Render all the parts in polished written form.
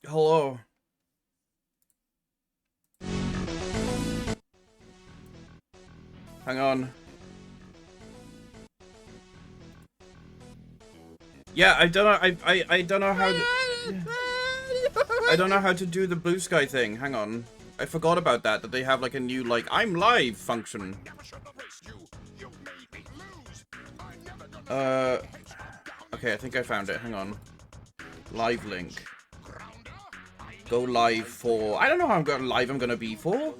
Hello. Hang on. Yeah, I don't know. I don't know how. I don't know how to do the blue sky thing. Hang on. I forgot about that. That they have like a new like I'm live function. Okay, I think I found it. Hang on. Live link. Go live for... I don't know how live I'm gonna be for.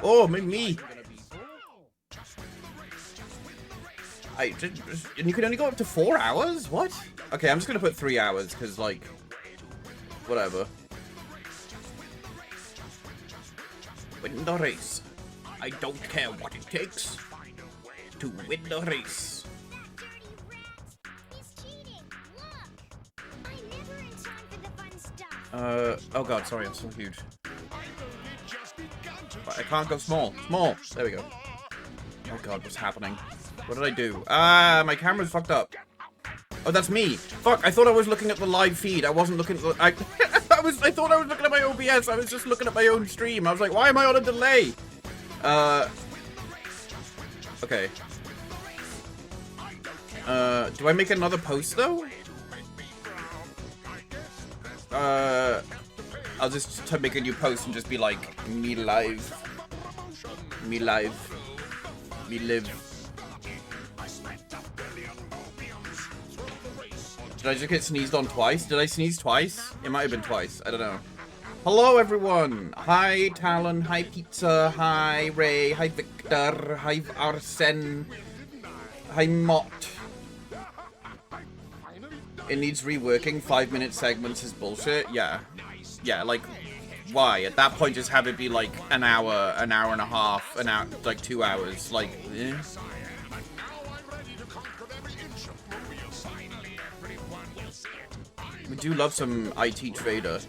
Oh, me. And you can only go up to 4 hours? What? Okay, I'm just gonna put 3 hours, because, like... Whatever. Win the race. I don't care what it takes to win the race. Oh god, sorry, I'm so huge. I can't go small. Small! There we go. Oh god, what's happening? What did I do? Ah, my camera's fucked up. Oh, that's me. Fuck, I thought I was looking at the live feed. I wasn't looking at the... I thought I was looking at my OBS. I was just looking at my own stream. I was like, why am I on a delay? Okay. Do I make another post, though? I'll just make a new post and just be like, me live. Me live. Me live. Did I just get sneezed on twice? Did I sneeze twice? It might have been twice. I don't know. Hello, everyone. Hi, Talon. Hi, Pizza. Hi, Ray. Hi, Victor. Hi, Arsene. Hi, Mott. It needs reworking. 5-minute segments is bullshit. Yeah. Yeah, like, why? At that point, just have it be like an hour and a half, an hour, like 2 hours. Like, eh? We do love some IT Trader.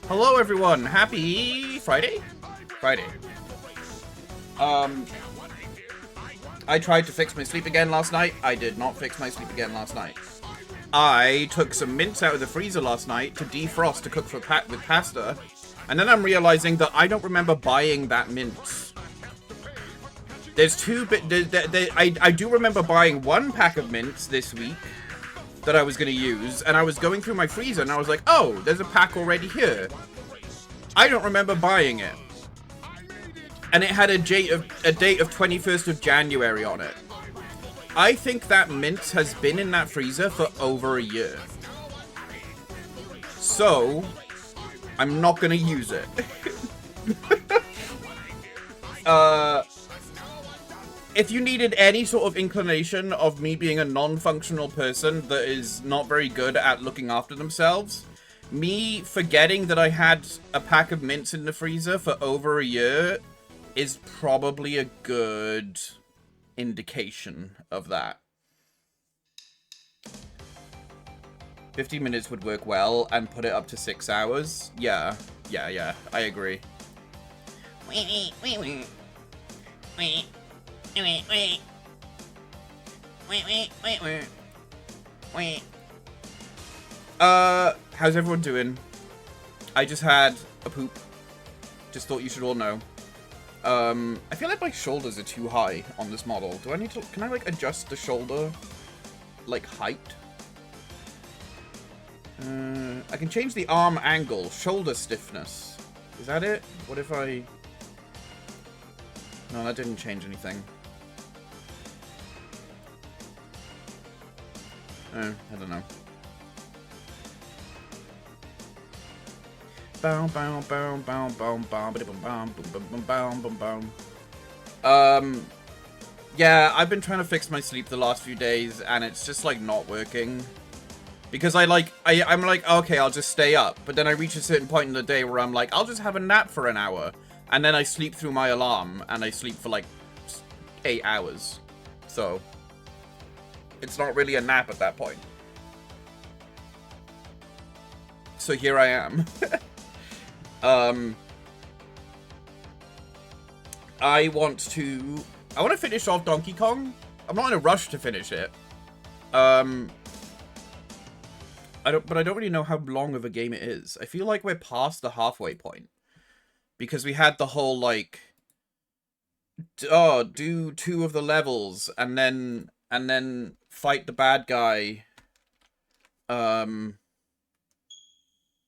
Hello, everyone. Happy Friday? Friday. I tried to fix my sleep again last night. I did not fix my sleep again last night. I took some mince out of the freezer last night to defrost to cook with pasta. And then I'm realizing that I don't remember buying that mince. There's I do remember buying 1 pack of mints this week that I was going to use, and I was going through my freezer, and I was like, oh, there's a pack already here. I don't remember buying it. And it had a date of 21st of January on it. I think that mint has been in that freezer for over a year. So, I'm not going to use it. If you needed any sort of inclination of me being a non-functional person that is not very good at looking after themselves, me forgetting that I had a pack of mints in the freezer for over a year is probably a good indication of that. 50 minutes would work well, and put it up to 6 hours. Yeah, I agree. How's everyone doing? I just had a poop. Just thought you should all know. I feel like my shoulders are too high on this model. Do I need to... Can I, like, adjust the shoulder, like, height? I can change the arm angle. Shoulder stiffness. Is that it? What if I... No, that didn't change anything. I don't know. Yeah, I've been trying to fix my sleep the last few days, and it's just, like, not working. Because I'm like, okay, I'll just stay up. But then I reach a certain point in the day where I'm like, I'll just have a nap for an hour. And then I sleep through my alarm, and I sleep for, like, 8 hours. So, it's not really a nap at that point. So here I am. I want to finish off Donkey Kong. I'm not in a rush to finish it. But I don't really know how long of a game it is. I feel like we're past the halfway point. Because we had the whole, like, do 2 of the levels and then fight the bad guy. And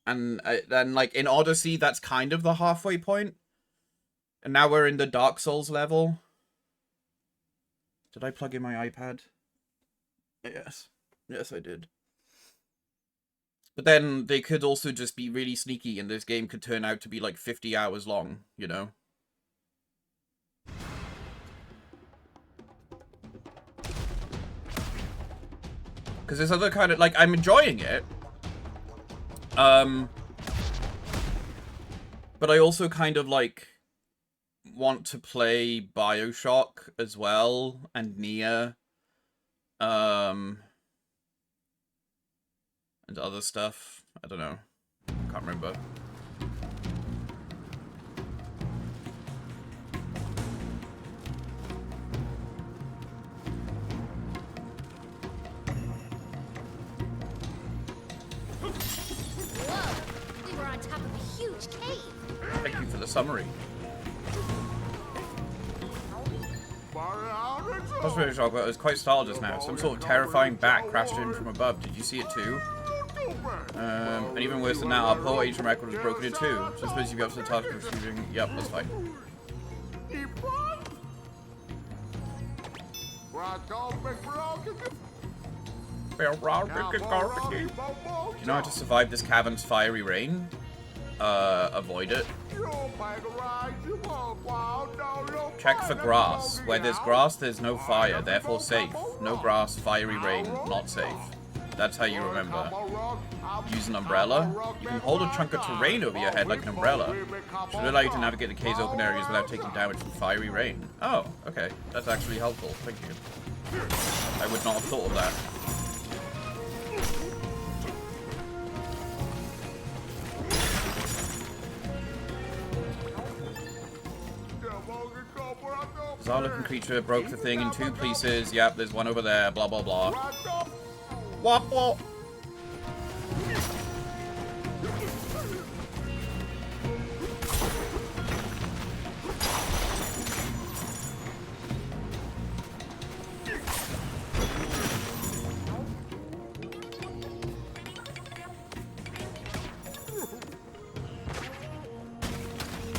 then, like, in Odyssey, that's kind of the halfway point. And now we're in the Dark Souls level. Did I plug in my iPad? Yes. Yes, I did. But then they could also just be really sneaky and this game could turn out to be like 50 hours long, you know? Because there's other kind of, like, I'm enjoying it. But I also kind of, like, want to play BioShock as well, and Nier. And other stuff. I don't know. Can't remember. Whoa! We were on top of a huge cave. Thank you for the summary. Hospital shock, but it was quite startled just now. Some sort of terrifying bat crashed in from above. Did you see it too? And even worse than that, our poor ancient record was broken in two. So I suppose you'd be up to the task of receiving. Yep, that's fine. Do you know how to survive this cavern's fiery rain? Avoid it. Check for grass. Where there's grass, there's no fire, therefore safe. No grass, fiery rain, not safe. That's how you remember. Use an umbrella. You can hold a chunk of terrain over your head like an umbrella. Should allow you to navigate the cave's open areas without taking damage from fiery rain. Oh, okay. That's actually helpful. Thank you. I would not have thought of that. Bizarre looking creature broke the thing in two pieces. Yep, there's one over there. Blah, blah, blah. Wop, wop.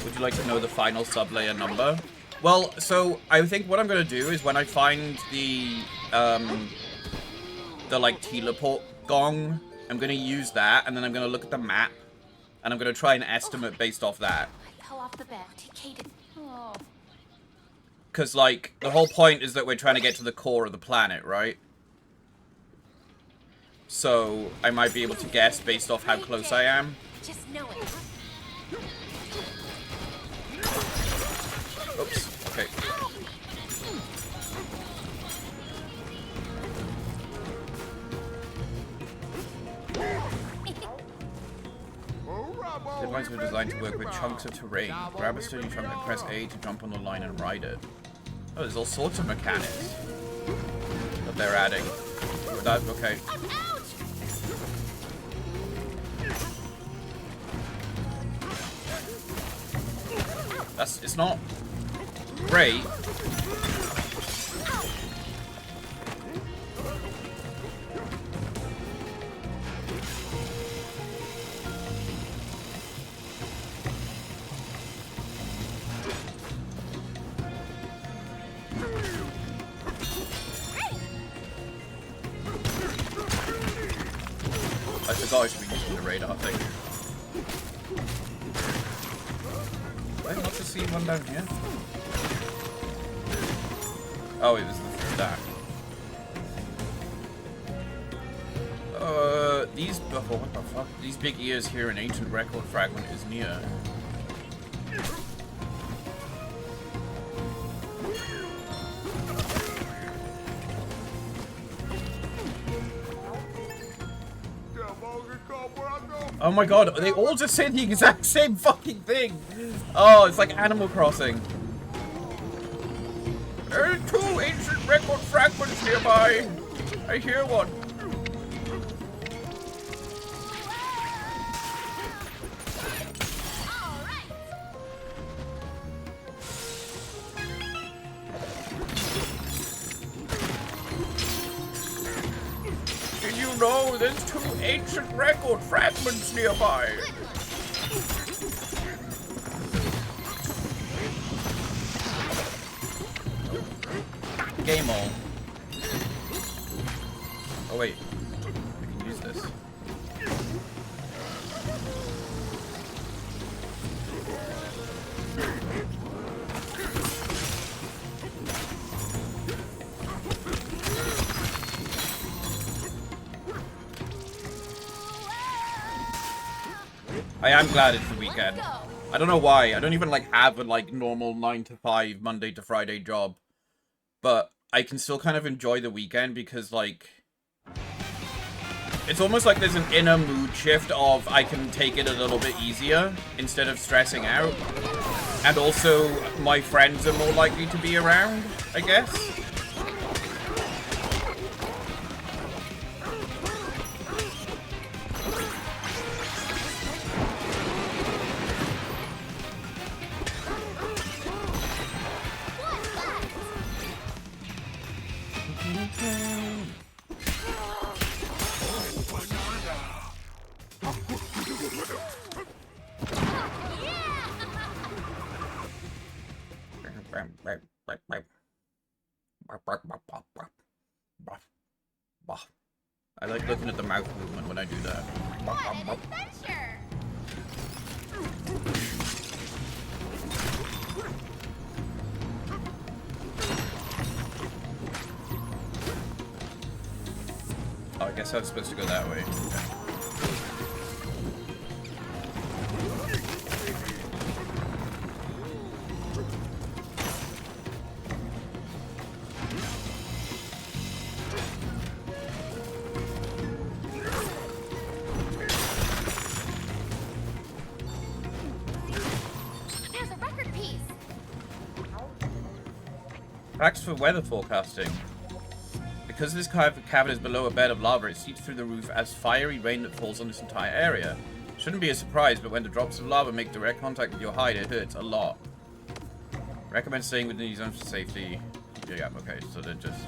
Would you like to know the final sublayer number? Well, so I think what I'm gonna do is when I find the like teleport gong, I'm gonna use that, and then I'm gonna look at the map, and I'm gonna try and estimate based off that. Because like the whole point is that we're trying to get to the core of the planet, right? So I might be able to guess based off how close I am. Just know it. Oops. Okay. Deadlines were designed to work with chunks of terrain. Grab a sturdy chunk and press A to jump on the line and ride it. Oh, there's all sorts of mechanics that they're adding. That, okay. It's not great. I forgot I should be using the radar thing. Did I not just see one down here? Oh, it was that. These, oh, what the fuck? These big ears here, an ancient record fragment is near. Oh my god, they all just say the exact same fucking thing! Oh, it's like Animal Crossing. There are two ancient record fragments nearby. I hear one. Did you know there's two ancient record fragments nearby? Game on. Oh wait, I can use this. I am glad it's the weekend. Let's go. I don't know why. I don't even like have a like normal 9 to 5 Monday to Friday job. But I can still kind of enjoy the weekend because like it's almost like there's an inner mood shift of I can take it a little bit easier instead of stressing out. And also my friends are more likely to be around, I guess. I like looking at the mouth movement when I do that. What an adventure! Oh, I guess I was supposed to go that way. Okay. There's a record piece. Facts for weather forecasting. Because this cavern is below a bed of lava, it seeps through the roof as fiery rain that falls on this entire area. Shouldn't be a surprise, but when the drops of lava make direct contact with your hide, it hurts a lot. Recommend staying within these zones for safety. Yeah, okay, so they're just...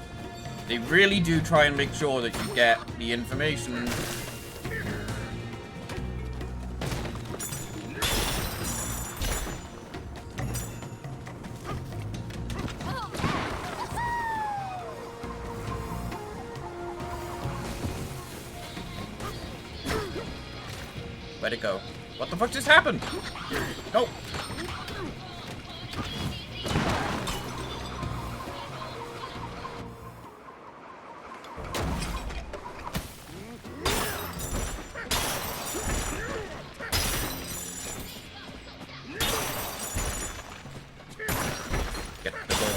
They really do try and make sure that you get the information. Where'd it go? What the fuck just happened? No! Get the gold.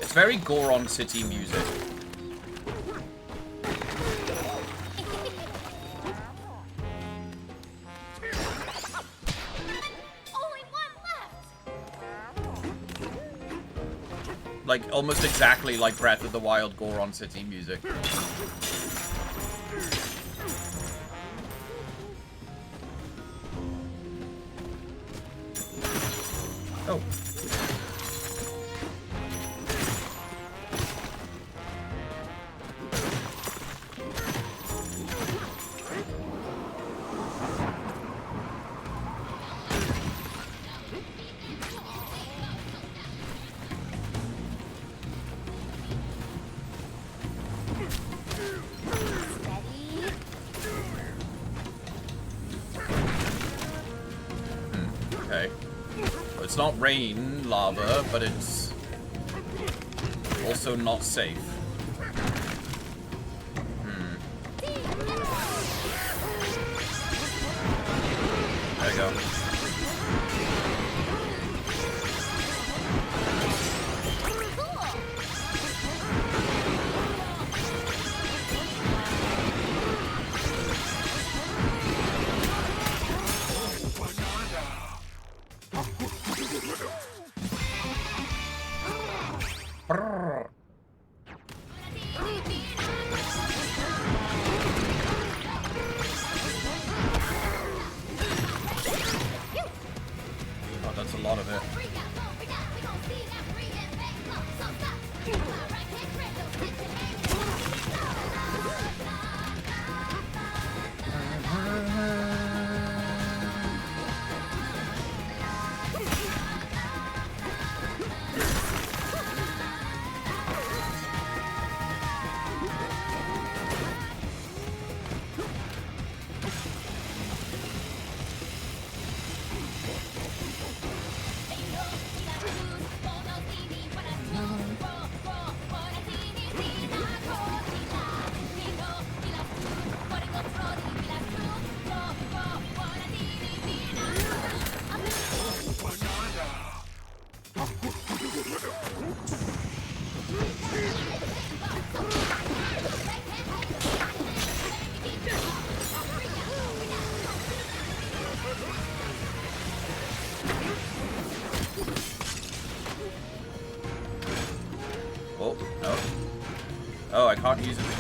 It's very Goron City music. Like, almost exactly like Breath of the Wild Goron City music. Oh. Okay. Well, it's not rain lava, but it's also not safe. There you go. Brrr.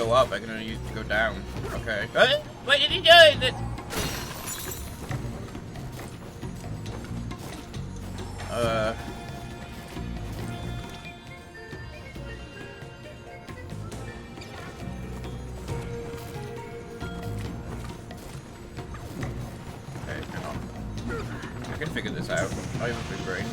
go up. I can only use it to go down. Okay. What did he do? Okay, hang on. I can figure this out. I have a big brain.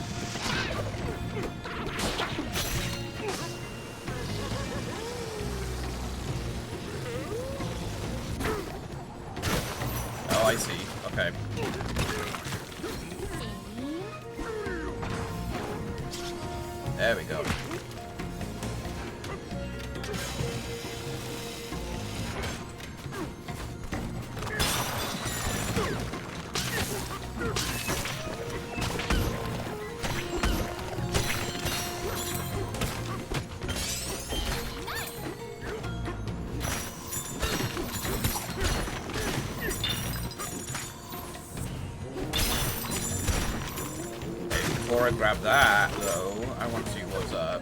Oh, I see. Okay. There we go. Before I grab that, though, I want to see what's up.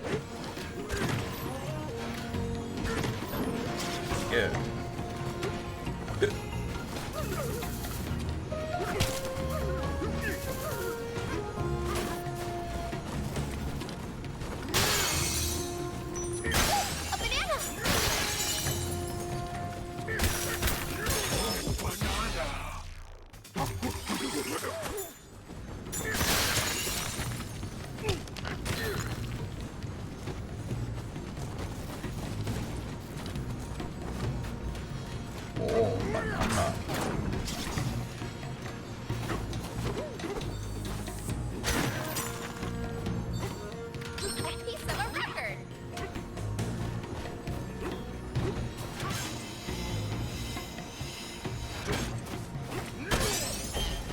Good. A banana. Oh, banana. A piece of a record.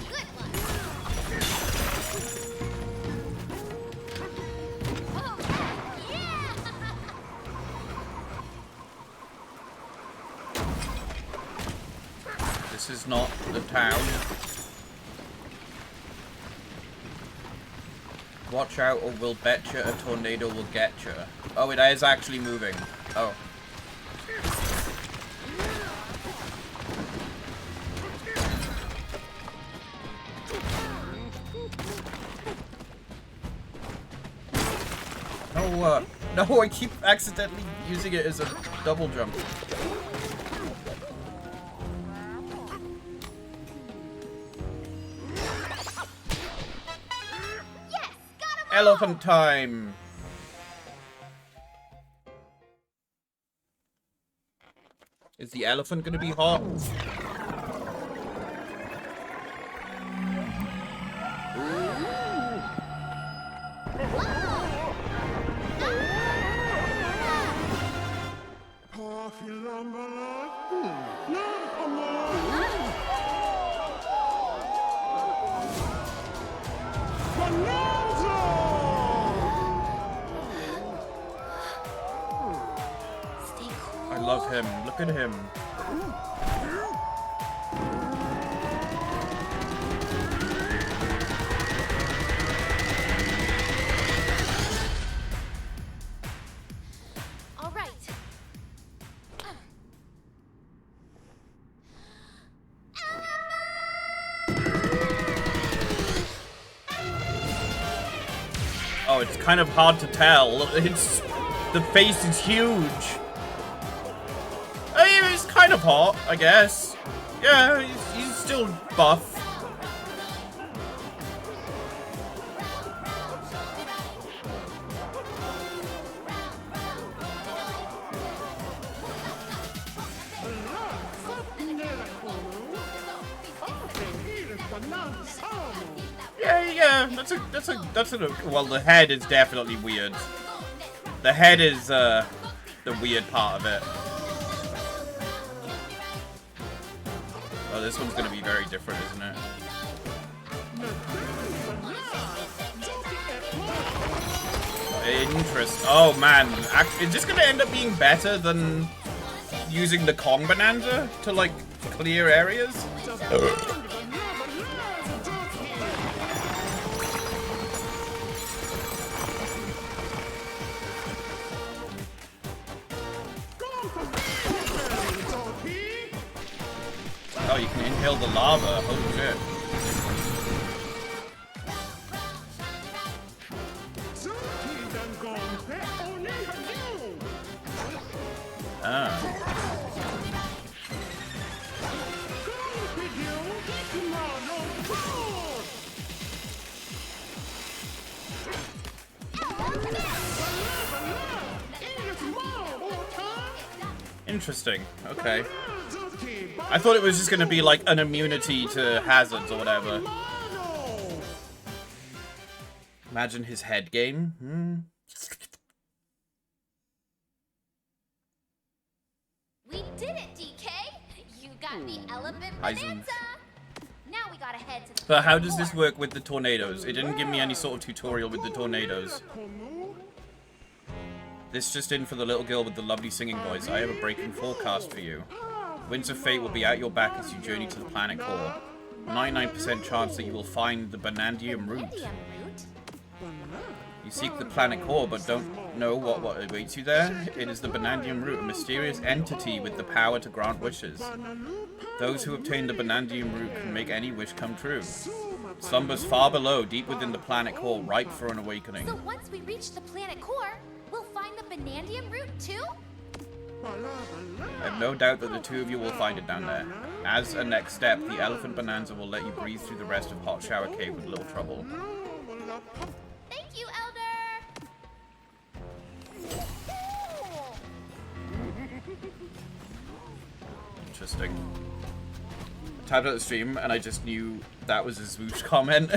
Good one. Oh, yeah. This is not the town. Watch out or we'll betcha a tornado will get you. Oh, it is actually moving. Oh. No, no, I keep accidentally using it as a double jump. Yes, got him all. Elephant time! Is the elephant gonna be hot? Stay cool. I love him. Look at him. All right. Oh, it's kind of hard to tell. The face is huge. I mean, he's kind of hot, I guess. Yeah, he's still buff. Yeah, that's a well, the head is definitely weird. The head is the weird part of it. Oh, this one's gonna be very different, isn't it? Interest. Oh man, is this gonna end up being better than using the Kong Bananza to like clear areas? Oh, you can inhale the lava. Holy shit. Ah. Interesting. Okay. I thought it was just gonna be like an immunity to hazards or whatever. Imagine his head game. We did it, DK. You got the elephant Eisen. Bananza. Now we gotta head to the But how planet does this core. work with the tornadoes? It didn't give me any sort of tutorial with the tornadoes. This just in for the little girl with the lovely singing voice. I have a breaking forecast for you. Winds of fate will be at your back as you journey to the planet core. 99% chance that you will find the Banandium root. Banandium root? You seek the planet core, but don't know what awaits you there. It is the Banandium root, a mysterious entity with the power to grant wishes. Those who obtain the Banandium root can make any wish come true. Slumbers far below, deep within the planet core, ripe for an awakening. So once we reach the planet core, we'll find the Banandium root too? I have no doubt that the two of you will find it down there. As a next step, the Elephant Bananza will let you breathe through the rest of Hot Shower Cave with little trouble. Thank you, Elder! Interesting. I tapped out the stream and I just knew that was a swoosh comment.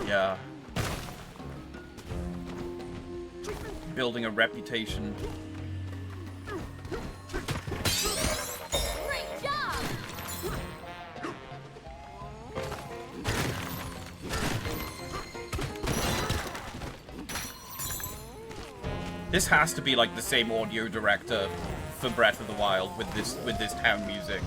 Yeah. Building a reputation. Great job! This has to be like the same audio director for Breath of the Wild with this town music.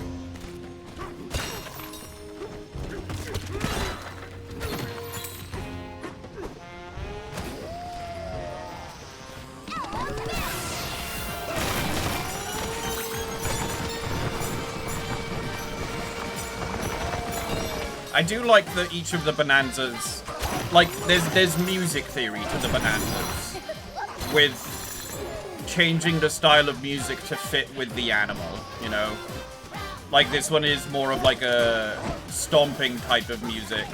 I do like that each of the Bananzas, like there's music theory to the Bananzas, with changing the style of music to fit with the animal, you know? Like this one is more of like a stomping type of music.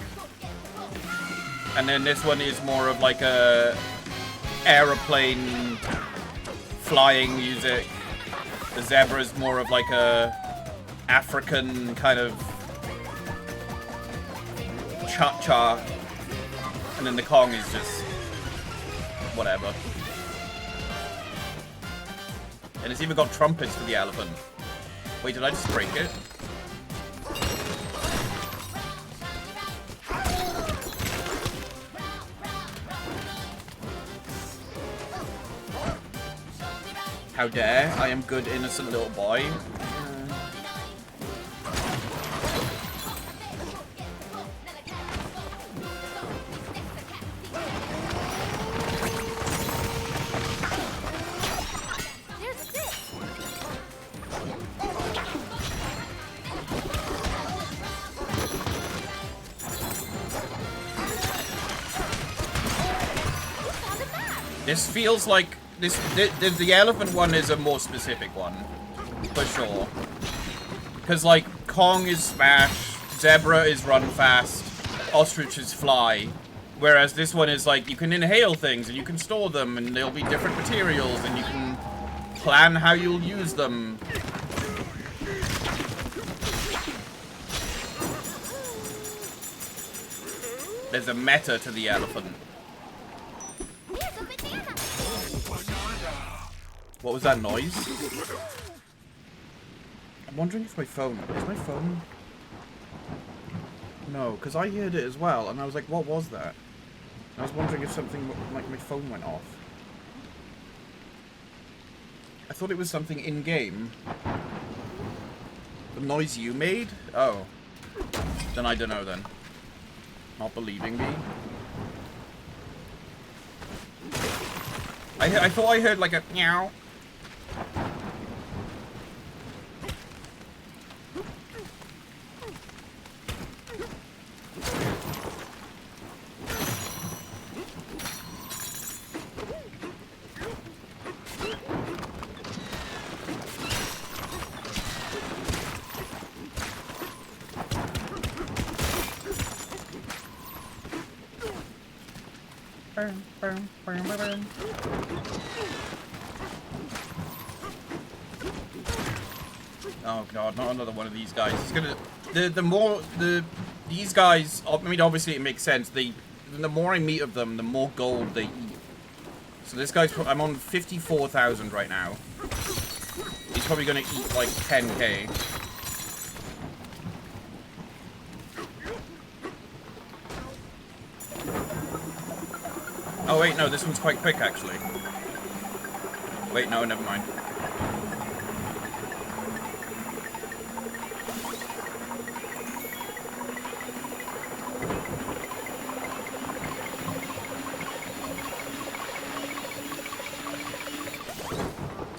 And then this one is more of like a aeroplane flying music. The zebra is more of like a African kind of cha-cha. And then the Kong is just whatever. And it's even got trumpets for the elephant. Wait, did I just break it? How dare, I am good innocent little boy. This feels like the elephant one is a more specific one, for sure. Because like Kong is smash, zebra is run fast, ostrich is fly, whereas this one is like you can inhale things and you can store them and there'll be different materials and you can plan how you'll use them. There's a meta to the elephant. What was that noise? I'm wondering if my phone... Is my phone... No, because I heard it as well, and I was like, what was that? And I was wondering if something like my phone went off. I thought it was something in-game. The noise you made? Oh. Then I don't know then. Not believing me. I thought I heard like a meow. Oh god, not another one of these guys. It's gonna these guys. I mean, obviously it makes sense. The more I meet of them, the more gold they eat. So this guy's. I'm on 54,000 right now. He's probably gonna eat like 10k. Oh wait, no, this one's quite quick actually. Wait, no, never mind.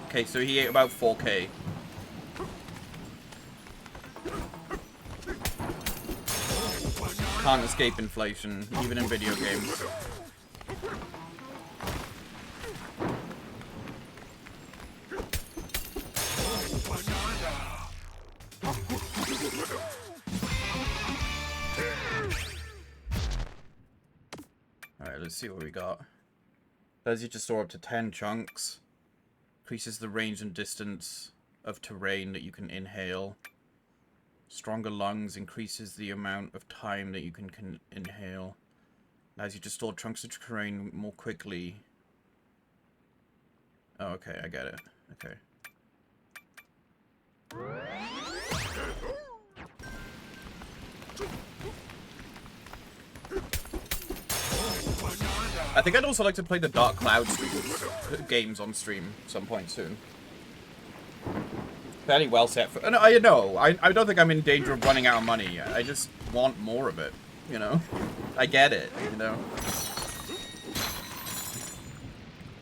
Okay, so he ate about 4k. Can't escape inflation, even in video games. Alright, let's see what we got. Allows you to store up to 10 chunks. Increases the range and distance of terrain that you can inhale. Stronger lungs increases the amount of time that you can inhale. Allows you to store chunks of terrain more quickly. Oh, okay, I get it. Okay. I think I'd also like to play the Dark Cloud games on stream some point soon. Fairly well set for... No, I know. I don't think I'm in danger of running out of money. I just want more of it, you know? I get it, you know?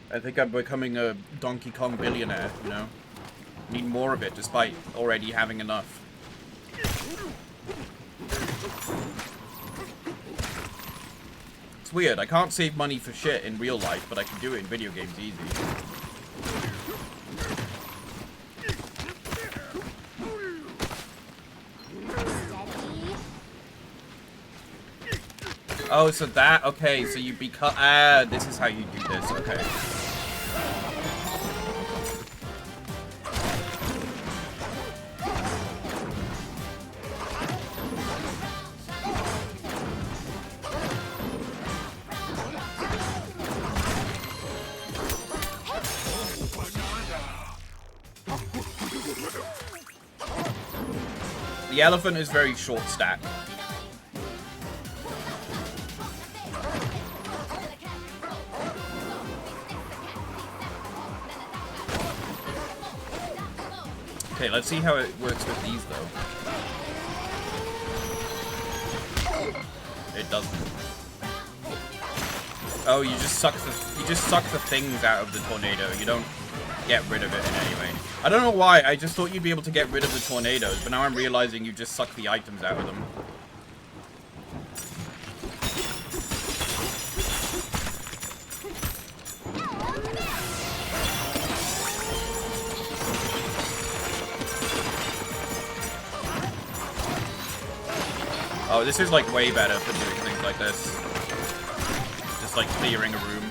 I think I'm becoming a Donkey Kong billionaire, you know? Need more of it despite already having enough. It's weird. I can't save money for shit in real life, but I can do it in video games easy. Oh, so that, okay, so you become, this is how you do this, okay. The elephant is very short stack. Okay, let's see how it works with these though. It doesn't. Oh, you just suck the things out of the tornado. You don't get rid of it in any way. I don't know why. I just thought you'd be able to get rid of the tornadoes, but now I'm realizing you just suck the items out of them. Oh, this is like way better for doing things like this. Just like clearing a room.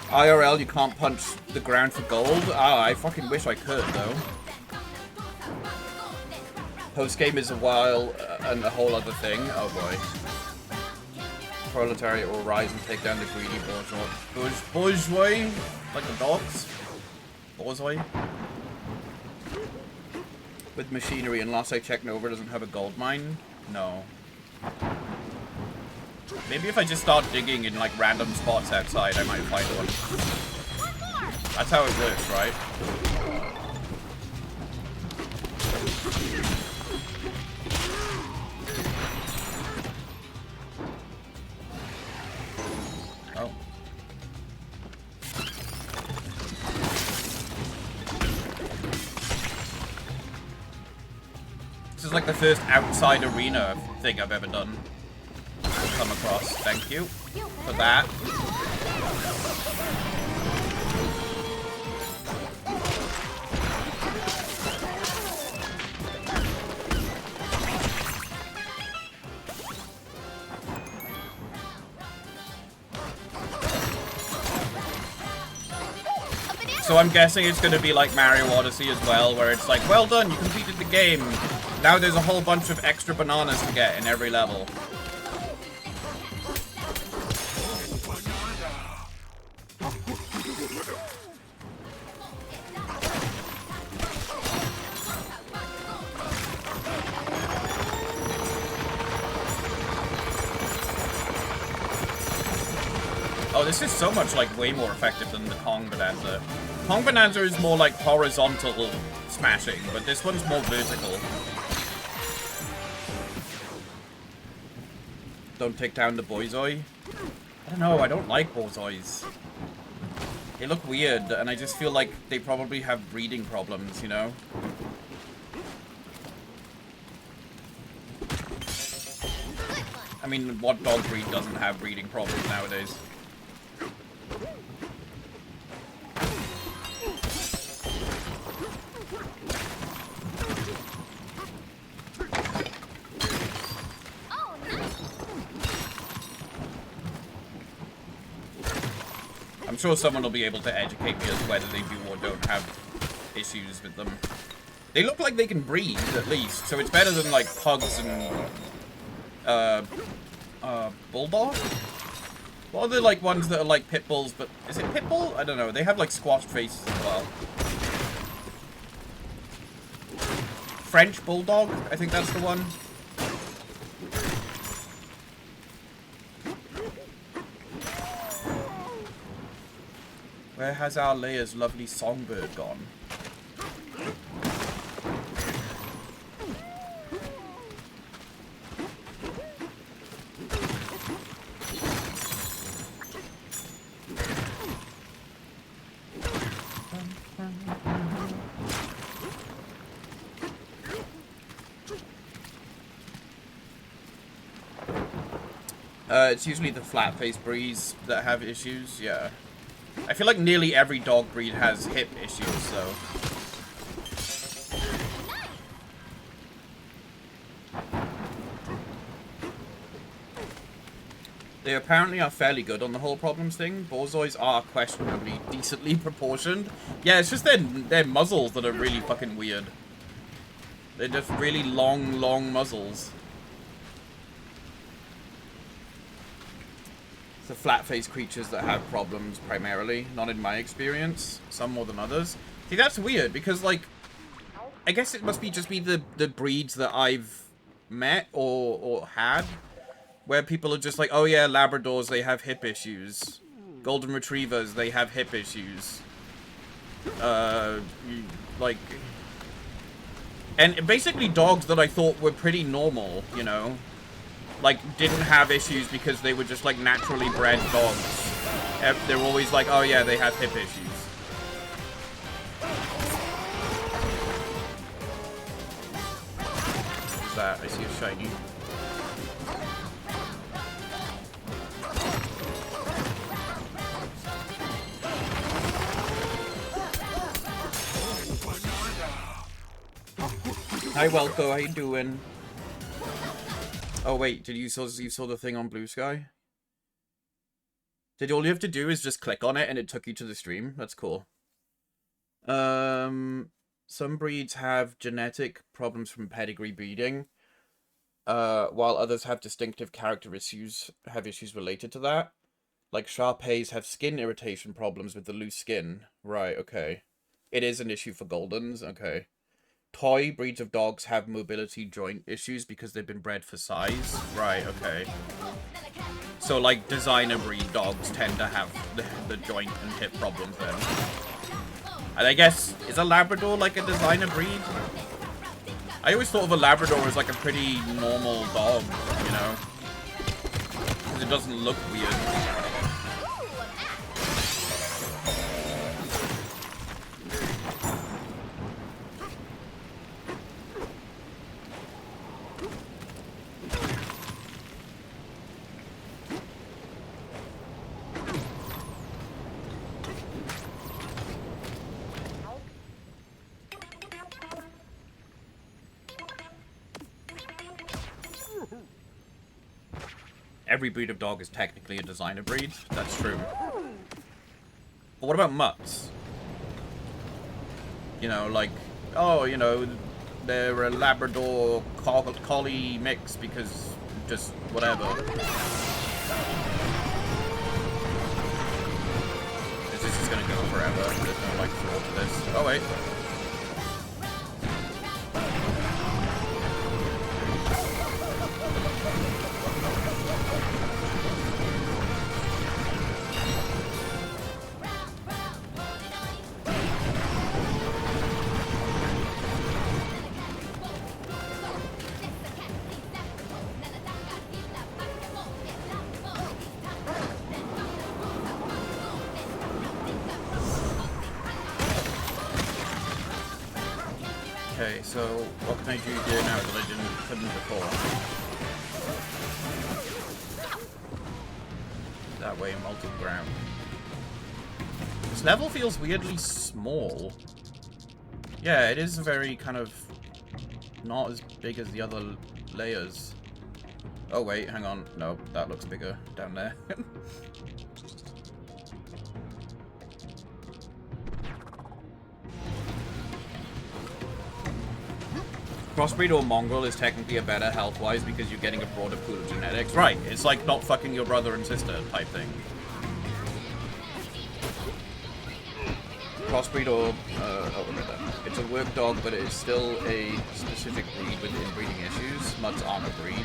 IRL, you can't punch the ground for gold? Ah, I fucking wish I could, though. Post-game is a while and a whole other thing. Oh boy. Proletariat will rise and take down the greedy bourgeois, like the dogs. Bourgeois. With machinery, and last I checked, Nova doesn't have a gold mine. No. Maybe if I just start digging in like random spots outside, I might find one. That's how it works, right? Oh. This is like the first outside arena thing I've ever done. Come across. Thank you for that. So I'm guessing it's going to be like Mario Odyssey as well, where it's like, well done, you completed the game. Now there's a whole bunch of extra bananas to get in every level. Oh, this is so much, like, way more effective than the Kong Bananza. Kong Bananza is more, like, horizontal smashing, but this one's more vertical. Don't take down the Borzoi. I don't know, I don't like Borzois. They look weird, and I just feel like they probably have breeding problems, you know? I mean, what dog breed doesn't have breeding problems nowadays? I'm sure someone will be able to educate me as to whether they do or don't have issues with them. They look like they can breathe, at least, so it's better than, like, pugs and, bulldog? What are the, like, ones that are like pit bulls, but... Is it pit bull? I don't know. They have, like, squashed faces as well. French bulldog? I think that's the one. Where has our Leia's lovely songbird gone? It's usually the flat-faced breeds that have issues, yeah. I feel like nearly every dog breed has hip issues, so... They apparently are fairly good on the whole problems thing. Borzois are questionably decently proportioned. Yeah, it's just their muzzles that are really fucking weird. They're just really long muzzles. The flat-faced creatures that have problems primarily, not in my experience, some more than others. See, that's weird because, like, I guess it must be just be the breeds that I've met or had, where people are just like, oh yeah, Labradors, they have hip issues. Golden Retrievers, they have hip issues. Like, and basically dogs that I thought were pretty normal, you know? Like, didn't have issues because they were just, like, naturally bred dogs. They're always like, oh yeah, they have hip issues. What's that? I see a shiny. Hi, Welko, how you doing? Oh wait, did you saw the thing on Blue Sky? Did all you have to do is just click on it and it took you to the stream? That's cool. Some breeds have genetic problems from pedigree breeding, while others have distinctive character issues, related to that. Like Shar-Peis have skin irritation problems with the loose skin. Right, okay. It is an issue for Goldens, okay. Toy breeds of dogs have mobility joint issues because they've been bred for size. Right, okay. So, like, designer breed dogs tend to have the joint and hip problems then. And I guess, is a Labrador like a designer breed? I always thought of a Labrador as like a pretty normal dog, you know? Because it doesn't look weird. Every breed of dog is technically a designer breed. That's true. But what about mutts? You know, like, oh, you know, they're a Labrador Collie mix because just whatever. This is gonna go forever. There's no, like, floor to this. Oh, wait. Okay, so what can I do here now that I couldn't before? That way, multi-ground. This level feels weirdly small. Yeah, it is very kind of not as big as the other layers. Oh wait, hang on. No, that looks bigger down there. Crossbreed or mongrel is technically a better health-wise because you're getting a broader pool of genetics. Right, it's like not fucking your brother and sister type thing. Crossbreed or... oh, look at that. It's a work dog, but it is still a specific breed with inbreeding issues. Muds aren't a breed.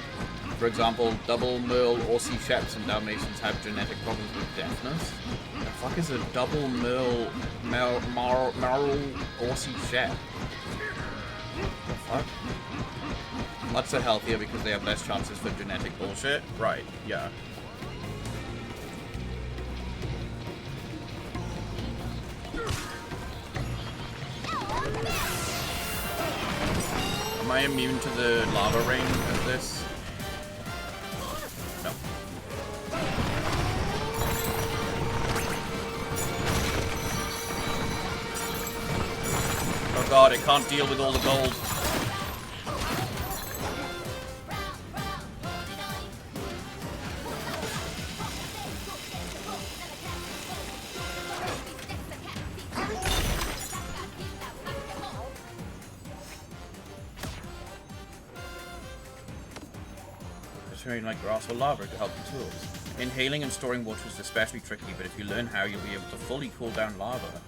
For example, double Merle, Aussie Sheps, and Dalmatians have genetic problems with deafness. The fuck is a double Merle, Aussie Shep? The fuck? Mutts are healthier because they have less chances for genetic bullshit? Right, yeah. Am I immune to the lava rain of this? No. Oh god, it can't deal with all the gold. Like grass or lava to help the tools. Inhaling and storing water is especially tricky, but if you learn how, you'll be able to fully cool down lava.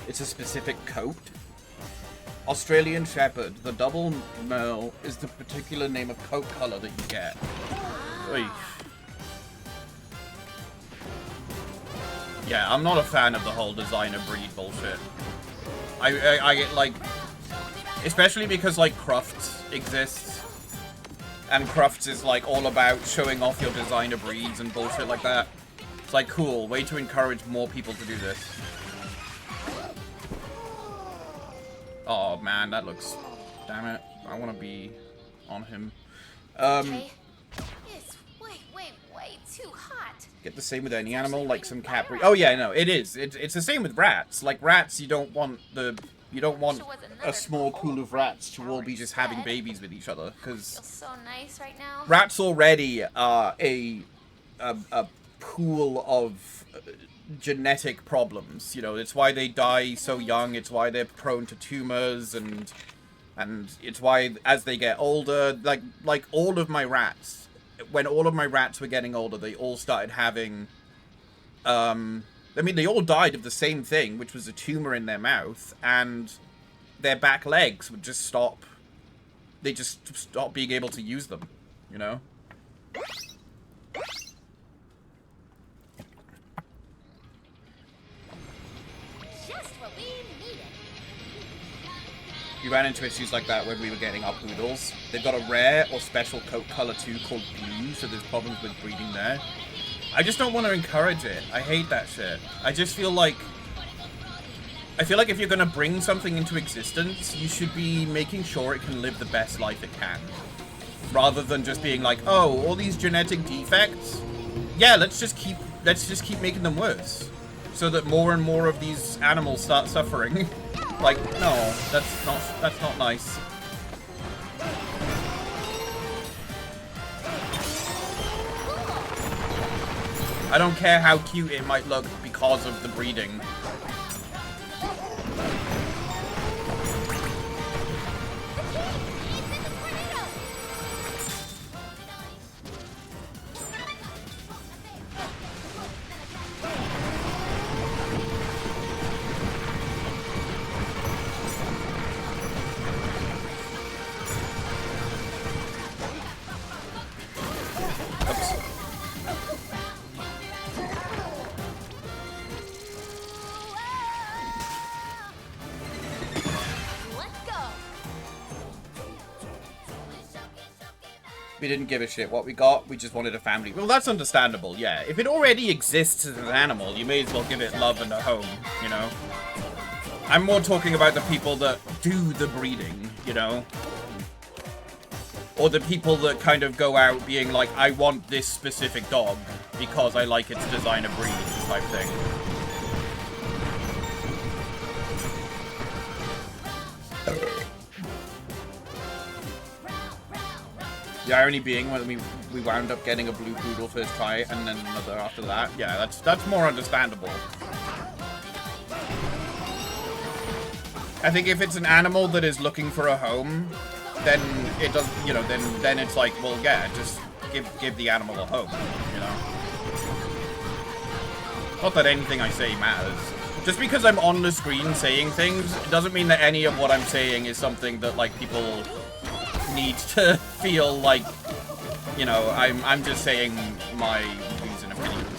It's a specific coat. Australian Shepherd. The double Merle is the particular name of coat color that you get. Oy. Yeah, I'm not a fan of the whole designer breed bullshit. I like, especially because like Crufts exists, and Crufts is like all about showing off your designer breeds and bullshit like that. It's like cool, way to encourage more people to do this. Oh man, that looks... Damn it. I want to be on him. Okay. It's way too hot. Get the same with any animal, like some cat breed. Oh yeah, no, it is. It's the same with rats. Like rats, you don't want a small pool of rats to all be just having babies with each other, because so nice right now. Rats already are a pool of genetic problems. You know, it's why they die so young. It's why they're prone to tumors, and it's why as they get older, like all of my rats, when all of my rats were getting older, they all started having, I mean, they all died of the same thing, which was a tumor in their mouth, and their back legs would just stop. They just stop being able to use them, you know? We ran into issues like that when we were getting our poodles. They've got a rare or special coat color too called blue, so there's problems with breeding there. I just don't want to encourage it. I hate that shit. I just feel like... I feel like if you're going to bring something into existence, you should be making sure it can live the best life it can. rather than just being like, oh, all these genetic defects. Yeah, let's just keep making them worse, so that more and more of these animals start suffering. Like, no, that's not nice. I don't care how cute it might look because of the breeding. We didn't give a shit what we got, we just wanted a family. Well, that's understandable, yeah. If it already exists as an animal, you may as well give it love and a home, you know? I'm more talking about the people that do the breeding, you know? Or the people that kind of go out being like, I want this specific dog because I like its designer breed type thing. The irony being when we wound up getting a blue poodle first try and then another after that. Yeah, that's more understandable. I think if it's an animal that is looking for a home, then it does, you know, then it's like, well, yeah, just give the animal a home, you know. Not that anything I say matters. Just because I'm on the screen saying things, it doesn't mean that any of what I'm saying is something that like people need to feel like, you know, I'm just saying my views and opinions.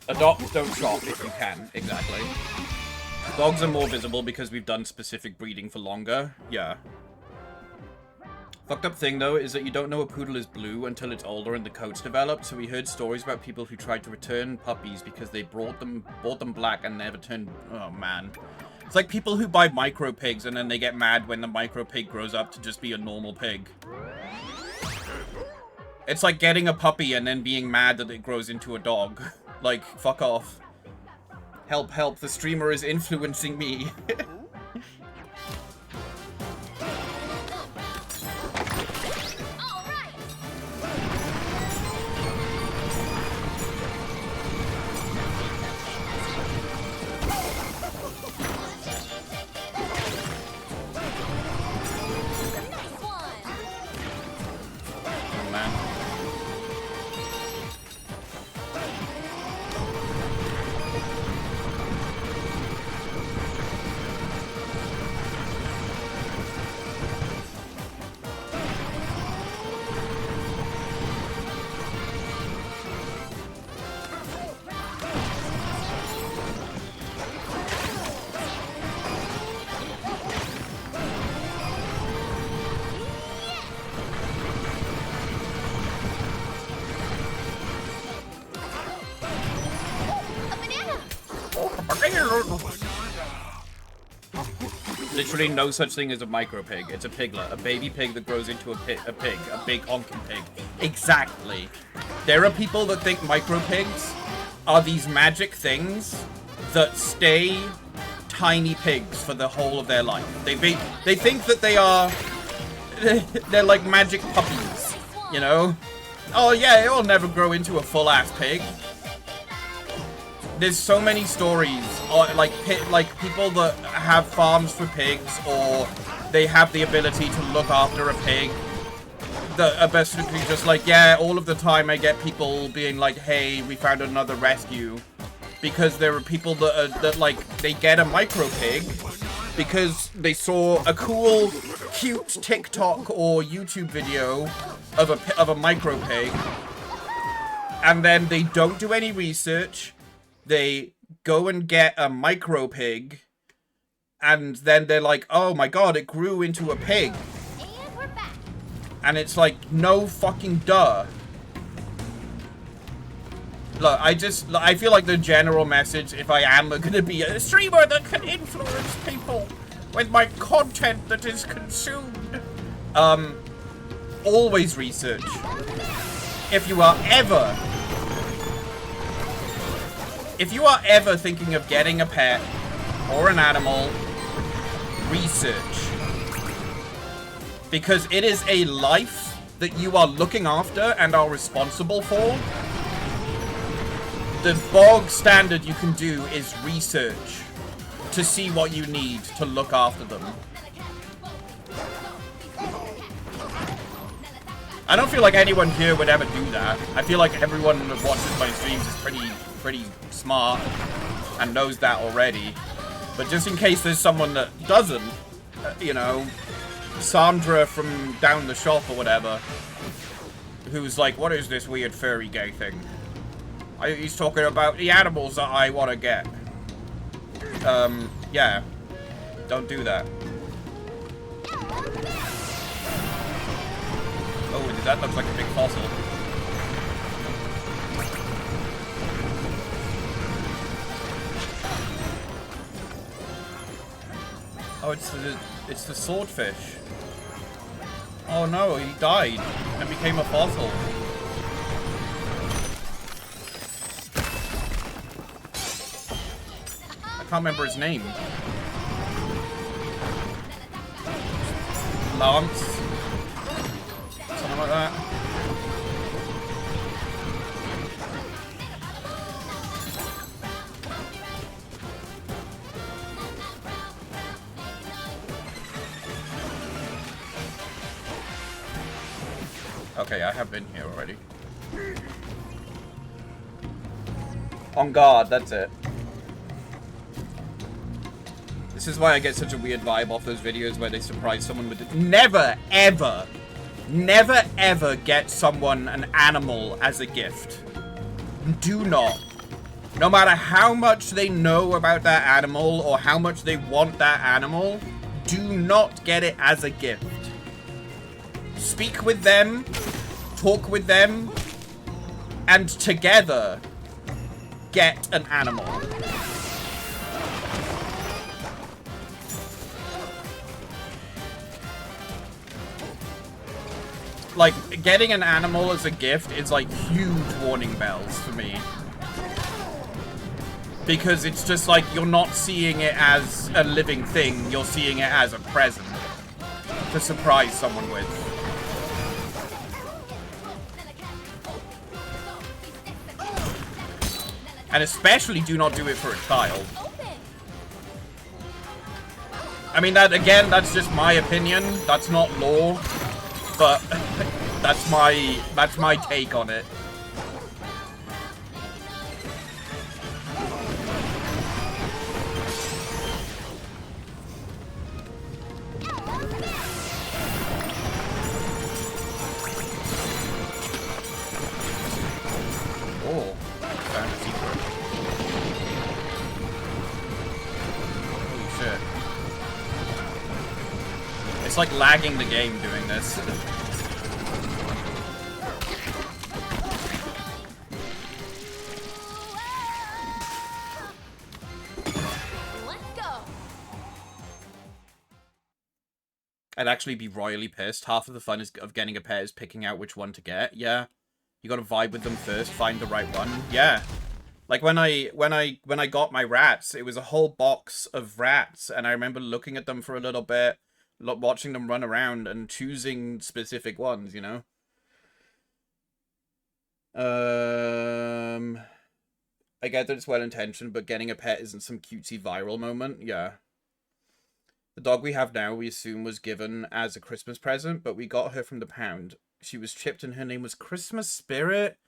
Adopt, don't shop if you can. Exactly. Dogs are more visible because we've done specific breeding for longer. Yeah. Fucked up thing, though, is that you don't know a poodle is blue until it's older and the coat's developed, so we heard stories about people who tried to return puppies because they bought them black and never turned... Oh, man. It's like people who buy micro pigs and then they get mad when the micro pig grows up to just be a normal pig. It's like getting a puppy and then being mad that it grows into a dog. Like, fuck off. Help, help, the streamer is influencing me. Literally no such thing as a micro pig. It's a piglet. A baby pig that grows into a pig. A big honking pig. Exactly. There are people that think micro pigs are these magic things that stay tiny pigs for the whole of their life. They think that they are... They're like magic puppies, you know? Oh yeah, it'll never grow into a full-ass pig. There's so many stories, like people that have farms for pigs, or they have the ability to look after a pig, that are basically just like, yeah, all of the time I get people being like, hey, we found another rescue, because there are people that like, they get a micro pig because they saw a cool, cute TikTok or YouTube video of a micro pig, and then they don't do any research. They go and get a micro pig, and then they're like, oh my god, it grew into a pig. And we're back. And it's like, no fucking duh. Look, I feel like the general message, if I am gonna be a streamer that can influence people with my content that is consumed, always research. If you are ever thinking of getting a pet or an animal, research. Because it is a life that you are looking after and are responsible for. The bog standard you can do is research to see what you need to look after them. I don't feel like anyone here would ever do that. I feel like everyone that watches my streams is pretty smart and knows that already. But just in case there's someone that doesn't, you know, Sandra from down the shop or whatever, who's like, what is this weird furry gay thing? He's talking about the animals that I want to get. Yeah. Don't do that. Oh, that looks like a big fossil. Oh, it's the swordfish. Oh no, he died and became a fossil. I can't remember his name. Lance? Something like that. Okay, I have been here already. On guard, that's it. This is why I get such a weird vibe off those videos where they surprise someone with it. Never, ever, never, ever get someone an animal as a gift. Do not. No matter how much they know about that animal or how much they want that animal, do not get it as a gift. Speak with them, talk with them, and together get an animal. Like, getting an animal as a gift is like huge warning bells for me. Because it's just like, you're not seeing it as a living thing, you're seeing it as a present to surprise someone with. And especially do not do it for a child. I mean, that again, that's just my opinion. That's not law, but that's my take on it. Oh, found a secret. Holy shit. It's like lagging the game doing this. I'd actually be royally pissed. Half of the fun of getting a pet is picking out which one to get. Yeah. You gotta vibe with them first, find the right one. Yeah. Like when I got my rats, it was a whole box of rats, and I remember looking at them for a little bit, watching them run around and choosing specific ones, you know? I get that it's well intentioned, but getting a pet isn't some cutesy viral moment. Yeah. The dog we have now, we assume, was given as a Christmas present, but we got her from the pound. She was chipped and her name was Christmas Spirit.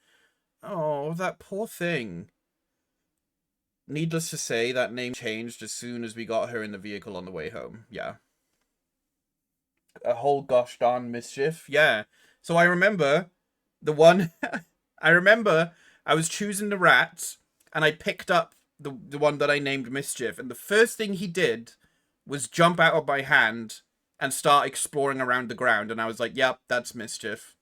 Oh, that poor thing. Needless to say, that name changed as soon as we got her in the vehicle on the way home. Yeah. A whole gosh darn mischief. Yeah. So I remember the one... I remember I was choosing the rats, and I picked up the one that I named Mischief, and the first thing he did was jump out of my hand and start exploring around the ground, and I was like, yep, that's Mischief.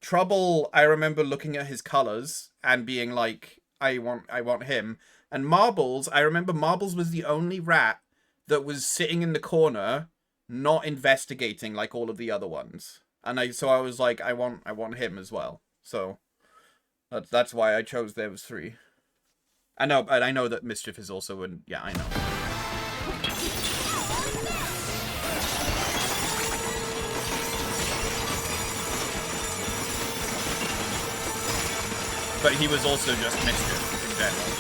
Trouble, I remember looking at his colors and being like, I want him. And Marbles, I remember Marbles was the only rat that was sitting in the corner, not investigating like all of the other ones. And so I was like, I want him as well. So that's why I chose those three. I know, and I know that Mischief is also in. Yeah, I know. But he was also just Mischief in general.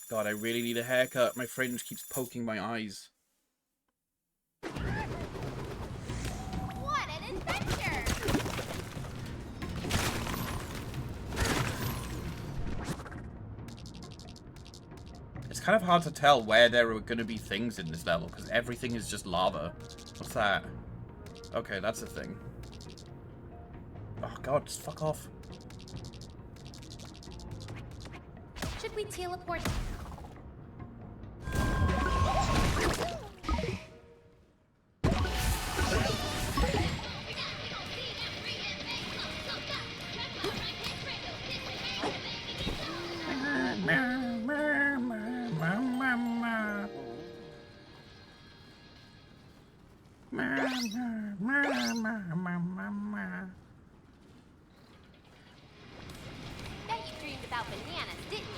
God, I really need a haircut. My fringe keeps poking my eyes. What an adventure! It's kind of hard to tell where there are going to be things in this level, because everything is just lava. What's that? Okay, that's a thing. Oh god, just fuck off. Should we teleport? Bet you dreamed about bananas, didn't you?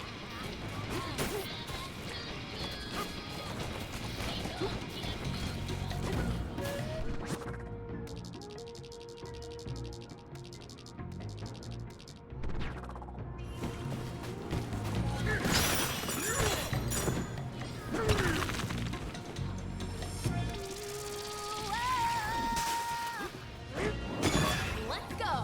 Let's go.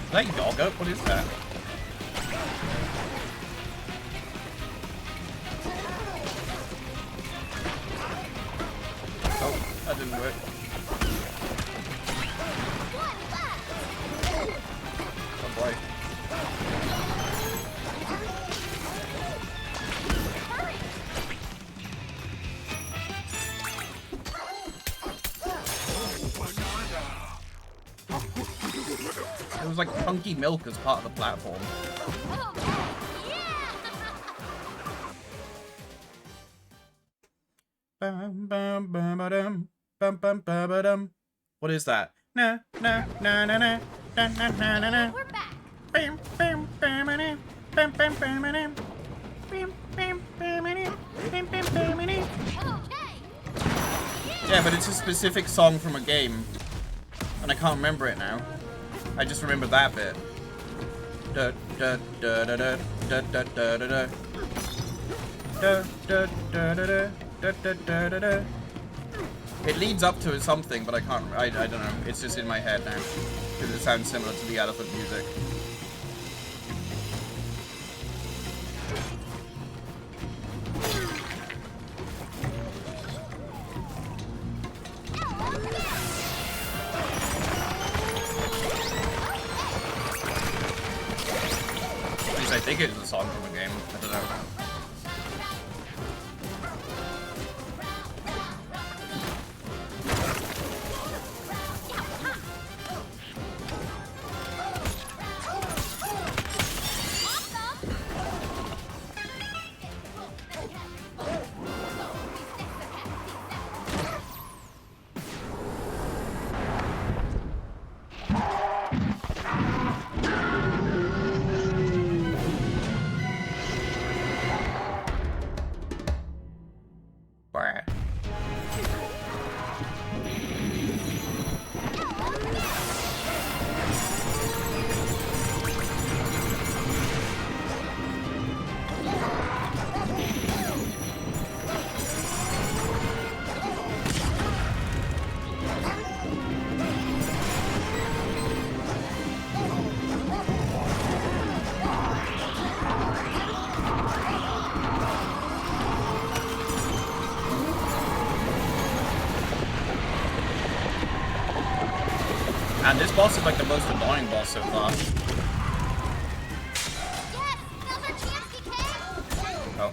Is that yogurt? What is that? Oh, that didn't work. Oh boy. It was like punky milk as part of the platform. Bum, bum, bum, ba-dum, bum, bum, ba-ba-dum. What is that? Na na na na na na na na na na. We're back. Bam, bam, bam, bam, bam, bam, bam, bam. Bam, bam, bam, bam, bam, bam, bam, bam. Okay. Yeah, but it's a specific song from a game, and I can't remember it now. I just remember that bit. Da da da da da da da da da da da da da da da. Da, da, da, da, da. It leads up to something, but I can't. I don't know. It's just in my head now because it sounds similar to the elephant music. At least I think it was a song from a game. I don't know. And this boss is like the most annoying boss so far. Yes, now's our chance, DK. Oh.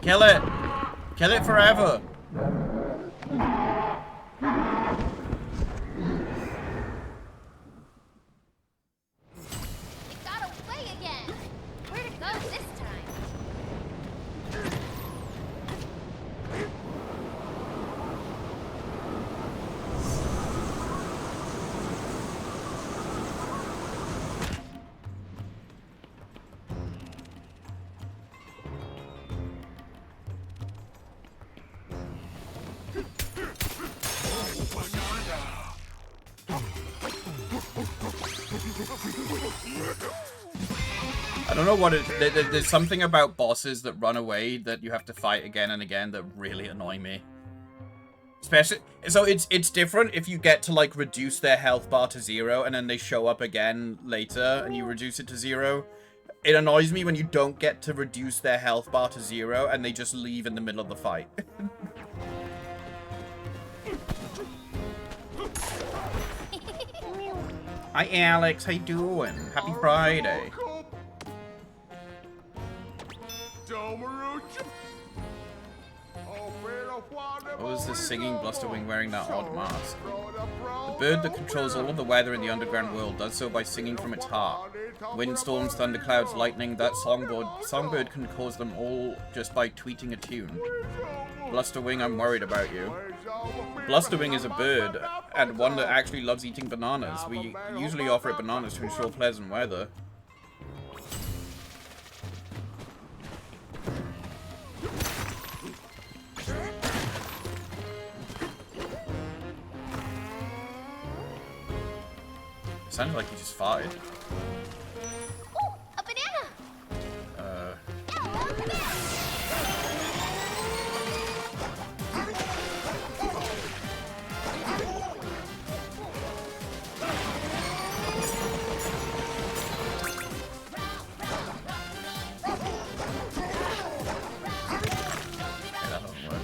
Kill it! Kill it forever! It got away again. Where'd it go this time? I don't know what it... There's something about bosses that run away that you have to fight again and again that really annoy me. Especially... So it's different if you get to, like, reduce their health bar to 0 and then they show up again later and you reduce it to 0. It annoys me when you don't get to reduce their health bar to 0 and they just leave in the middle of the fight. Hi, Alex. How you doing? Happy Friday. What was this singing Blusterwing wearing that odd mask? The bird that controls all of the weather in the underground world does so by singing from its heart. Windstorms, thunderclouds, lightning, that songbird can cause them all just by tweeting a tune. Blusterwing, I'm worried about you. Blusterwing is a bird, and one that actually loves eating bananas. We usually offer it bananas to ensure pleasant weather. It sounded like he just farted. Ooh, a banana. That doesn't work.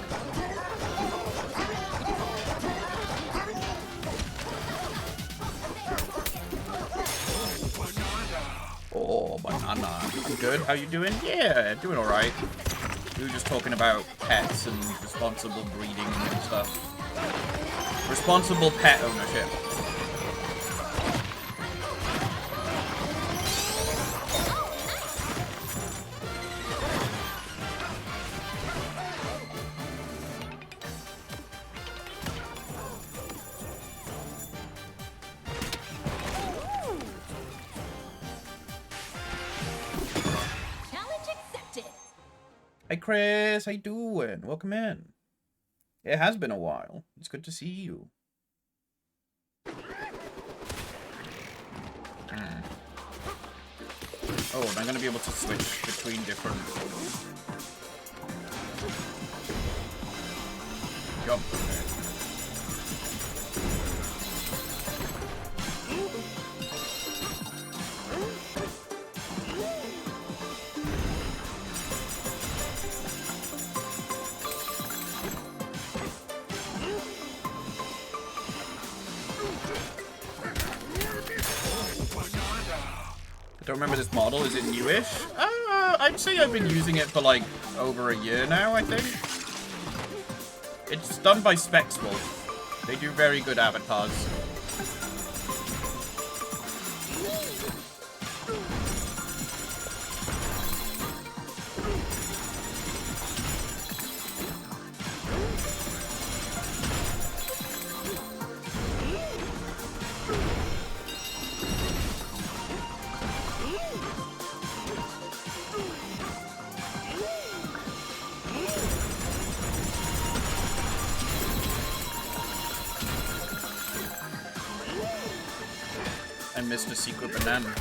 Oh, banana. I'm good. How you doing? Yeah, doing alright. We were just talking about pets and responsible breeding and stuff. Responsible pet ownership. Challenge accepted. Hi, Chris. How you doing? Welcome in. It has been a while. It's good to see you. Oh, am I going to be able to switch between different... Jump. I don't remember this model. Is it newish? I'd say I've been using it for like over a year now, I think. It's done by Spexwolf. They do very good avatars. I missed a secret banana.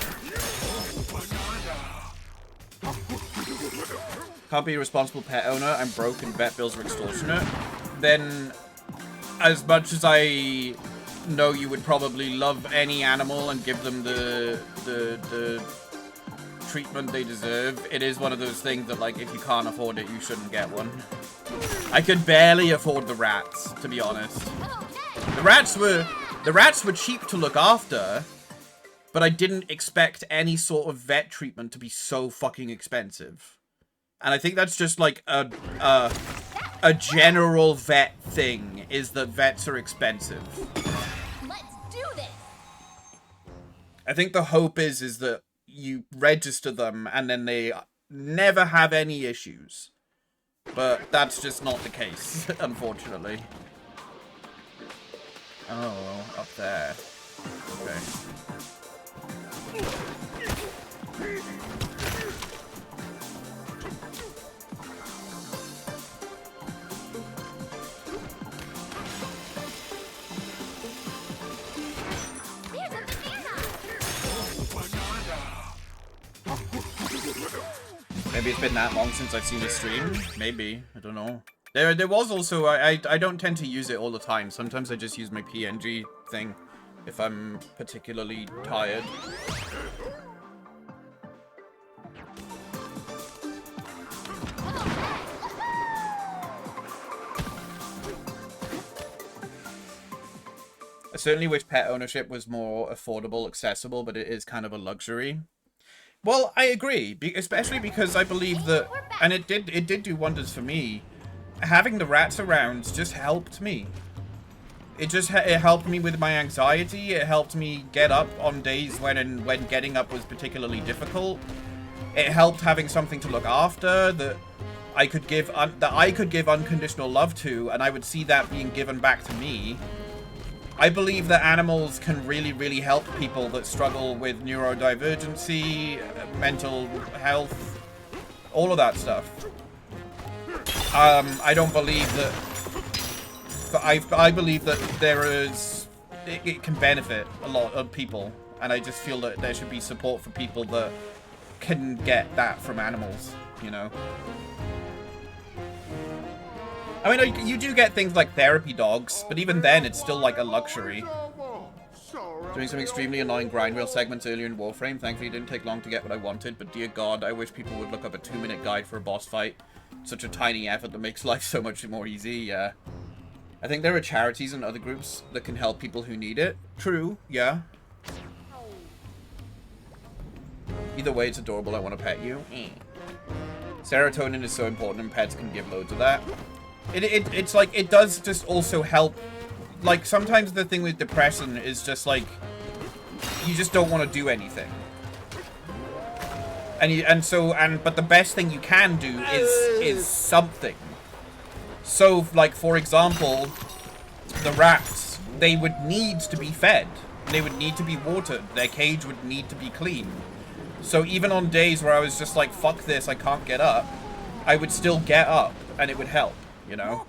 Can't be a responsible pet owner. I'm broke and vet bills are extortionate. Then, as much as I know you would probably love any animal and give them the treatment they deserve. It is one of those things that, like, if you can't afford it, you shouldn't get one. I could barely afford the rats, to be honest. The rats were cheap to look after, but I didn't expect any sort of vet treatment to be so fucking expensive. And I think that's just like a general vet thing, is that vets are expensive. Let's do this. I think the hope is that you register them and then they never have any issues. But that's just not the case, unfortunately. Oh, up there. Okay. Maybe it's been that long since I've seen a stream. Maybe. I don't know. There was also... I don't tend to use it all the time. Sometimes I just use my PNG thing if I'm particularly tired. I certainly wish pet ownership was more affordable, accessible, but it is kind of a luxury. Well, I agree, especially because I believe that, and it did do wonders for me. Having the rats around just helped me. It helped me with my anxiety. It helped me get up on days when getting up was particularly difficult. It helped having something to look after that I could give unconditional love to, and I would see that being given back to me. I believe that animals can really, really help people that struggle with neurodivergency, mental health, all of that stuff. I don't believe that... But I believe that it can benefit a lot of people. And I just feel that there should be support for people that can get that from animals, you know? I mean, you do get things like therapy dogs, but even then, it's still like a luxury. Doing some extremely annoying grind wheel segments earlier in Warframe. Thankfully, it didn't take long to get what I wanted, but dear God, I wish people would look up a 2-minute guide for a boss fight. Such a tiny effort that makes life so much more easy, yeah. I think there are charities and other groups that can help people who need it. True, yeah. Either way, it's adorable. I want to pet you. Serotonin is so important, and pets can give loads of that. It's like, it does just also help. Like, sometimes the thing with depression is just like, you just don't want to do anything. But the best thing you can do is something. So, like, for example, the rats, they would need to be fed. They would need to be watered. Their cage would need to be clean. So even on days where I was just like, fuck this, I can't get up, I would still get up, and it would help. You know?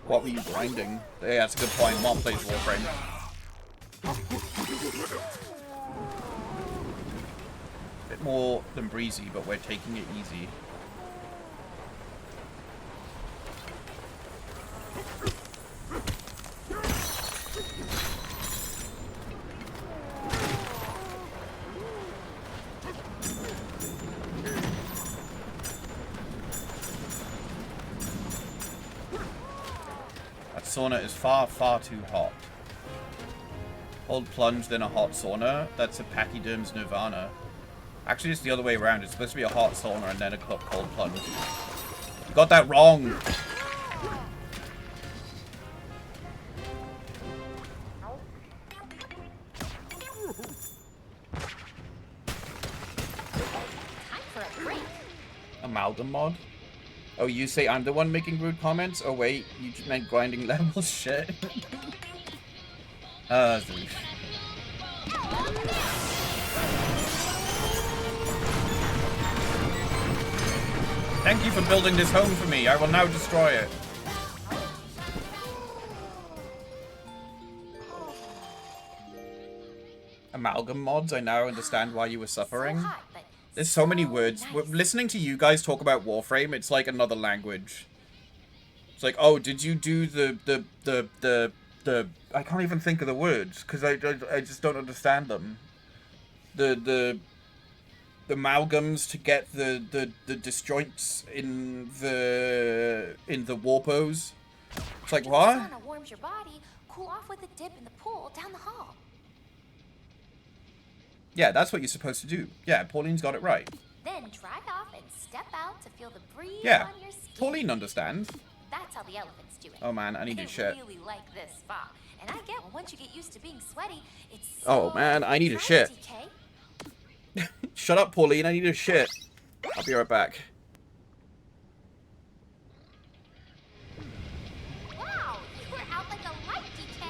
What were you grinding? Yeah, that's a good point. Mom plays Warframe. Bit more than breezy, but we're taking it easy. That sauna is far, far too hot. Cold plunge, then a hot sauna. That's a pachyderm's nirvana. Actually, it's the other way around. It's supposed to be a hot sauna and then a cold plunge. You got that wrong. Amalgam mod? Oh, you say I'm the one making rude comments? Oh wait, you just meant grinding levels? Shit. Thank you for building this home for me. I will now destroy it. Amalgam mods, I now understand why you were suffering. So hot, but There's so many so words. nice. Listening to you guys talk about Warframe, it's like another language. It's like, oh, did you do the I can't even think of the words because I just don't understand them. The amalgams to get the disjoints in the warpos. It's like, After what? the sauna warms your body, cool off with a dip in the pool down the hall. Yeah, that's what you're supposed to do. Yeah, Pauline's got it right. Then dry off and step out to feel the breeze Yeah, on your skin. Pauline understands. That's how the elephants do it. Oh man, I need they a shit. really like this spa. And I get once you get used to being sweaty, it's Oh so man, I need a nice, shit. DK. Shut up, Pauline, I need a shit. I'll be right back. Wow, you were out like a light, DK.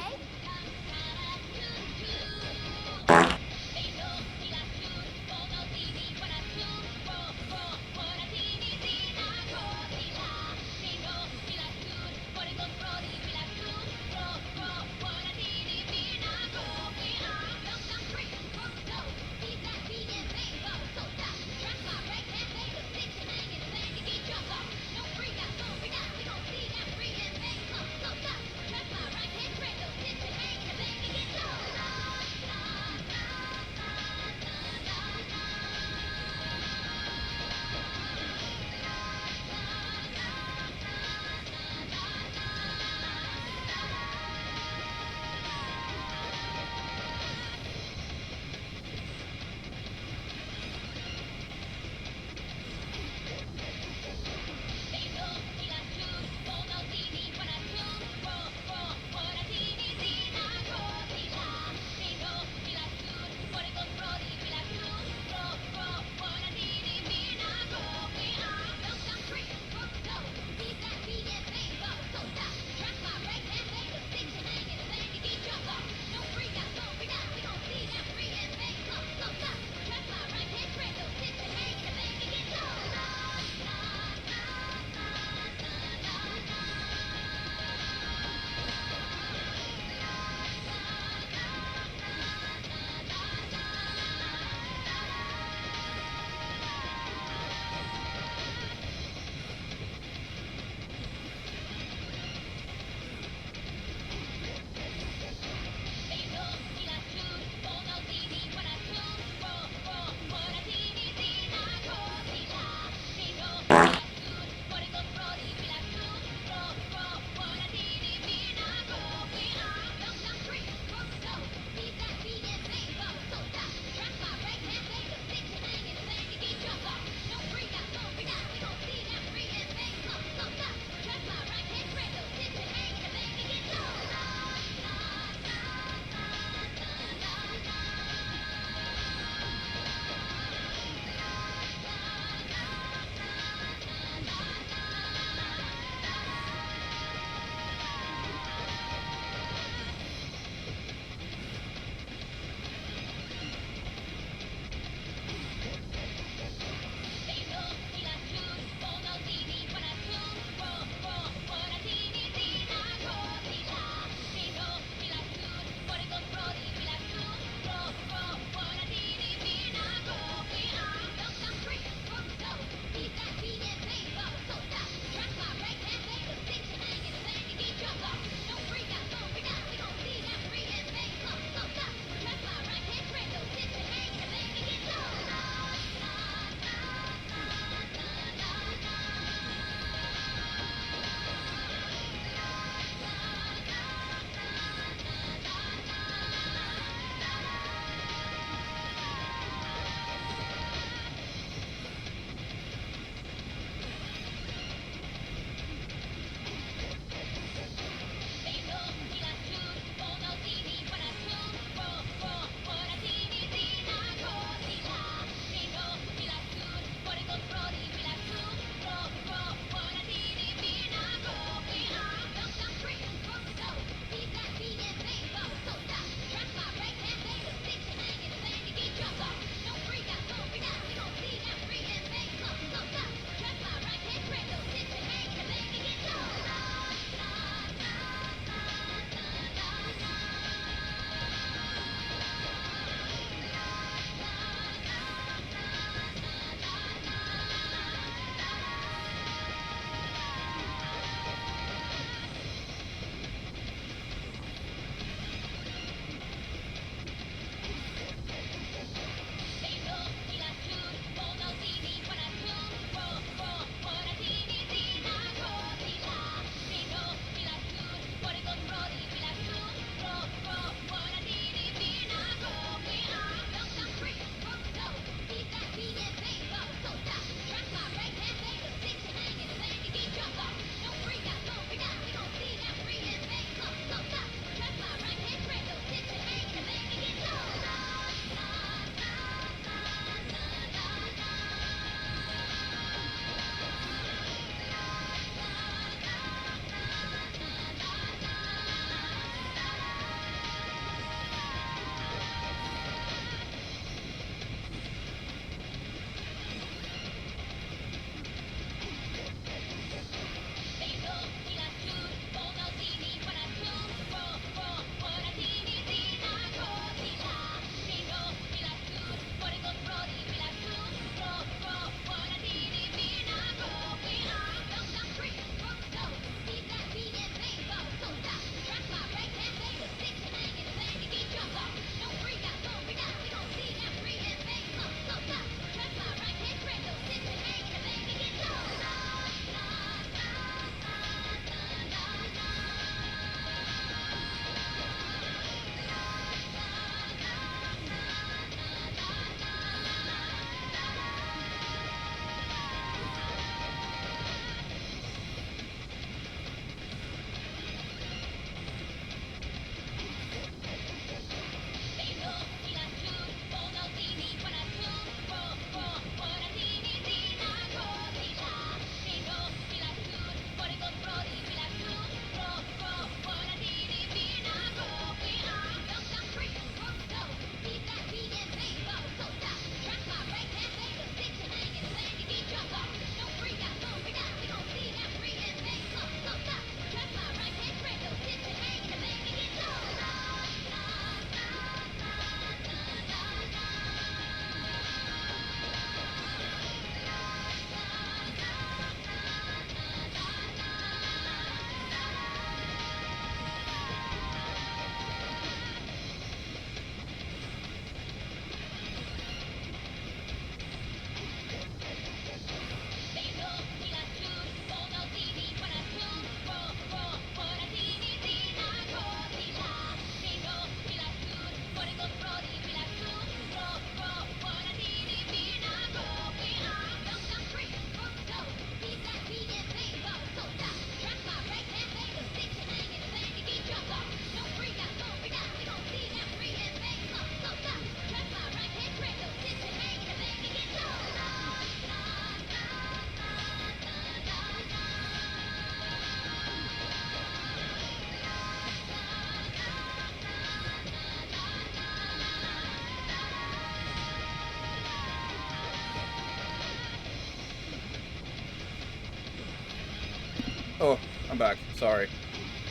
Oh, I'm back. Sorry.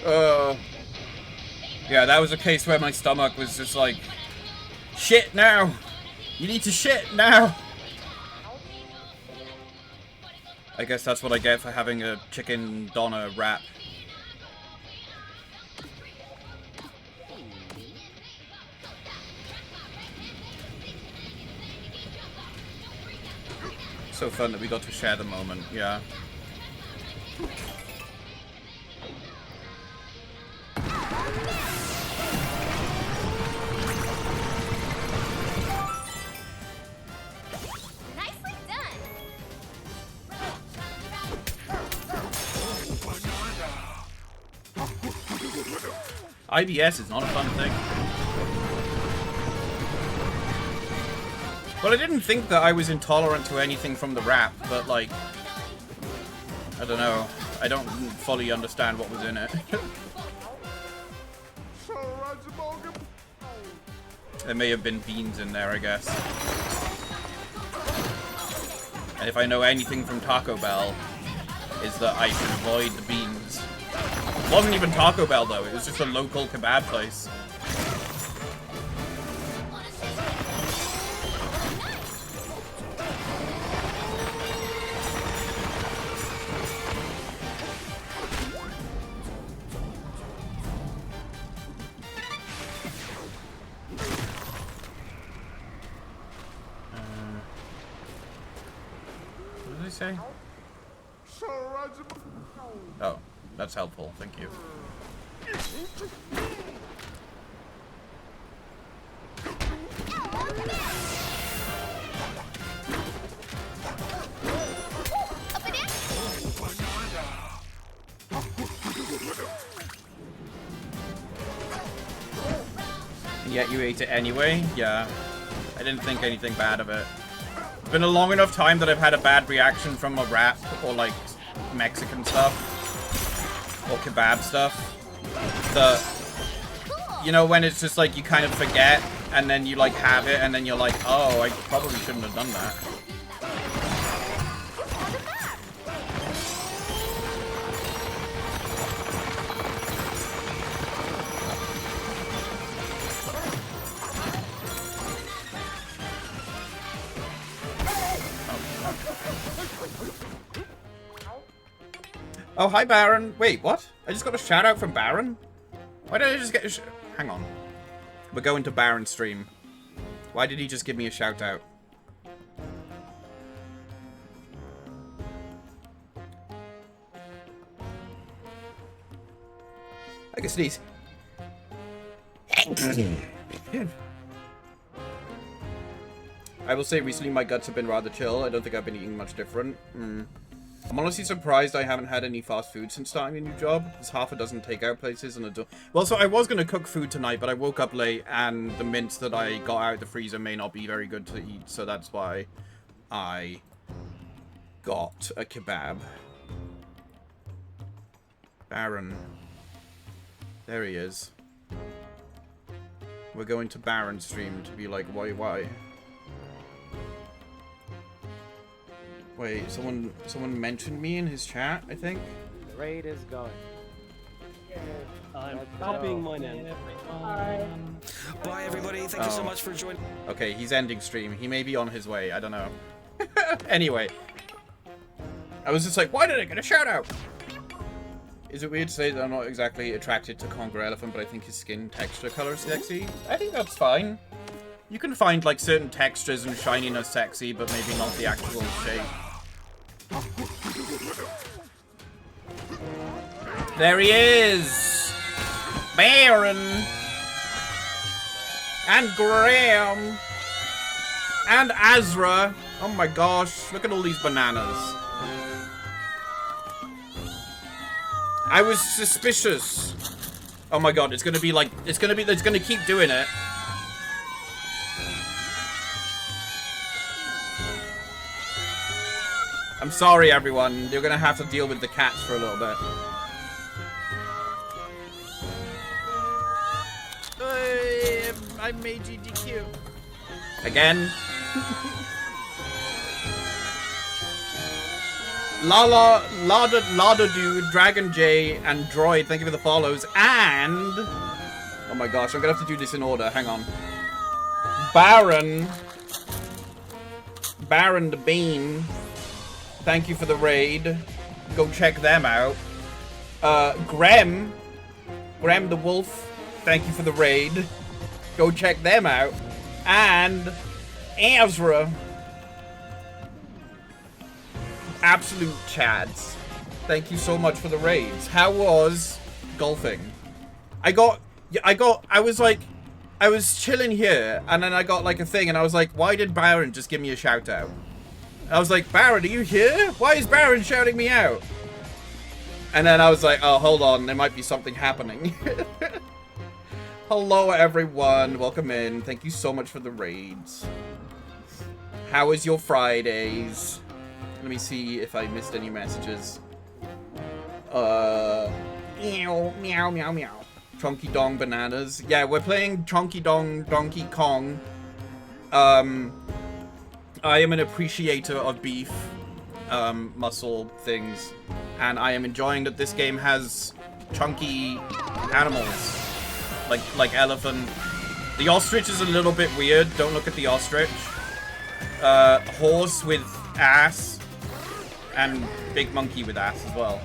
Yeah, that was a case where my stomach was just like, shit now! You need to shit now! I guess that's what I get for having a chicken doner wrap. So fun that we got to share the moment, yeah. Nicely done. IBS is not a fun thing. Well, I didn't think that I was intolerant to anything from the wrap, but like, I don't know. I don't fully understand what was in it. There may have been beans in there, I guess. And if I know anything from Taco Bell, is that I should avoid the beans. It wasn't even Taco Bell though, it was just a local kebab place. What did I say? Oh, that's helpful. Thank you. And yet you ate it anyway? Yeah. I didn't think anything bad of it. It's been a long enough time that I've had a bad reaction from a wrap or like Mexican stuff or kebab stuff that, you know, when it's just like you kind of forget and then you like have it and then you're like, oh, I probably shouldn't have done that. Oh, hi, Baron. Wait, what? I just got a shout out from Baron? Why did I just get a hang on. We're going to Baron's stream. Why did he just give me a shout out? I can sneeze. I will say recently my guts have been rather chill. I don't think I've been eating much different. I'm honestly surprised I haven't had any fast food since starting a new job. There's half a dozen takeout places and a well, so I was going to cook food tonight, but I woke up late and the mince that I got out of the freezer may not be very good to eat, so that's why I got a kebab. Baron. There he is. We're going to Baron's stream to be like, why? Wait, someone mentioned me in his chat, I think? The raid is going. I'm copying my name. Bye everybody, thank you so much for joining. Okay, he's ending stream. He may be on his way, I don't know. Anyway. I was just like, why did I get a shout out? Is it weird to say that I'm not exactly attracted to Conger Elephant, but I think his skin texture color is sexy? I think that's fine. You can find like certain textures and shininess sexy, but maybe not the actual shape. There he is! Baron! And Graham! And Azra! Oh my gosh, look at all these bananas. I was suspicious. Oh my god, it's gonna be like, it's gonna keep doing it. I'm sorry, everyone. You're gonna have to deal with the cats for a little bit. I made GDQ. Again? Lada Dude, Dragon J, and Droid, thank you for the follows. And... oh my gosh, I'm gonna have to do this in order. Hang on. Baron the Bean, thank you for the raid. Go check them out. Graham the Wolf, thank you for the raid. Go check them out. And Ezra. Absolute chads. Thank you so much for the raids. How was golfing? I was chilling here, and then I got like a thing, and I was like, why did Baron just give me a shout out? I was like, Baron, are you here? Why is Baron shouting me out? And then I was like, oh, hold on, there might be something happening. Hello, everyone. Welcome in. Thank you so much for the raids. How was your Fridays? Let me see if I missed any messages. Meow, meow, meow, meow. Chonky Dong Bananas. Yeah, we're playing Chonky Dong Donkey Kong. I am an appreciator of beef, muscle things, and I am enjoying that this game has chunky animals, like elephant. The ostrich is a little bit weird. Don't look at the ostrich. Horse with ass. And big monkey with ass as well.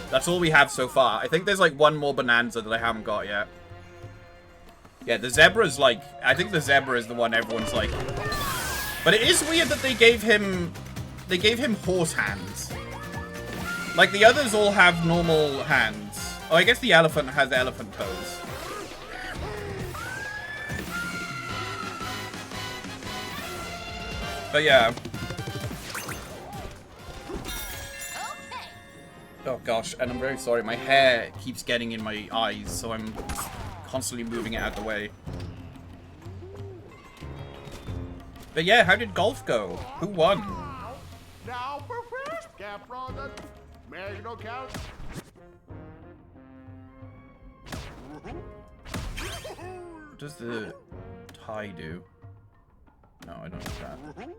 That's all we have so far. I think there's like one more Bananza that I haven't got yet. Yeah, the zebra's like... I think the zebra is the one everyone's like... But it is weird that they gave him horse hands. Like, the others all have normal hands. Oh, I guess the elephant has elephant toes. But yeah... oh gosh, and I'm very sorry. My hair keeps getting in my eyes, so I'm constantly moving it out the way. But yeah, how did golf go? Who won? Now for first, Cap Ronan. Make no count. What does the tie do? No, I don't know that.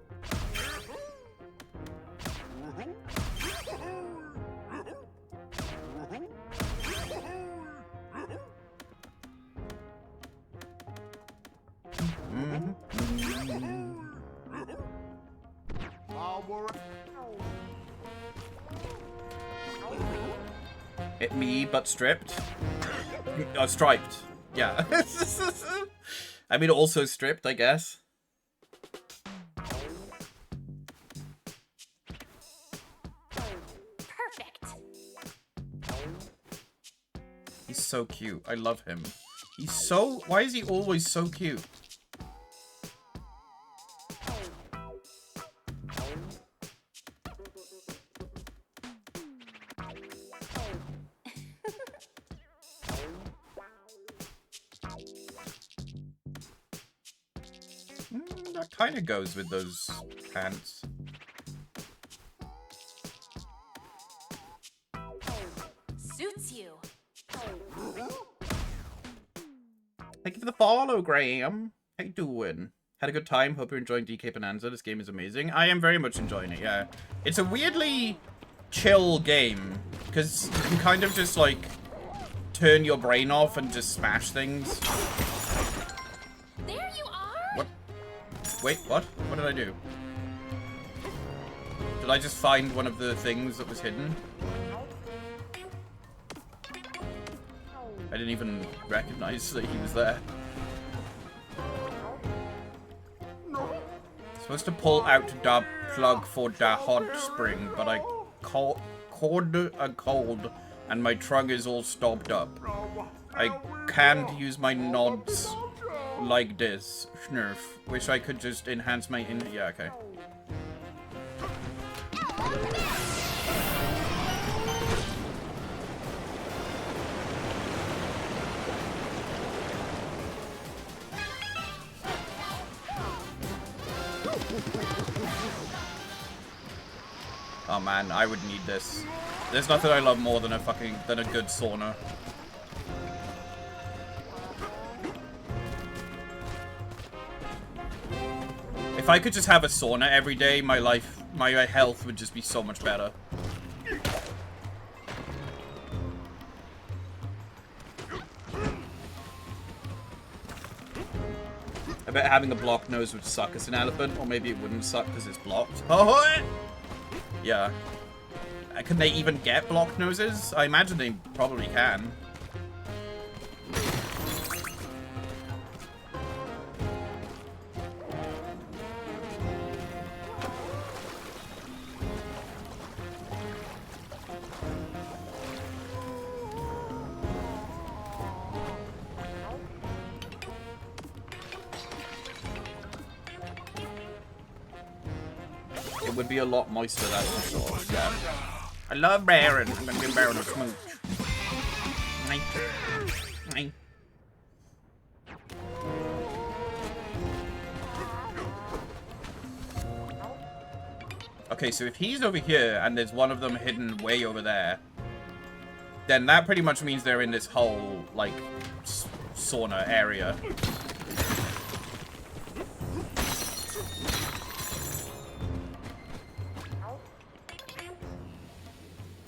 Hit me, but stripped. Oh, striped. Yeah. I mean, also stripped, I guess. Perfect. He's so cute. I love him. He's so... why is he always so cute? That kind of goes with those pants. Suits you. Thank you for the follow, Graham. How you doing? Had a good time. Hope you're enjoying DK Bananza. This game is amazing. I am very much enjoying it, yeah. It's a weirdly chill game. Because you can kind of just, like, turn your brain off and just smash things. There you are. What? Wait, what? What did I do? Did I just find one of the things that was hidden? I didn't even recognize that he was there. Supposed to pull out the plug for the hot spring, but I caught a cold and my trunk is all stopped up. I can't use my nods like this. Schnurf. Wish I could just enhance my yeah, okay. Oh man, I would need this. There's nothing I love more than a good sauna. If I could just have a sauna every day, my life my health would just be so much better. I bet having a blocked nose would suck as an elephant, or maybe it wouldn't suck because it's blocked. Oh, yeah. Can they even get blocked noses? I imagine they probably can. It would be a lot moister, that's for sure. Yeah. I love Baron. I'm gonna give Baron a smooch. Okay, so if he's over here and there's one of them hidden way over there, then that pretty much means they're in this whole, like, sauna area.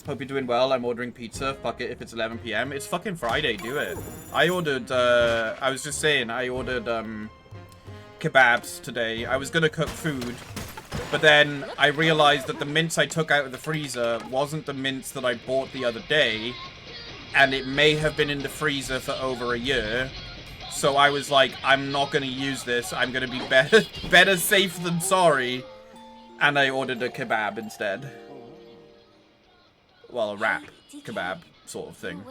Hope you're doing well. I'm ordering pizza. Fuck it if it's 11 PM. It's fucking Friday. Do it. I ordered, I was just saying, I ordered, kebabs today. I was gonna cook food, but then I realized that the mince I took out of the freezer wasn't the mince that I bought the other day, and it may have been in the freezer for over a year. So I was like, I'm not gonna use this. I'm gonna be better safe than sorry. And I ordered a kebab instead. Well, a wrap kebab sort of thing.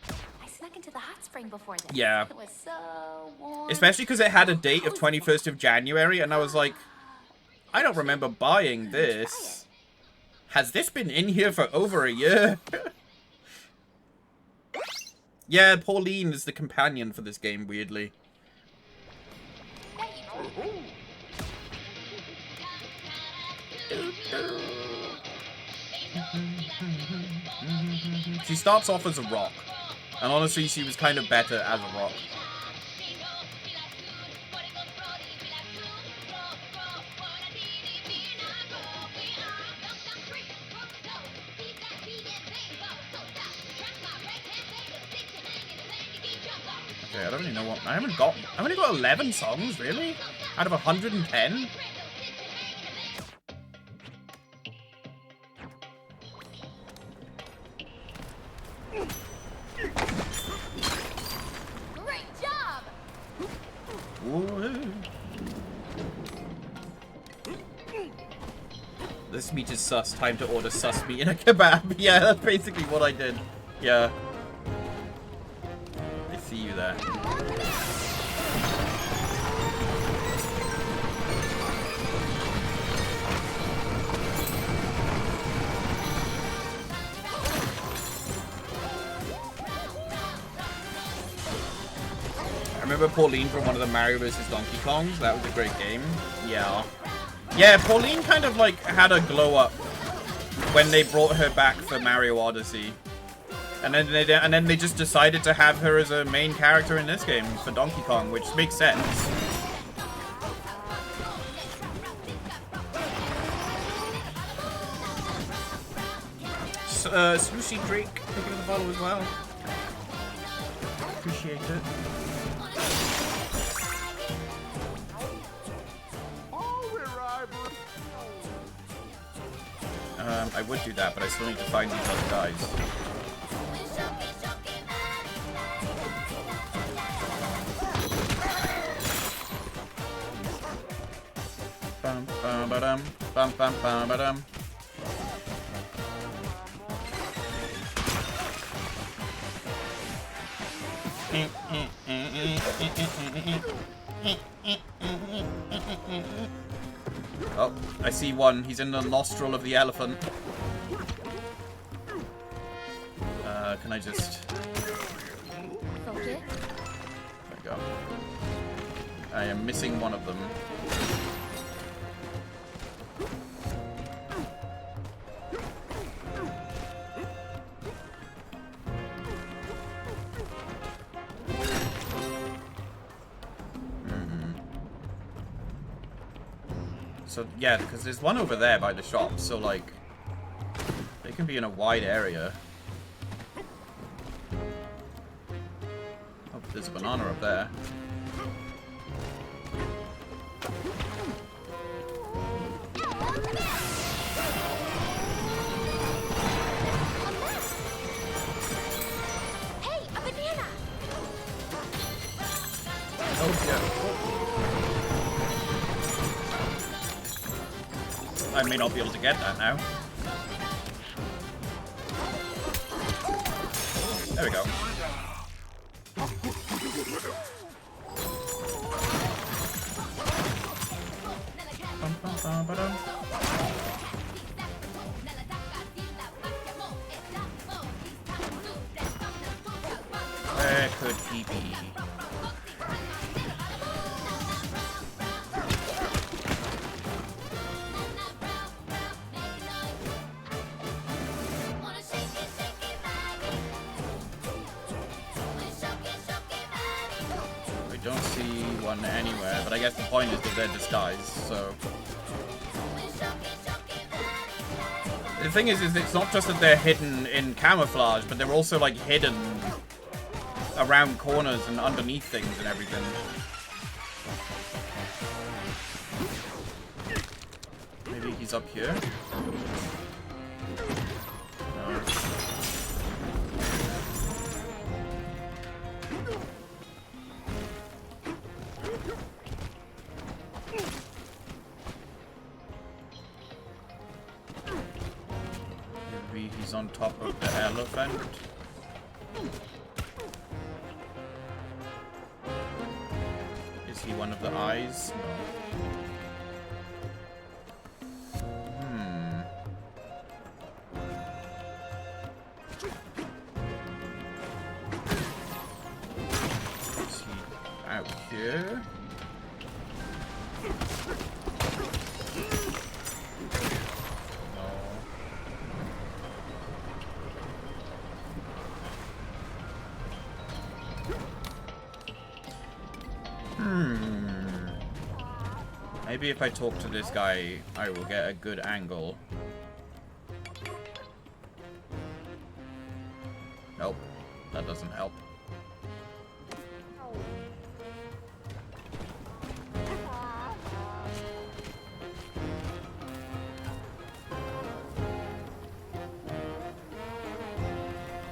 I snuck into the hot spring before this. Yeah. It was so warm. Especially because it had a date of 21st of January, and I was like, I don't remember buying this. Has this been in here for over a year? Yeah, Pauline is the companion for this game, weirdly. She starts off as a rock, and honestly, she was kind of better as a rock. Okay, I don't really know what... I've only got 11 songs, really? Out of 110? Great job! Ooh. This meat is sus. Time to order sus meat in a kebab. Yeah, that's basically what I did. Yeah. I see you there. I remember Pauline from one of the Mario vs. Donkey Kongs. That was a great game. Yeah. Yeah, Pauline kind of like had a glow up when they brought her back for Mario Odyssey. And then they just decided to have her as a main character in this game for Donkey Kong, which makes sense. Sushi Drake, thank you for the follow as well. Appreciate it. I would do that, but I still need to find these other guys. Bum bum ba-dum, bum bum bum ba-dum. Oh, I see one. He's in the nostril of the elephant. Can I just... Focus. There we go. I am missing one of them. So, yeah, because there's one over there by the shop, so, like, they can be in a wide area. Oh, there's a banana up there. Hey, a banana! Oh, yeah. I may not be able to get that now. There we go. Where could he be? I don't see one anywhere, but I guess the point is that they're disguised, so... The thing is it's not just that they're hidden in camouflage, but they're also, like, hidden around corners and underneath things and everything. Maybe he's up here? No. Maybe he's on top of the elephant. Is he one of the eyes? No. Is he out here? Maybe if I talk to this guy, I will get a good angle. Nope, that doesn't help.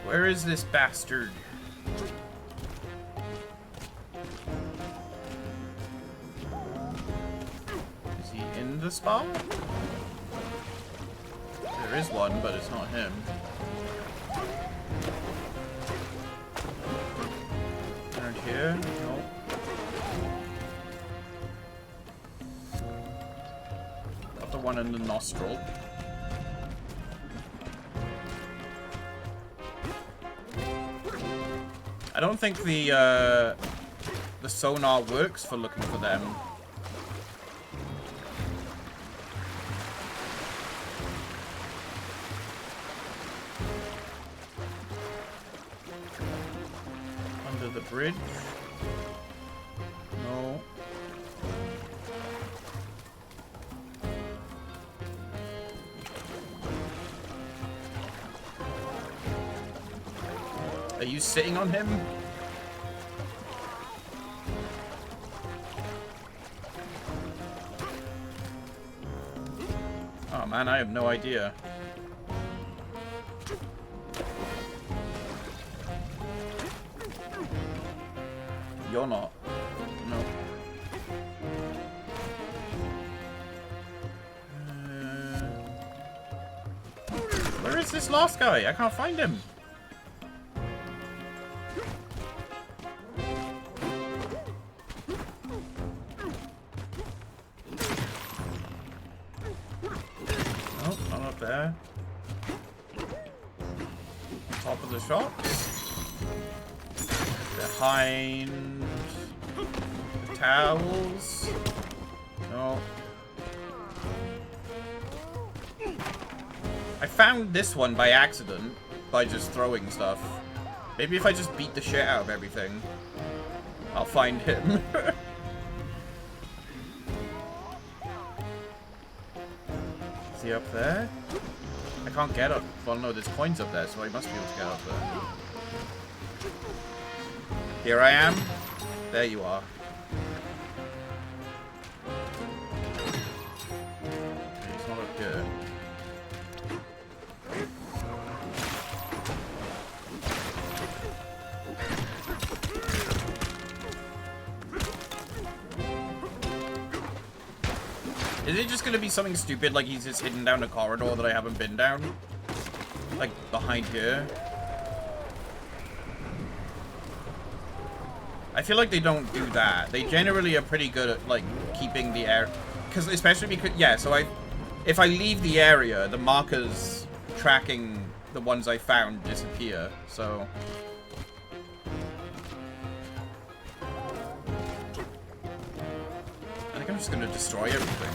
Where is this bastard? The spa? There is one, but it's not him. Around here? Nope. Got the one in the nostril. I don't think the sonar works for looking for them. Bridge? No. Are you sitting on him? Oh man, I have no idea. You're not. No. Where is this last guy? I can't find him. Oh, not up there. Top of the shops. Behind the towels. No. I found this one by accident by just throwing stuff. Maybe if I just beat the shit out of everything, I'll find him. Is he up there? I can't get up. Well, no, there's coins up there, so I must be able to get up there. Here I am. There you are. Okay, it's not up here. Is it just gonna be something stupid like he's just hidden down a corridor that I haven't been down? Like, behind here? I feel like they don't do that. They generally are pretty good at, like, keeping the air... Because, especially because... Yeah, so if I leave the area, the markers tracking the ones I found disappear, so... I think I'm just gonna destroy everything.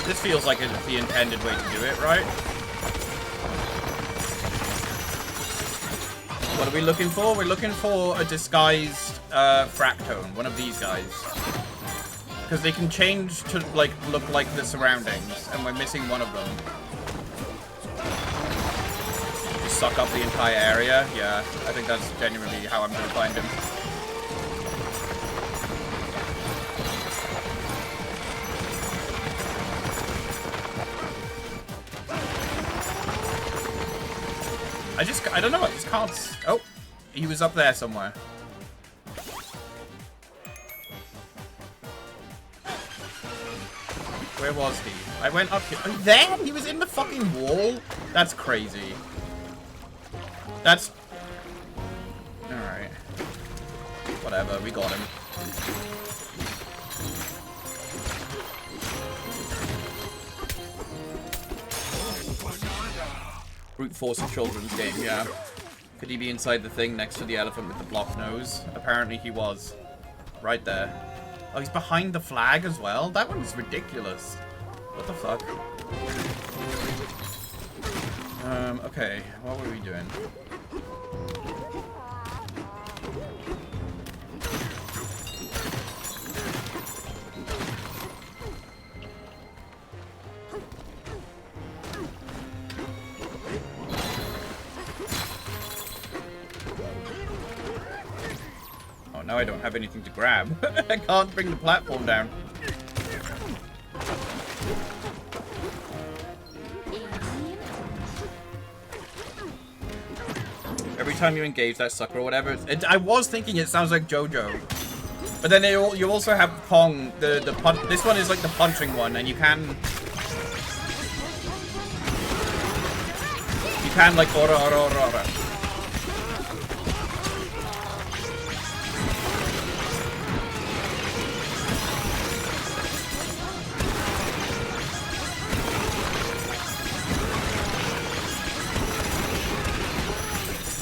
This feels like it's the intended way to do it, right? What are we looking for? We're looking for a disguised fractone, one of these guys. Because they can change to, like, look like the surroundings, and we're missing one of them. Just suck up the entire area? Yeah, I think that's genuinely how I'm gonna find him. I don't know, I just can't... Oh, he was up there somewhere. Where was he? I went up here. Oh, there? He was in the fucking wall? That's crazy. That's... Alright. Whatever, we got him. Brute force a children's game, yeah. Could he be inside the thing next to the elephant with the blocked nose? Apparently he was. Right there. Oh, he's behind the flag as well? That one was ridiculous. What the fuck? Okay. What were we doing? Now I don't have anything to grab. I can't bring the platform down. Every time you engage that sucker or whatever, I was thinking it sounds like JoJo. But then you also have Pong, this one is like the punching one, and you can like ora.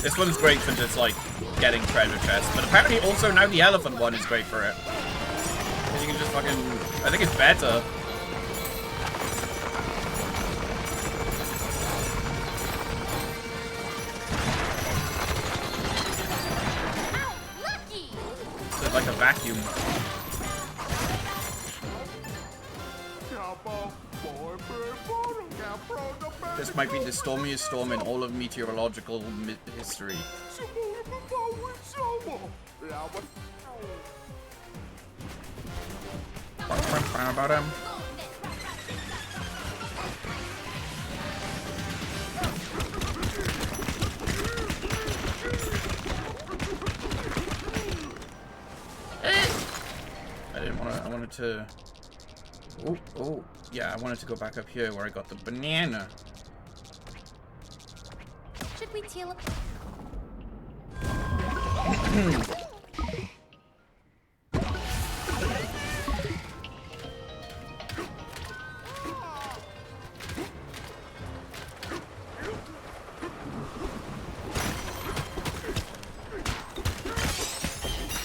This one's great for just, like, getting treasure chests. But apparently also now the elephant one is great for it. You can just fucking... I think it's better. It's like a vacuum. This might be the stormiest storm in all of meteorological history. I wanted to... Oh, yeah, I wanted to go back up here where I got the banana. Should we teleport?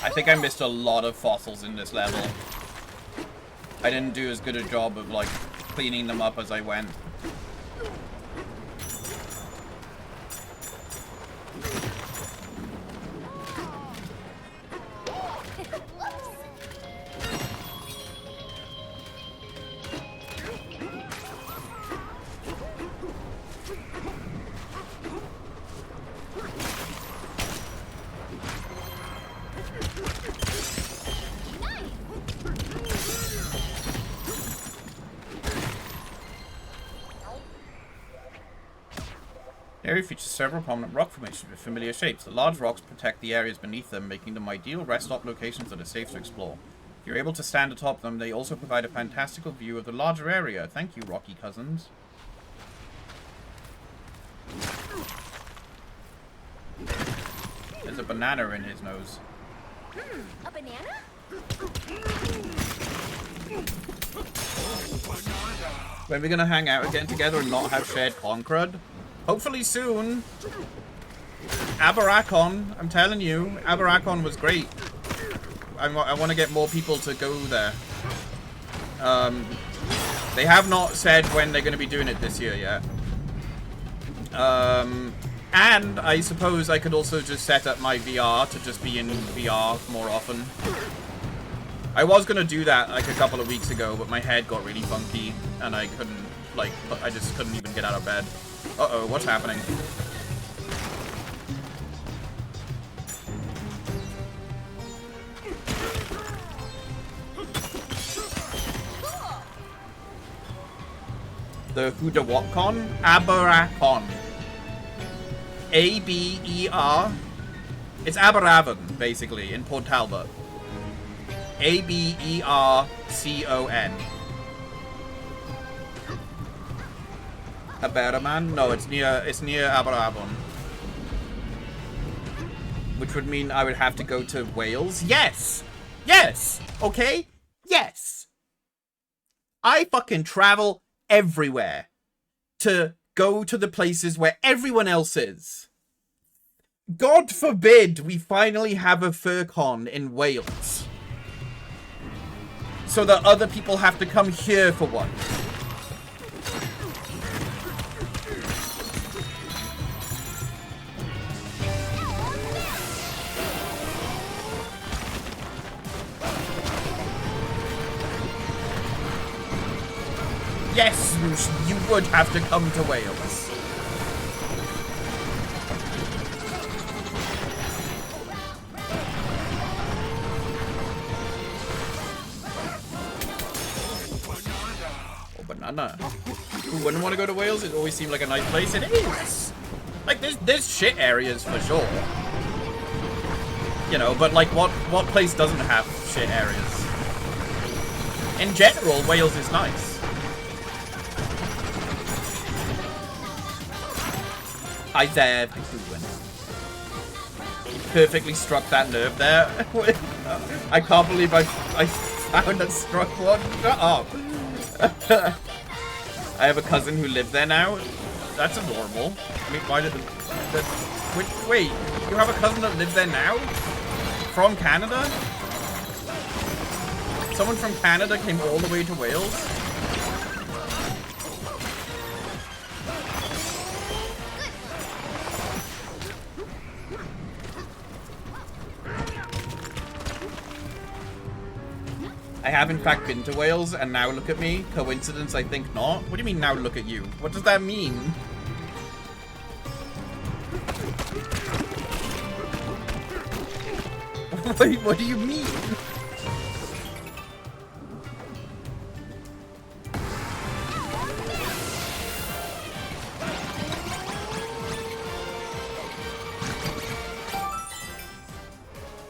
I think I missed a lot of fossils in this level. I didn't do as good a job of, like, cleaning them up as I went. The area features several prominent rock formations with familiar shapes. The large rocks protect the areas beneath them, making them ideal rest stop locations that are safe to explore. If you're able to stand atop them, they also provide a fantastical view of the larger area. Thank you, Rocky Cousins. There's a banana in his nose. A banana? When are we gonna hang out again together and not have shared con crud? Hopefully soon. Abarakon, I'm telling you, Abarakon was great. I want to get more people to go there. They have not said when they're going to be doing it this year yet. And I suppose I could also just set up my VR to just be in VR more often. I was going to do that like a couple of weeks ago, but my head got really funky and I couldn't, like, I just couldn't even get out of bed. Uh-oh, what's happening? The Hudawatcon? Aberakon. A-B-E-R. It's Aberavon, basically, in Port Talbot. A-B-E-R-C-O-N. Aberaman? No, it's near Aberavon. Which would mean I would have to go to Wales? Yes! Yes! Okay? Yes! I fucking travel everywhere to go to the places where everyone else is. God forbid we finally have a FurCon in Wales. So that other people have to come here for one. Yes, you would have to come to Wales. Oh, banana. Who wouldn't want to go to Wales? It always seemed like a nice place. It is. Like, there's shit areas for sure. You know, but like, what place doesn't have shit areas? In general, Wales is nice. Hi there, how you doing? You perfectly struck that nerve there. I can't believe I found and struck one. Shut up. I have a cousin who lived there now. That's adorable. I mean, why did wait, you have a cousin that lives there now? From Canada? Someone from Canada came all the way to Wales? I have in fact been to Wales, and now look at me. Coincidence? I think not. What do you mean, now look at you? What does that mean? What do you mean?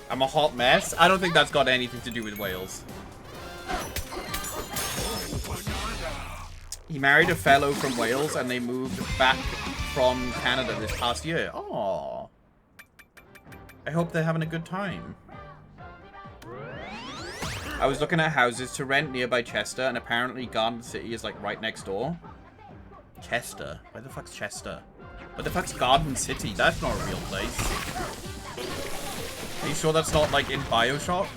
I'm a hot mess? I don't think that's got anything to do with Wales. He married a fellow from Wales and they moved back from Canada this past year. Aww. I hope they're having a good time. I was looking at houses to rent nearby Chester, and apparently Garden City is like right next door. Chester? Where the fuck's Chester? Where the fuck's Garden City? That's not a real place. you sure that's not like in BioShock?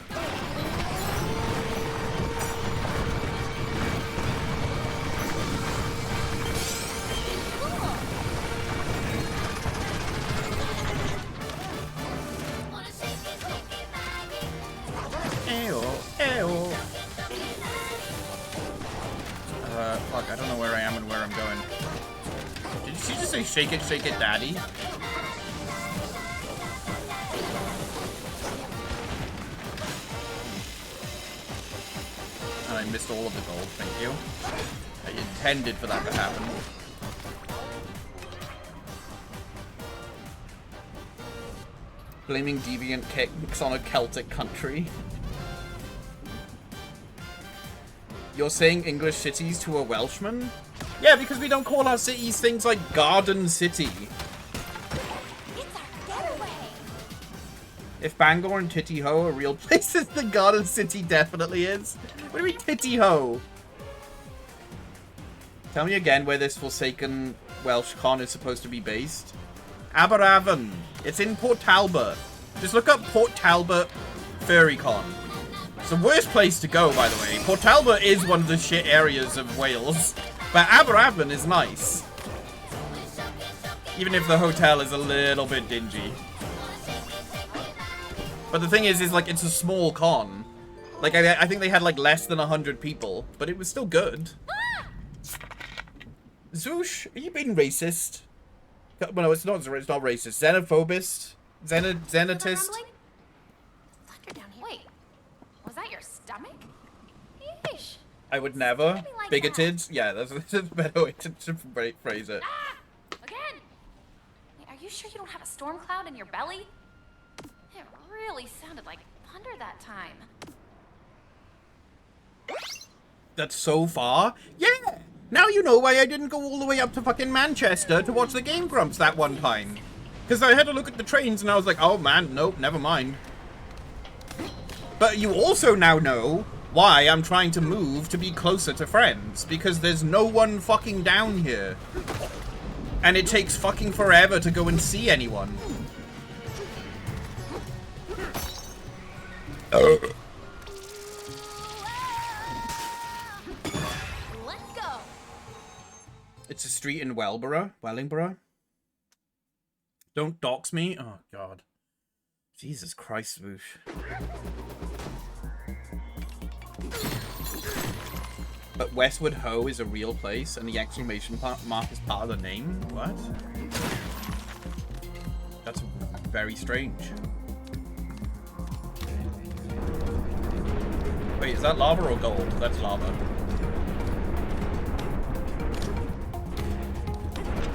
Fuck, I don't know where I am and where I'm going. Did she just say shake it, daddy? And I missed all of the gold, thank you. I intended for that to happen. Blaming deviant kicks on a Celtic country. You're saying English cities to a Welshman? Yeah, because we don't call our cities things like Garden City. It's our getaway. If Bangor and Titty Ho are real places, then Garden City definitely is. What do you mean Titty Ho? Tell me again where this Forsaken Welsh con is supposed to be based. Aberavon. It's in Port Talbot. Just look up Port Talbot Furry Con. It's the worst place to go, by the way. Port Talbot is one of the shit areas of Wales. But Aberavon is nice. Even if the hotel is a little bit dingy. But the thing is like, it's a small con. Like, I think they had, like, less than 100 people. But it was still good. Zoosh, are you being racist? Well, no, it's not racist. Xenophobist? Xenotist? Thunder down here. Wait, was that your stomach? Yeesh. I would never. Something like Bigoted? that. Yeah, that's a better way to phrase it. Ah! Again! Wait, are you sure you don't have a storm cloud in your belly? It really sounded like thunder that time. That's so far? Yeah! Now you know why I didn't go all the way up to fucking Manchester to watch the Game Grumps that one time. Because I had to look at the trains and I was like, oh man, nope, never mind. But you also now know why I'm trying to move to be closer to friends. Because there's no one fucking down here. And it takes fucking forever to go and see anyone. Let's go! It's a street in Wellingborough. Don't dox me. Oh, God. Jesus Christ, Swoosh. But Westwood Ho is a real place, and the exclamation mark is part of the name? What? That's very strange. Wait, is that lava or gold? That's lava.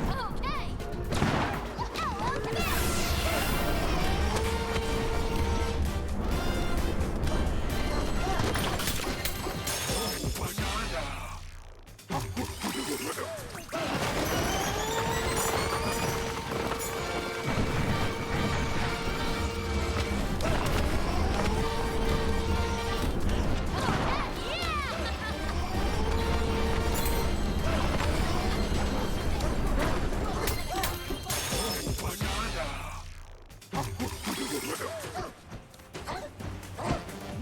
Okay!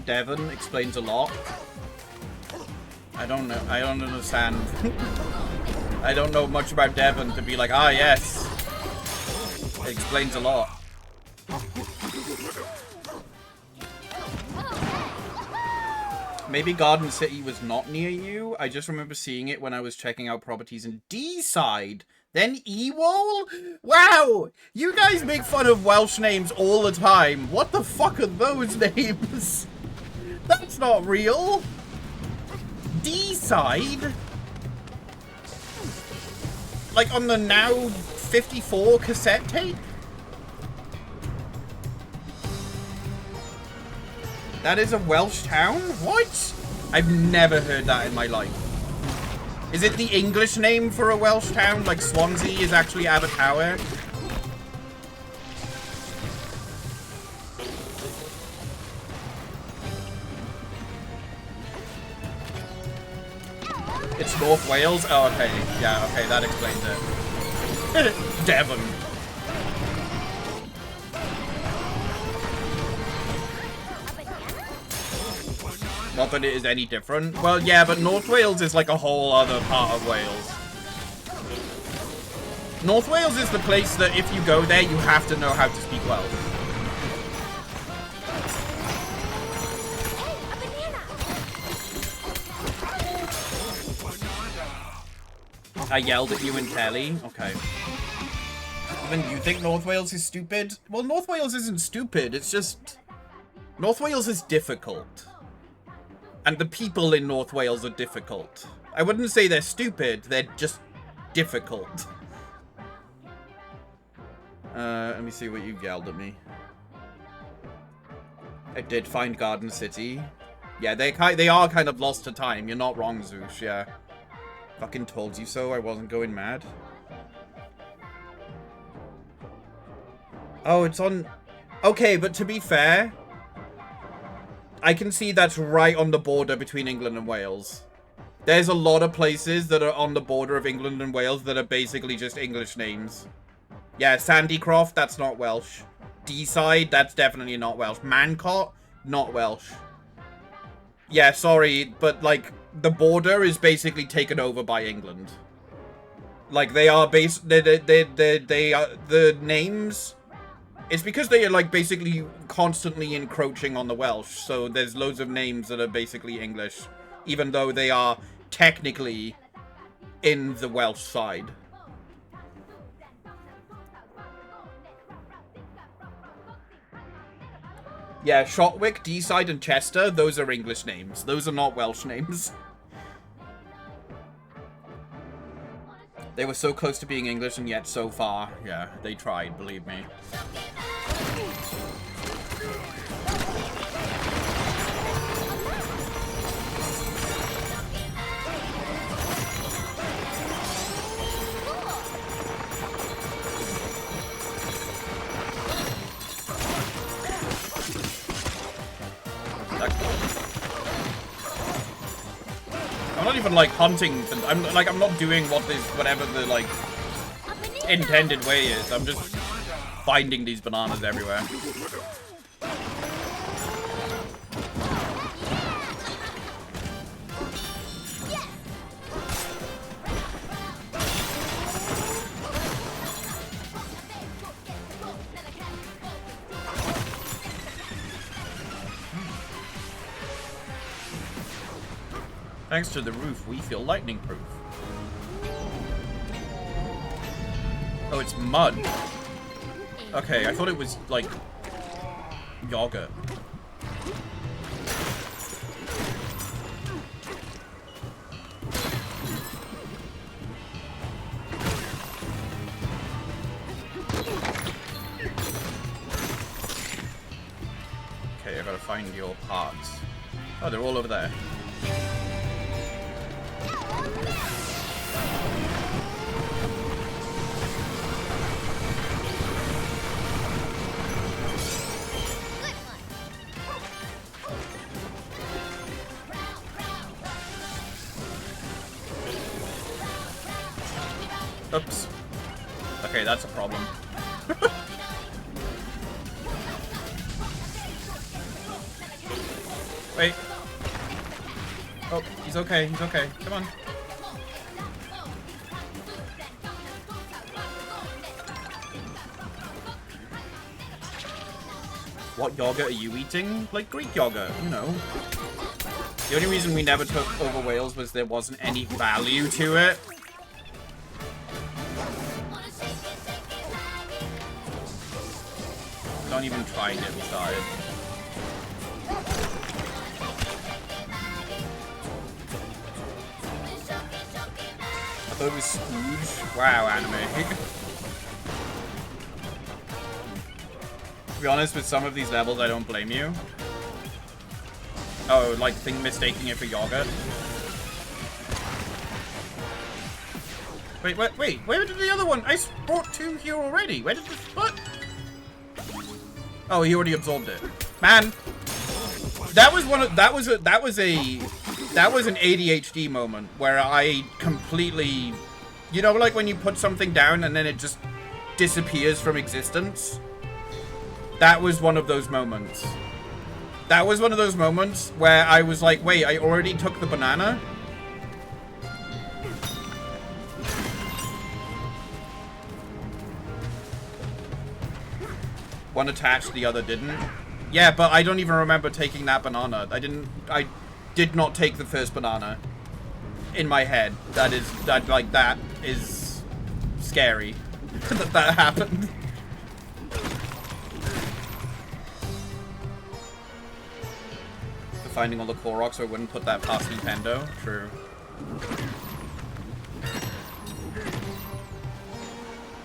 Devon explains a lot. I don't know. I don't understand. I don't know much about Devon to be like, ah, yes. It explains a lot. Maybe Garden City was not near you. I just remember seeing it when I was checking out properties in D-side. Then Ewol? Wow! You guys make fun of Welsh names all the time. What the fuck are those names? That's not real. D-side? Like on the now 54 cassette tape? That is a Welsh town? What? I've never heard that in my life. Is it the English name for a Welsh town? Like Swansea is actually Abertawe? It's North Wales? Oh, okay. Yeah, okay, that explains it. Devon. Not that it is any different. Well, yeah, but North Wales is like a whole other part of Wales. North Wales is the place that if you go there, you have to know how to speak Welsh. I yelled at you and Kelly. Okay. Even you think North Wales is stupid? Well, North Wales isn't stupid. It's just... North Wales is difficult. And the people in North Wales are difficult. I wouldn't say they're stupid. They're just difficult. Let me see what you yelled at me. I did find Garden City. Yeah, they are kind of lost to time. You're not wrong, Zeus. Yeah. Fucking told you so. I wasn't going mad. Oh, it's on... Okay, but to be fair, I can see that's right on the border between England and Wales. There's a lot of places that are on the border of England and Wales that are basically just English names. Yeah, Sandycroft, that's not Welsh. Deeside, that's definitely not Welsh. Mancott, not Welsh. Yeah, sorry, but like the border is basically taken over by England. Like they are they are the names. It's because they are like basically constantly encroaching on the Welsh. So there's loads of names that are basically English, even though they are technically in the Welsh side. Yeah, Shotwick, Deeside, and Chester, those are English names. Those are not Welsh names. They were so close to being English and yet so far. Yeah, they tried, believe me. I'm not even like hunting. I'm not doing whatever the like intended way is. I'm just finding these bananas everywhere. Thanks to the roof, we feel lightning proof. Oh, it's mud. Okay, I thought it was, like, yogurt. Okay, I gotta find your parts. Oh, they're all over there. Oops. Okay, that's a problem. Wait. Oh, he's okay, he's okay. Come on. What yogurt are you eating? Like Greek yogurt, you know. The only reason we never took over Wales was there wasn't any value to it. Don't even try and get me started. I thought it was Scrooge. Wow, anime. To be honest, with some of these levels, I don't blame you. Oh, like mistaking it for yogurt. Wait, where did the other one? I brought two here already. Where did this, what? Oh, he already absorbed it. Man, that was an ADHD moment where I completely, you know, like when you put something down and then it just disappears from existence. That was one of those moments. That was one of those moments where I was like, wait, I already took the banana? One attached, the other didn't. Yeah, but I don't even remember taking that banana. I did not take the first banana. In my head. That is scary. that happened. For finding all the Koroks, so I wouldn't put that past Nintendo. True.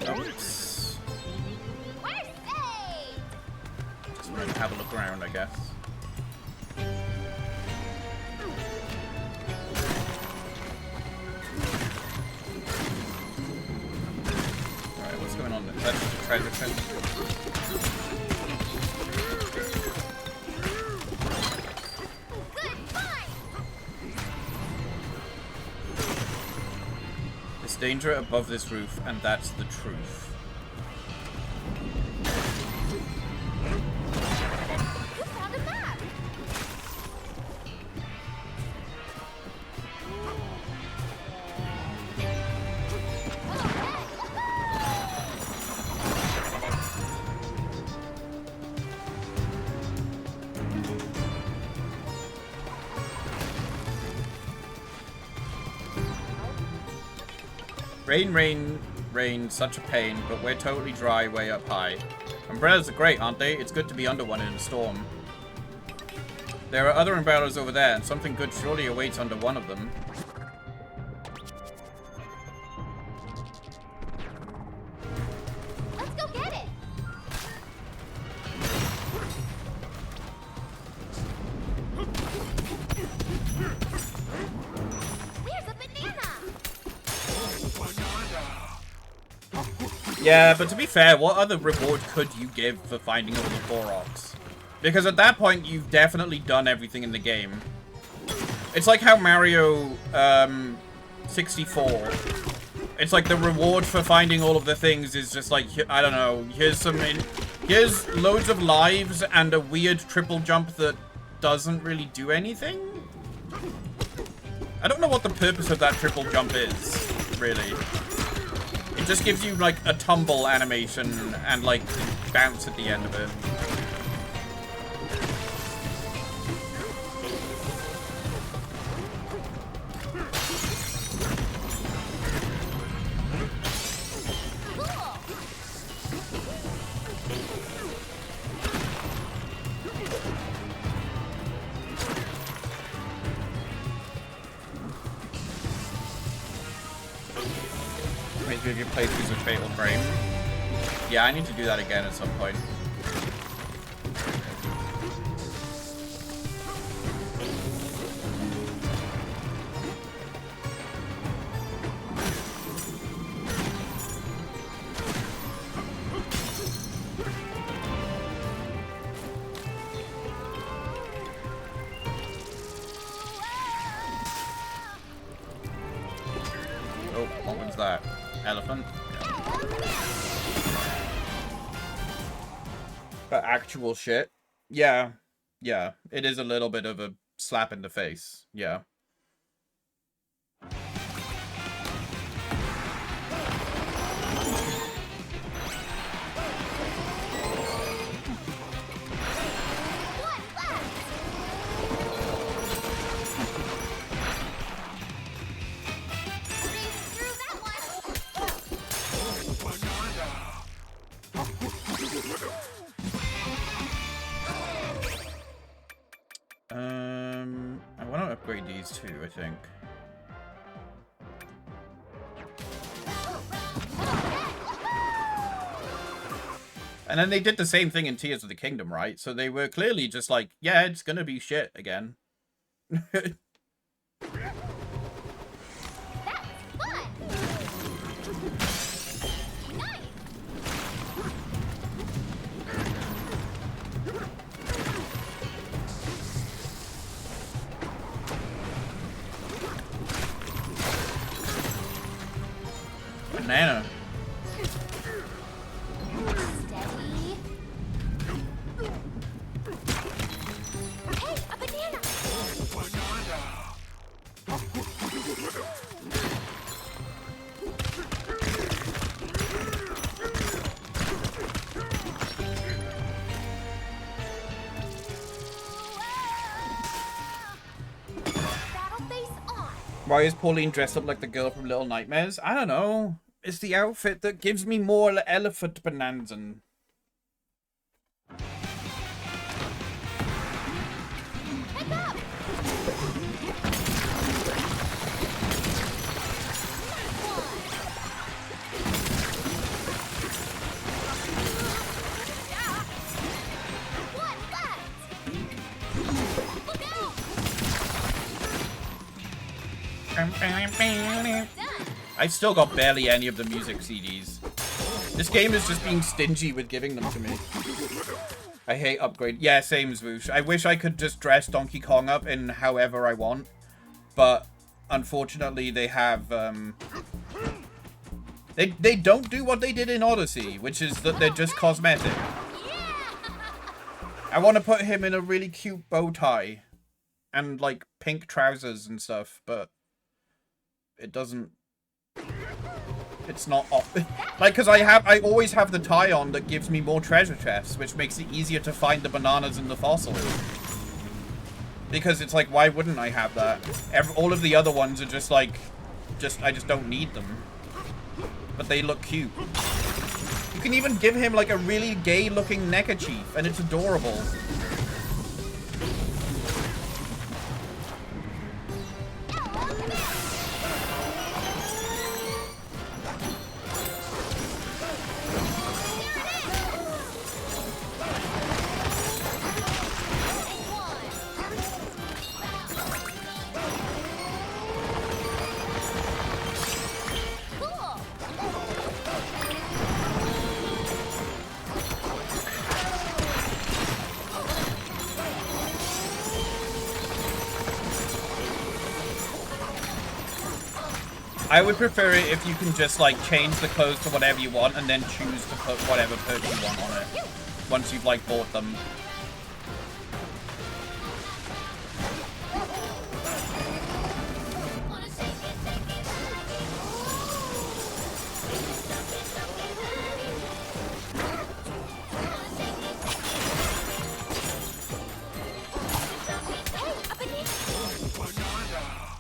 Oops. Just wanted to have a look around, I guess. Alright, what's going on there? That's just a treasure chest. There's danger above this roof, and that's the truth. You found a map. Rain, rain, rain, such a pain, but we're totally dry way up high. Umbrellas are great, aren't they? It's good to be under one in a storm. There are other umbrellas over there, and something good surely awaits under one of them. Let's go get it. There's a banana. Yeah, but to be fair, what other reward could you give for finding all the Koroks? Because at that point, you've definitely done everything in the game. It's like how Mario 64. It's like the reward for finding all of the things is just like, I don't know, here's loads of lives and a weird triple jump that doesn't really do anything? I don't know what the purpose of that triple jump is, really. It just gives you, like, a tumble animation and, like, bounce at the end of it. If you play through the Fatal Frame. Yeah, I need to do that again at some point. Oh, what was that? Elephant? But actual shit. Yeah. Yeah. It is a little bit of a slap in the face. Yeah. I want to upgrade these too, I think. And then they did the same thing in Tears of the Kingdom, right? So they were clearly just like, yeah, it's gonna be shit again. Banana. Steady. Why is Pauline dressed up like the girl from Little Nightmares? I don't know. It's the outfit that gives me more elephant Bananza. I've still got barely any of the music CDs. This game is just being stingy with giving them to me. I hate upgrade. Yeah, same as Voosh. I wish I could just dress Donkey Kong up in however I want. But unfortunately they have they don't do what they did in Odyssey, which is that they're just cosmetic. I want to put him in a really cute bow tie and like pink trousers and stuff, but it doesn't. It's not like, because I always have the tie on that gives me more treasure chests, which makes it easier to find the bananas and the fossils. Because it's like, why wouldn't I have that? All of the other ones are just like, I just don't need them. But they look cute. You can even give him like a really gay-looking neckerchief, and it's adorable. I would prefer it if you can just like change the clothes to whatever you want and then choose to put whatever perk you want on it once you've like bought them.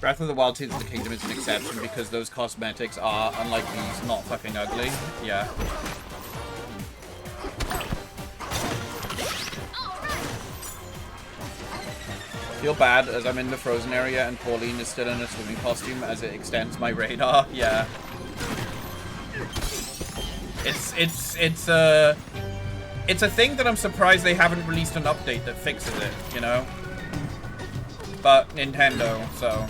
Breath of the Wild Tears of the Kingdom is an exception because those cosmetics are, unlike these, not fucking ugly. Yeah. Feel bad as I'm in the frozen area and Pauline is still in a swimming costume as it extends my radar. Yeah. It's a thing that I'm surprised they haven't released an update that fixes it, you know? But Nintendo, so.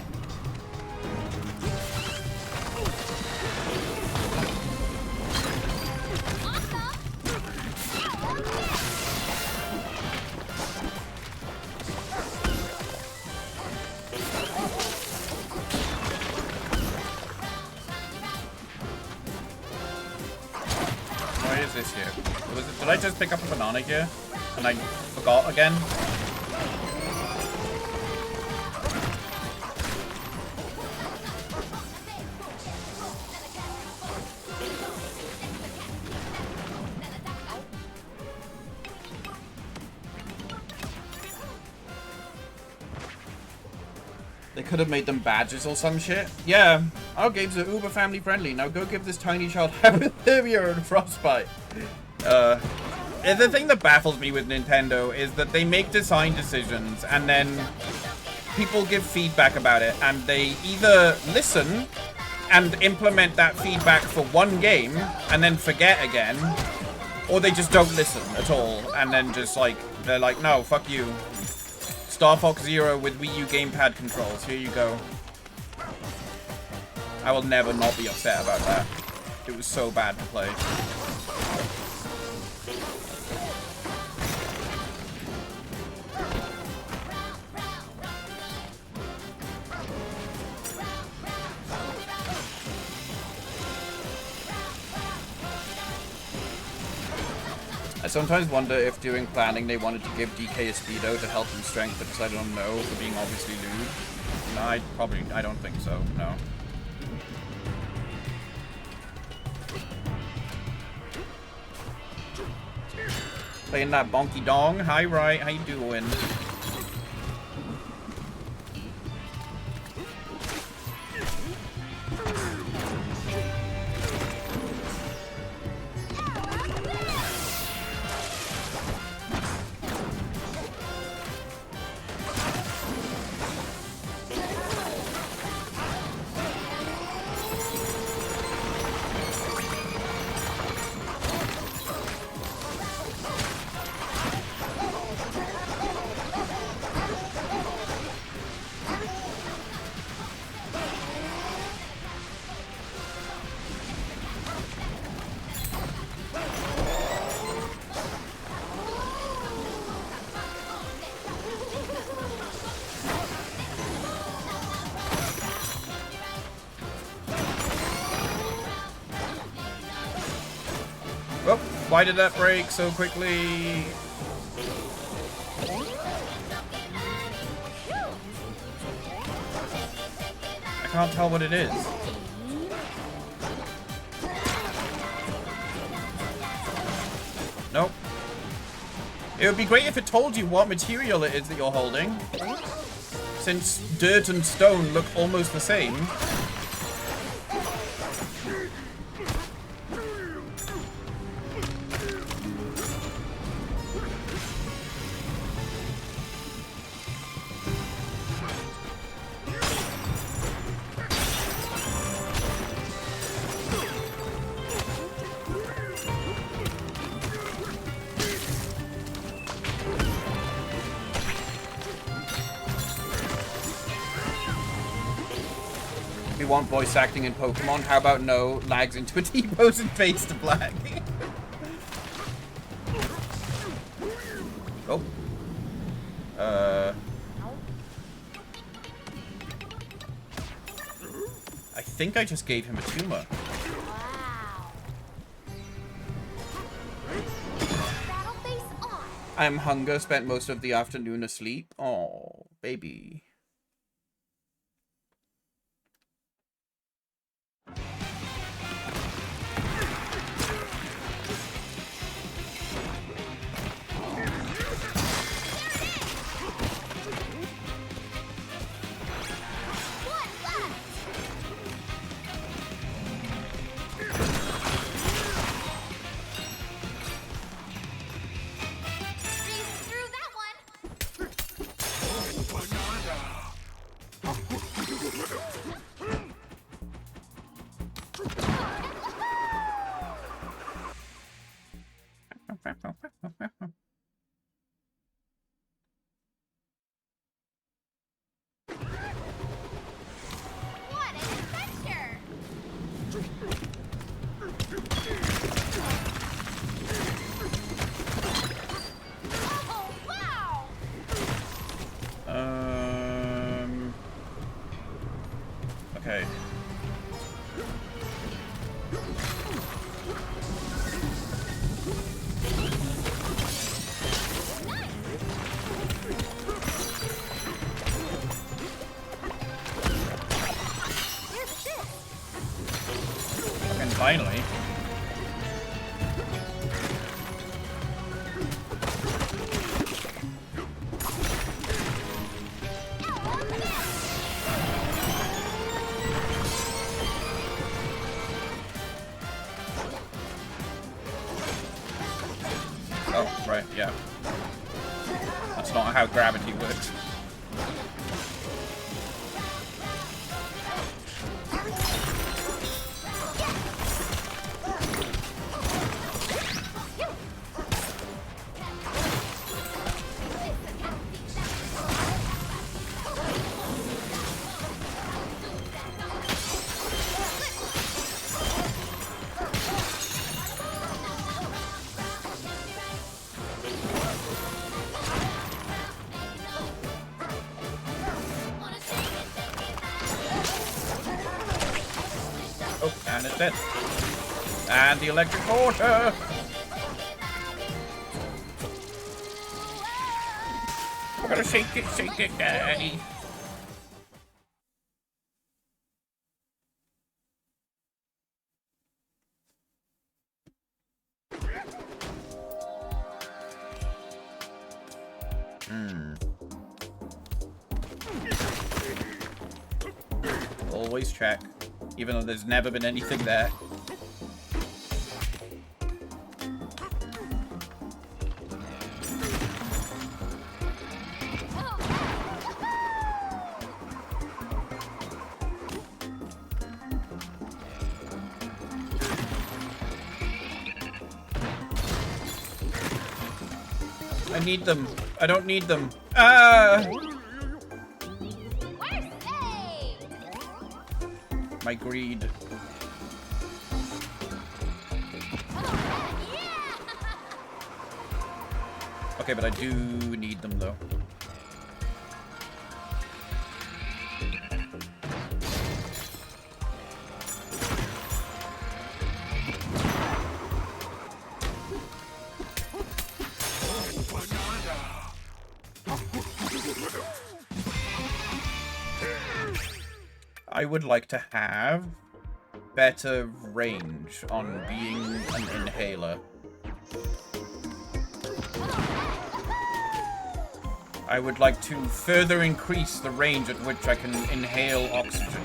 This here? Did I just pick up a banana here? And I forgot again? They could have made them badges or some shit. Yeah, our games are uber family friendly. Now go give this tiny child hypothermia and frostbite. The thing that baffles me with Nintendo is that they make design decisions and then people give feedback about it and they either listen and implement that feedback for one game and then forget again, or they just don't listen at all and then just like, they're like, no, fuck you. Star Fox Zero with Wii U gamepad controls. Here you go. I will never not be upset about that. It was so bad to play. I sometimes wonder if during planning they wanted to give DK a speedo to help him strength, but decided on no for being obviously lewd. No, I don't think so, no. Playing that bonky dong. Hi, right, how you doing? Oh, why did that break so quickly? I can't tell what it is. Nope. It would be great if it told you what material it is that you're holding, since dirt and stone look almost the same. We want voice acting in Pokemon. How about no lags into a T-pose and fades to black? Oh. I think I just gave him a tumor. Wow. Battle face on. I'm hunger, spent most of the afternoon asleep. Oh, baby. What an adventure! Oh, wow! Okay. And finally. Oh, right, yeah. That's not how gravity works. Oh, and it's dead. And the electric water! We're gonna shake it, daddy. Always check, even though there's never been anything there. I need them. I don't need them. Ah! We're saved! My greed. Yeah! Okay, but I do need them though. I would like to have better range on being an inhaler. I would like to further increase the range at which I can inhale oxygen.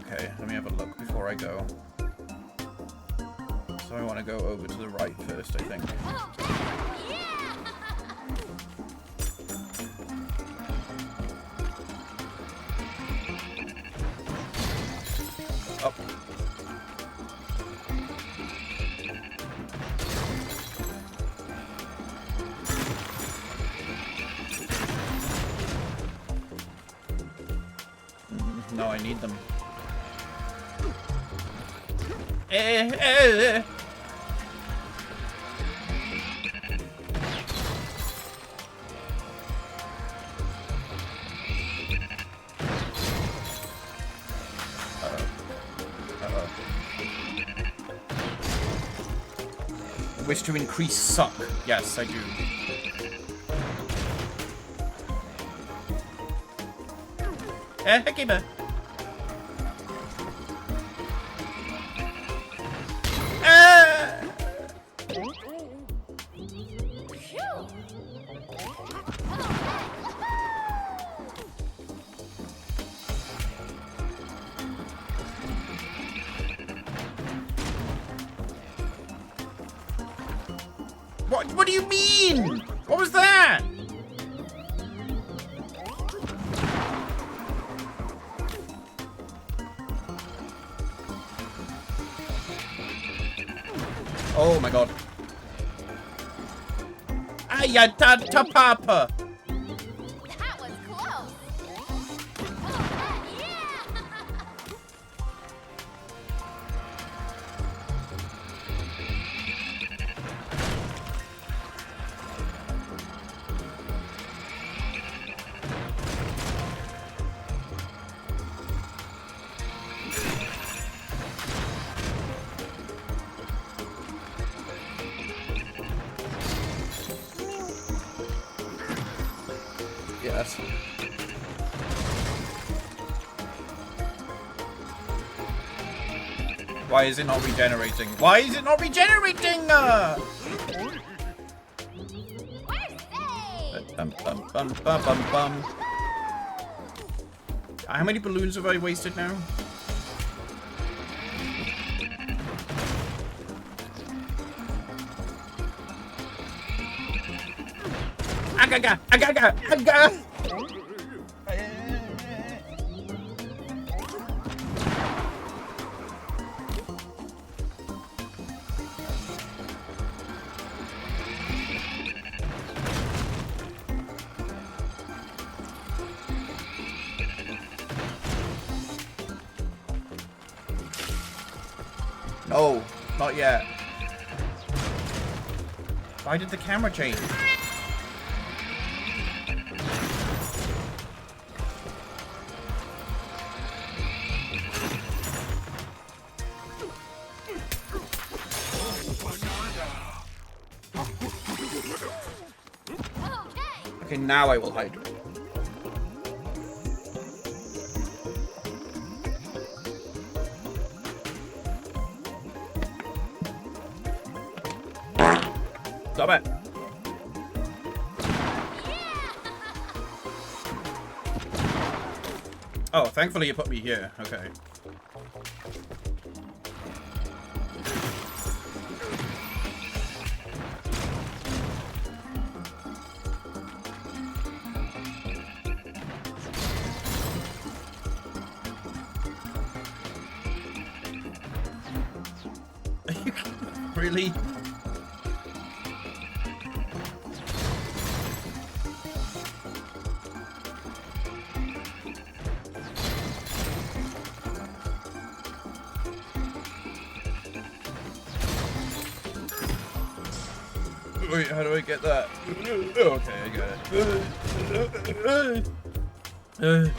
Okay, let me have a look before I go. So I want to go over to the right first, I think. Up. No, I need them. Wish to increase suck. Yes, I do. Gamer. What do you mean? What was that? Oh my god. Ayatata. That was close. Yeah. Yes. Why is it not regenerating? Why is it not regenerating? Bum. How many balloons have I wasted now? Aga. No, not yet. Why did the camera change? Okay, now I will hydrate. Stop it. Oh, thankfully you put me here. Okay. Really? Wait, how do I get that? Okay, I got it.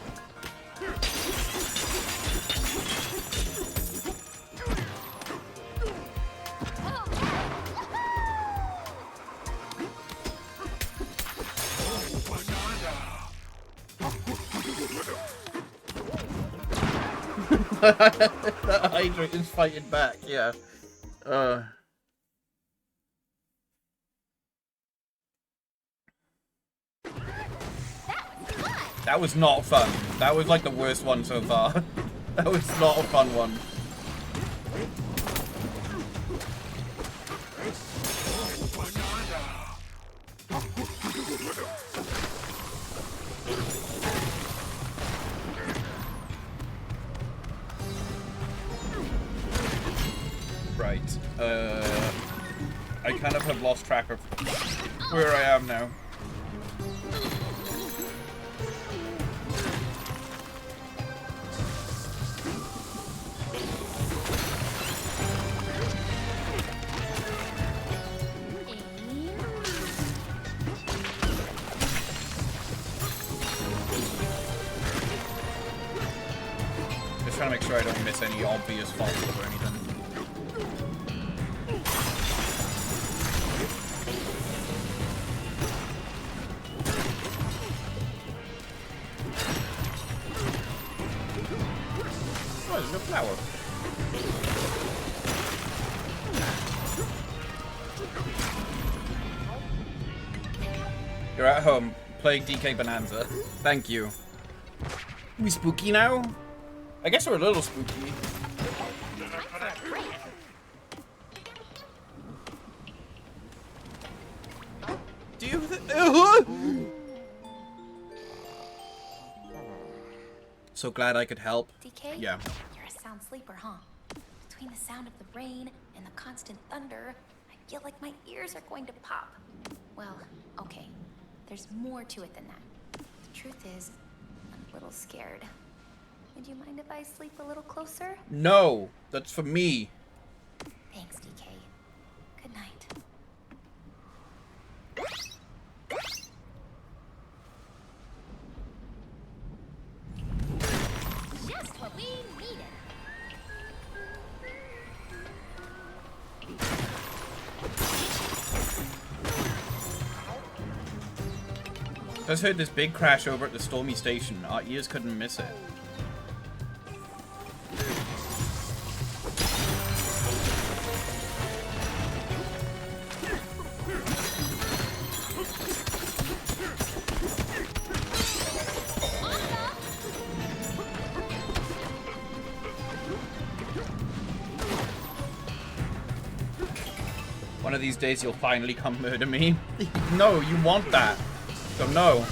The Hydra is fighting back, yeah. That was not fun. That was like the worst one so far. That was not a fun one. Right. I kind of have lost track of where I am now. Just trying to make sure I don't miss any obvious faults or anything. Oh, there's no flower. You're at home, playing DK Bananza. Thank you. We spooky now? I guess we're a little spooky. Do you... So glad I could help. DK? Yeah. You're a sound sleeper, huh? Between the sound of the rain and the constant thunder, I feel like my ears are going to pop. Well, okay. There's more to it than that. The truth is, I'm a little scared. Would you mind if I sleep a little closer? No, that's for me. Thanks, DK. Good night. Just what we needed. Just heard this big crash over at the Stormy Station. Our ears couldn't miss it. One of these days you'll finally come murder me. No, you want that. So no.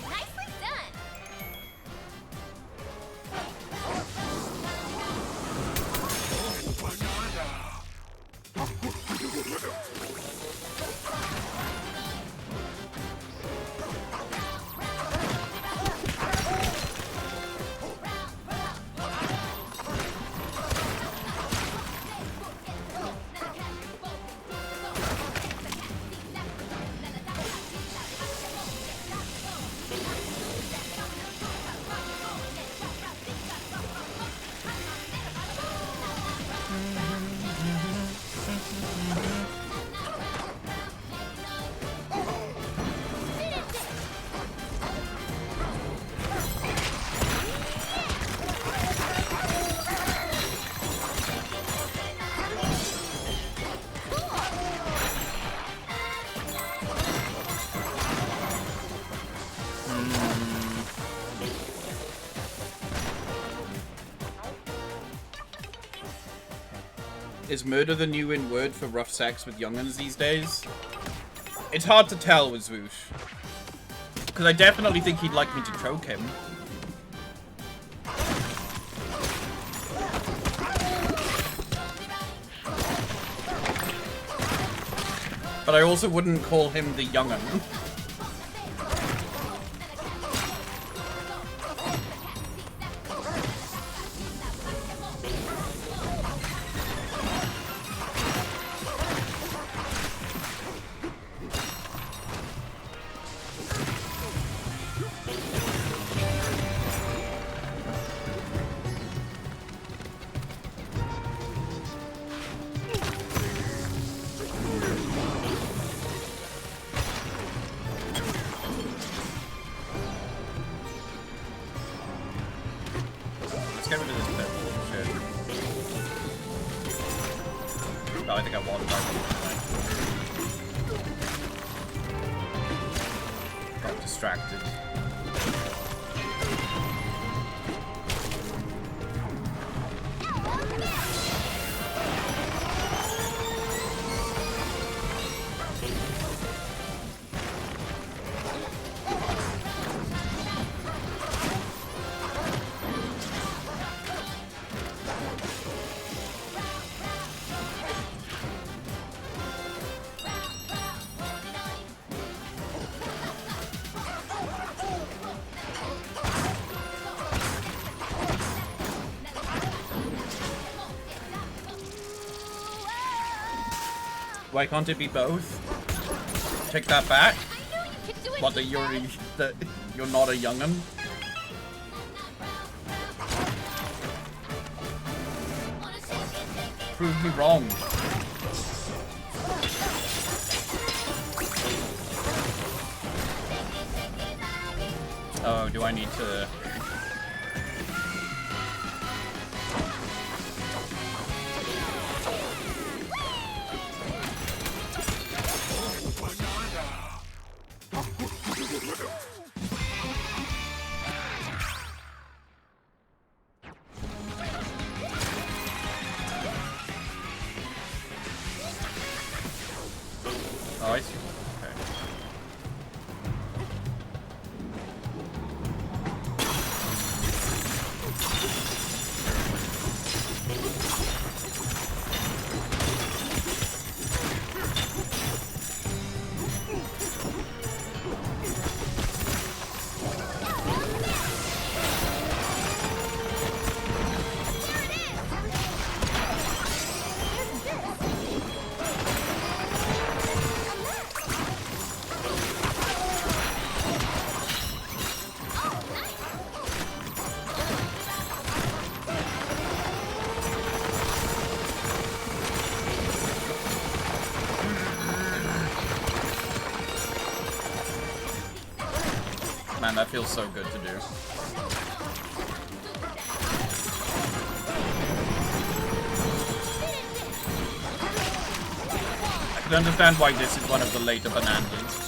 Nicely done. Is murder the new in word for rough sex with young'uns these days? It's hard to tell with Zwoosh. Because I definitely think he'd like me to choke him. But I also wouldn't call him the young'un. think I wanted that. Got distracted. Why can't it be both? Take that back. What, that you're not a young'un? Prove me wrong. Oh, do I need to... Oh, I see. Okay. Man, that feels so good to do. I can understand why this is one of the later Bananzas.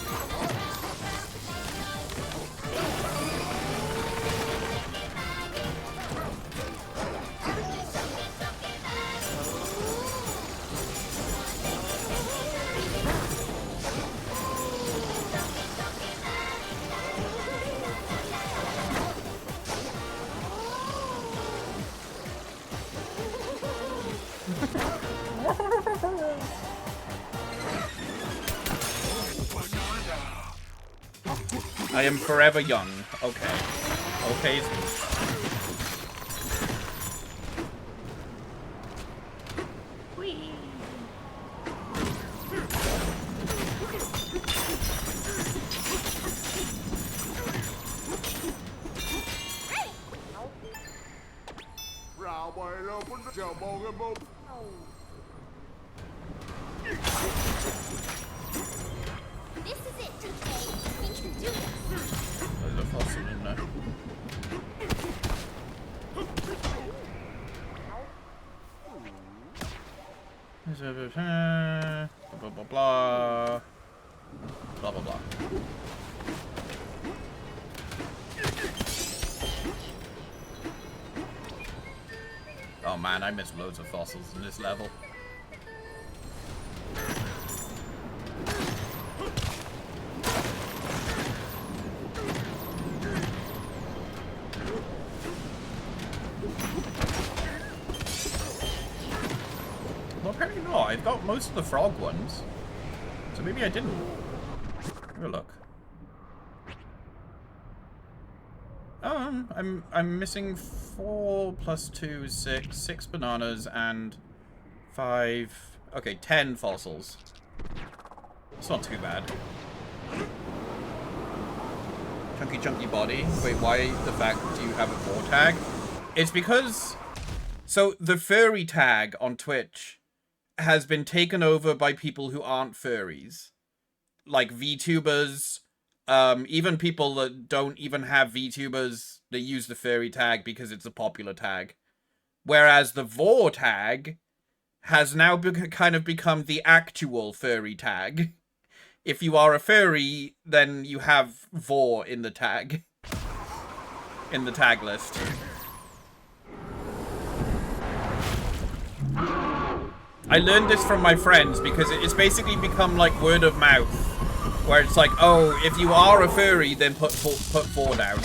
I am forever young. Okay. Okay. This is it, TK. We can do this. There's a fossil in there. Blah, blah, blah, blah. Blah, blah, blah. Oh man, I missed loads of fossils in this level. Well, apparently not. I've got most of the frog ones. So maybe I didn't. Have a look. I'm missing 4 plus 2 is 6. 6 bananas and 5. Okay, 10 fossils. It's not too bad. Chunky body. Wait, why the fact do you have a 4 tag? It's because... So, the furry tag on Twitch has been taken over by people who aren't furries. Like VTubers, even people that don't even have VTubers, they use the furry tag because it's a popular tag. Whereas the vor tag has now kind of become the actual furry tag. If you are a furry, then you have vor in the tag. In the tag list. I learned this from my friends because it's basically become like word of mouth. Where it's like, oh, if you are a furry, then put vor down.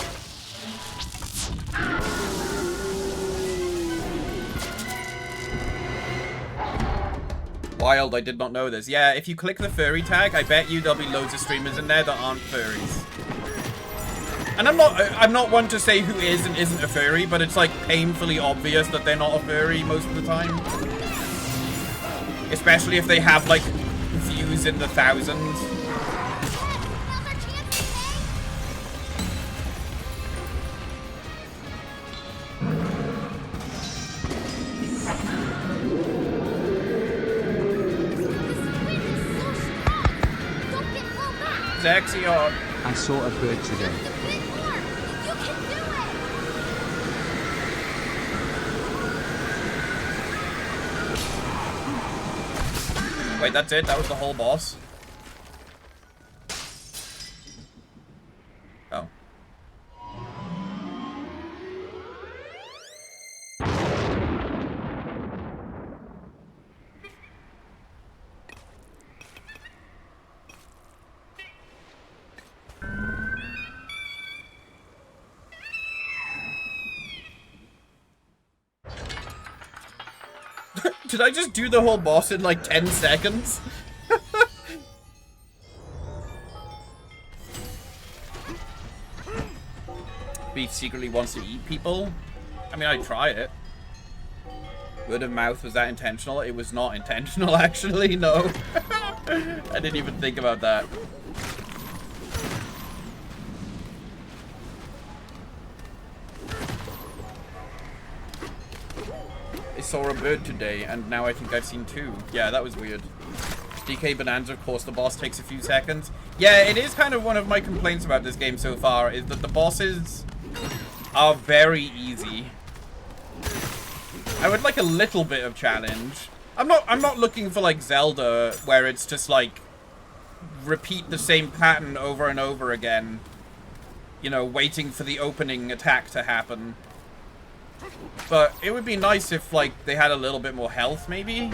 Wild, I did not know this. Yeah, if you click the furry tag, I bet you there'll be loads of streamers in there that aren't furries. And I'm not one to say who is and isn't a furry, but it's like painfully obvious that they're not a furry most of the time. Especially if they have like views in the thousands. Sexy on. I saw a bird today. Wait, that's it? That was the whole boss? Oh. Did I just do the whole boss in like 10 seconds? Beef secretly wants to eat people? I mean, I'd try it. Word of mouth, was that intentional? It was not intentional, actually, no. I didn't even think about that. I saw a bird today, and now I think I've seen two. Yeah, that was weird. DK Bananza, of course, the boss takes a few seconds. Yeah, it is kind of one of my complaints about this game so far, is that the bosses are very easy. I would like a little bit of challenge. I'm not looking for like Zelda, where it's just like repeat the same pattern over and over again. You know, waiting for the opening attack to happen. But it would be nice if like they had a little bit more health, maybe.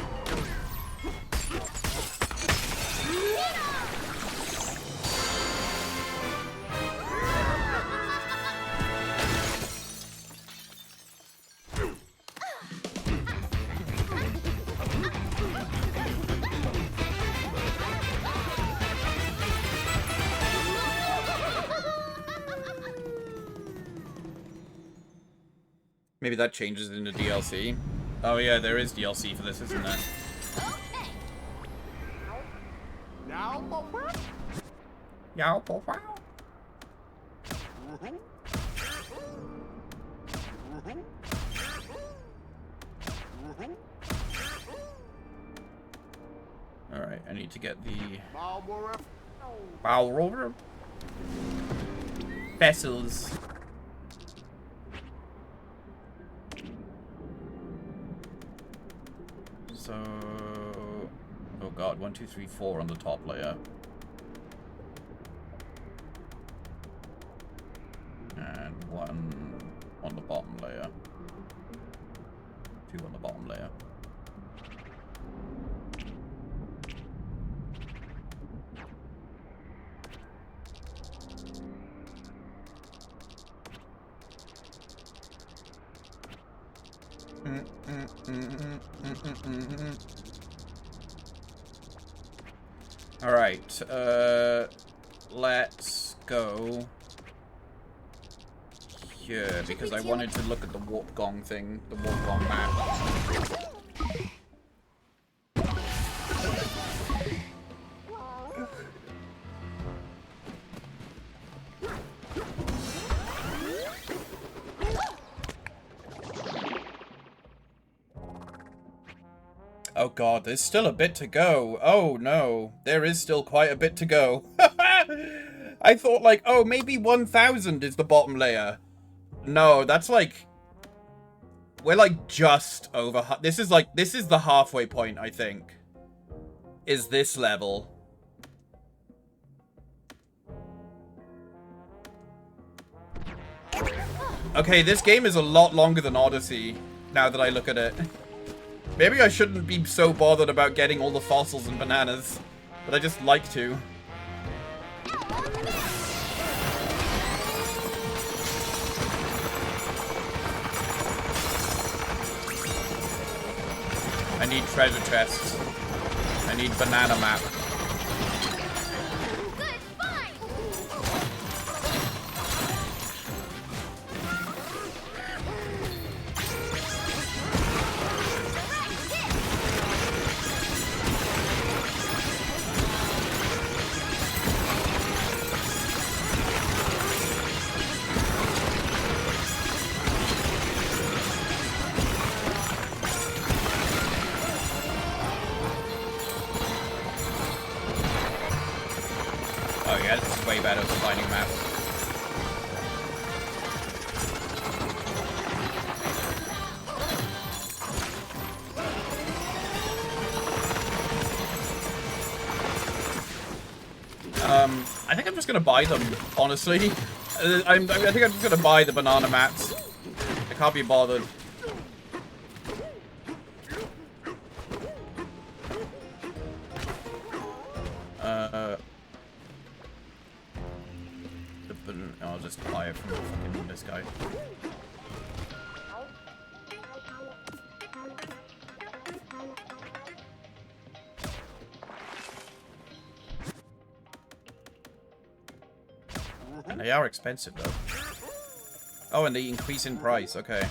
Maybe that changes into DLC. Oh yeah, there is DLC for this, isn't there? Now, Yow, pow, pow. Alright, I need to get the bow roller vessels. So, oh god, 1, 2, 3, 4 on the top layer. And 1 on the bottom layer. 2 on the bottom layer. All right, let's go here because I wanted to look at the warp gong thing, the warp gong map. Oh god, there's still a bit to go. Oh no, there is still quite a bit to go. I thought like, oh, maybe 1000 is the bottom layer. No, that's like We're like just over. This is the halfway point, I think. Is this level. Okay, this game is a lot longer than Odyssey, now that I look at it. Maybe I shouldn't be so bothered about getting all the fossils and bananas, but I just like to. I need treasure chests. I need banana map. I think I'm just gonna buy them, honestly. I think I'm just gonna buy the banana mats. I can't be bothered. I'll just buy it from fucking this guy. And they are expensive, though. Oh, and they increase in price. Okay.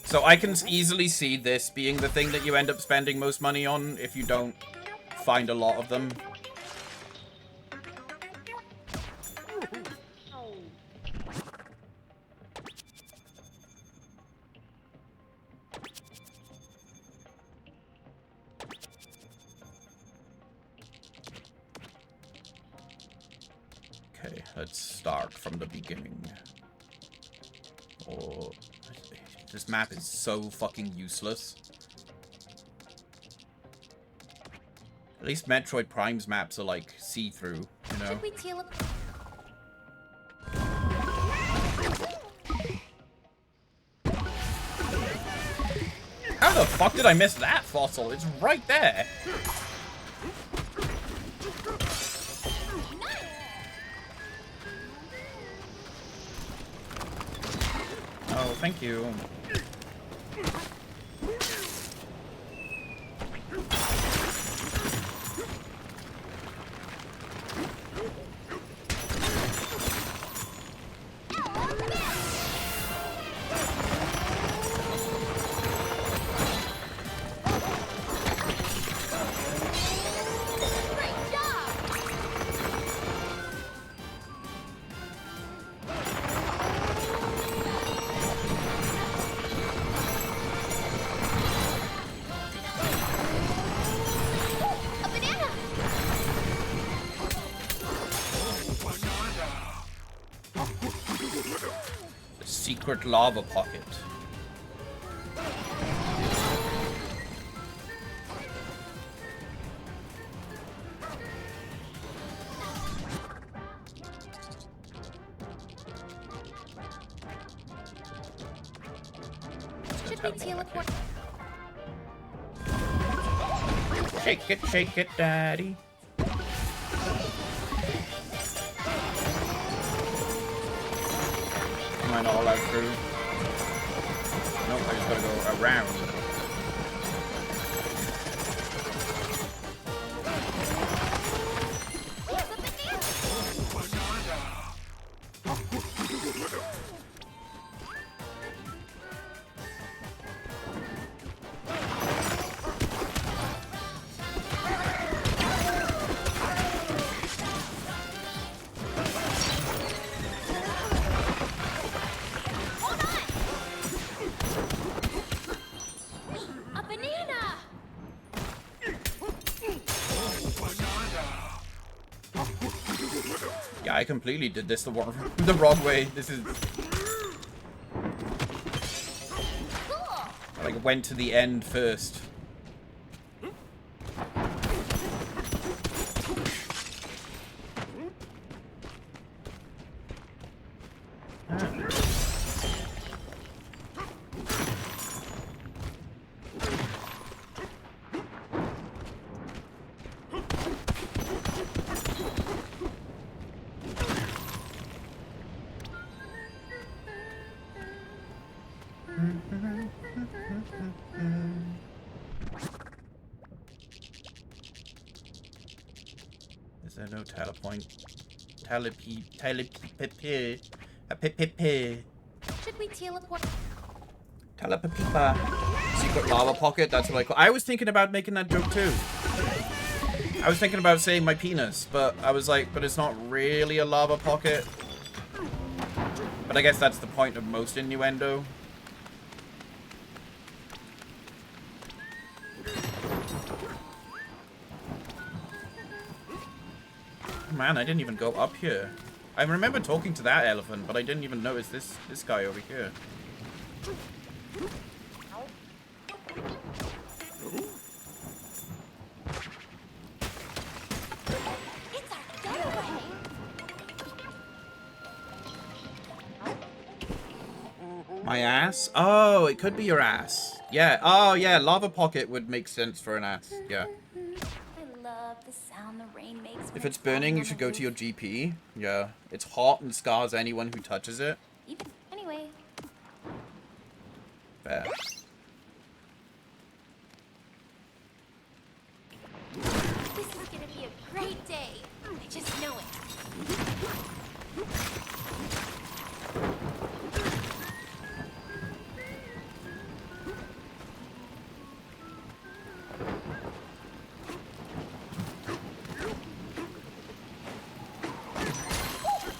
So I can easily see this being the thing that you end up spending most money on if you don't find a lot of them. Okay, let's start from the beginning. Oh, this map is so fucking useless. At least Metroid Prime's maps are like see-through, you know? Should we teleport? How the fuck did I miss that fossil? It's right there. Oh, thank you. Secret lava pocket. Should we teleport? Shake it, daddy. Am I not allowed through? Nope, I just gotta go around. completely did this the the wrong way. This is... I like went to the end first. Is there no telepoint? Should we teleport? Telepipa. Secret lava pocket, that's what I call. I was thinking about making that joke too. I was thinking about saying my penis, but I was like, but it's not really a lava pocket. But I guess that's the point of most innuendo. Man, I didn't even go up here. I remember talking to that elephant, but I didn't even notice this guy over here. It's our getaway. My ass? Oh, it could be your ass. Yeah. Oh, yeah. Lava pocket would make sense for an ass. Yeah. I love the sound the rain makes. If it's burning, you should go to your GP. Yeah. It's hot and scars anyone who touches it. Anyway. Fair. This is gonna be a great day. I just know it.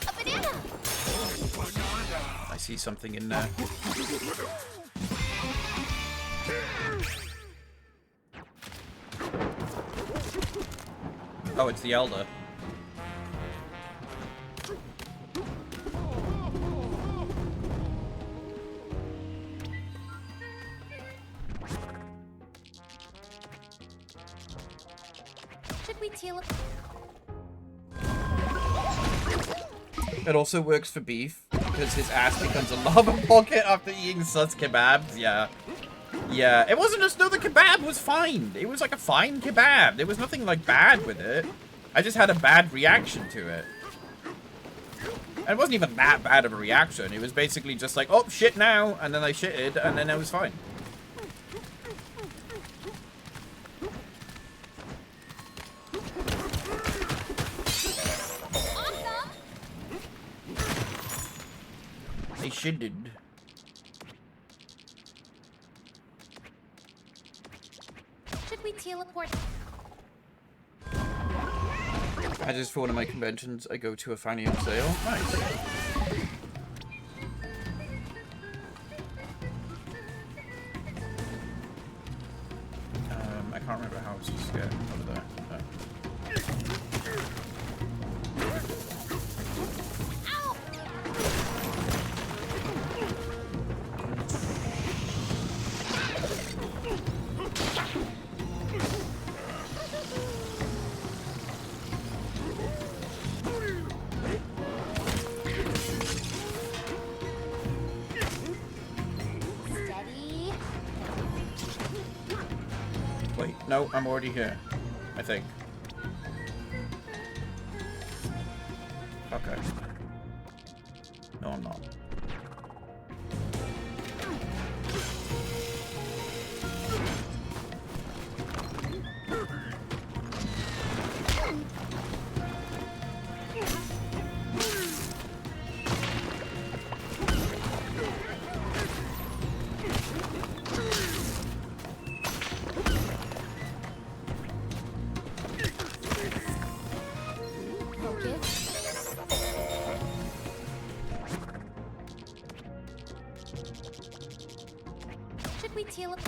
A banana! I see something in there. Oh, it's the Elder. Should we teleport? It also works for beef, because his ass becomes a lava pocket after eating sus kebabs. Yeah. Yeah, it wasn't just, no, the kebab was fine. It was like a fine kebab. There was nothing like bad with it. I just had a bad reaction to it. And it wasn't even that bad of a reaction. It was basically just like, oh, shit now. And then I shitted, and then it was fine. Awesome! I shitted. Should we teleport? I just, for one of my conventions, I go to a Fanium sale. Nice. I can't remember how I was supposed to get over there. Ow! Steady. Wait, no, I'm already here. I think. Okay. No, I'm not. Focus. Should we teleport?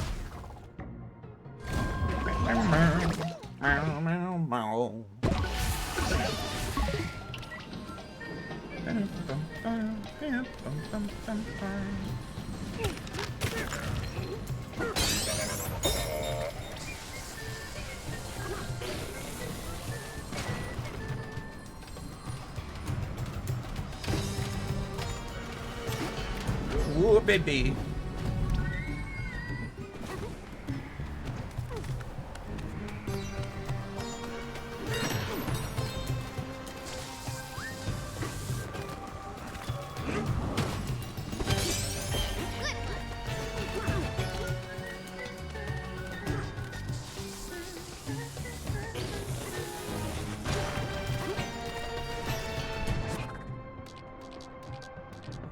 Ooh, baby.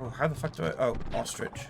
Oh, how the fuck do I... Oh, ostrich.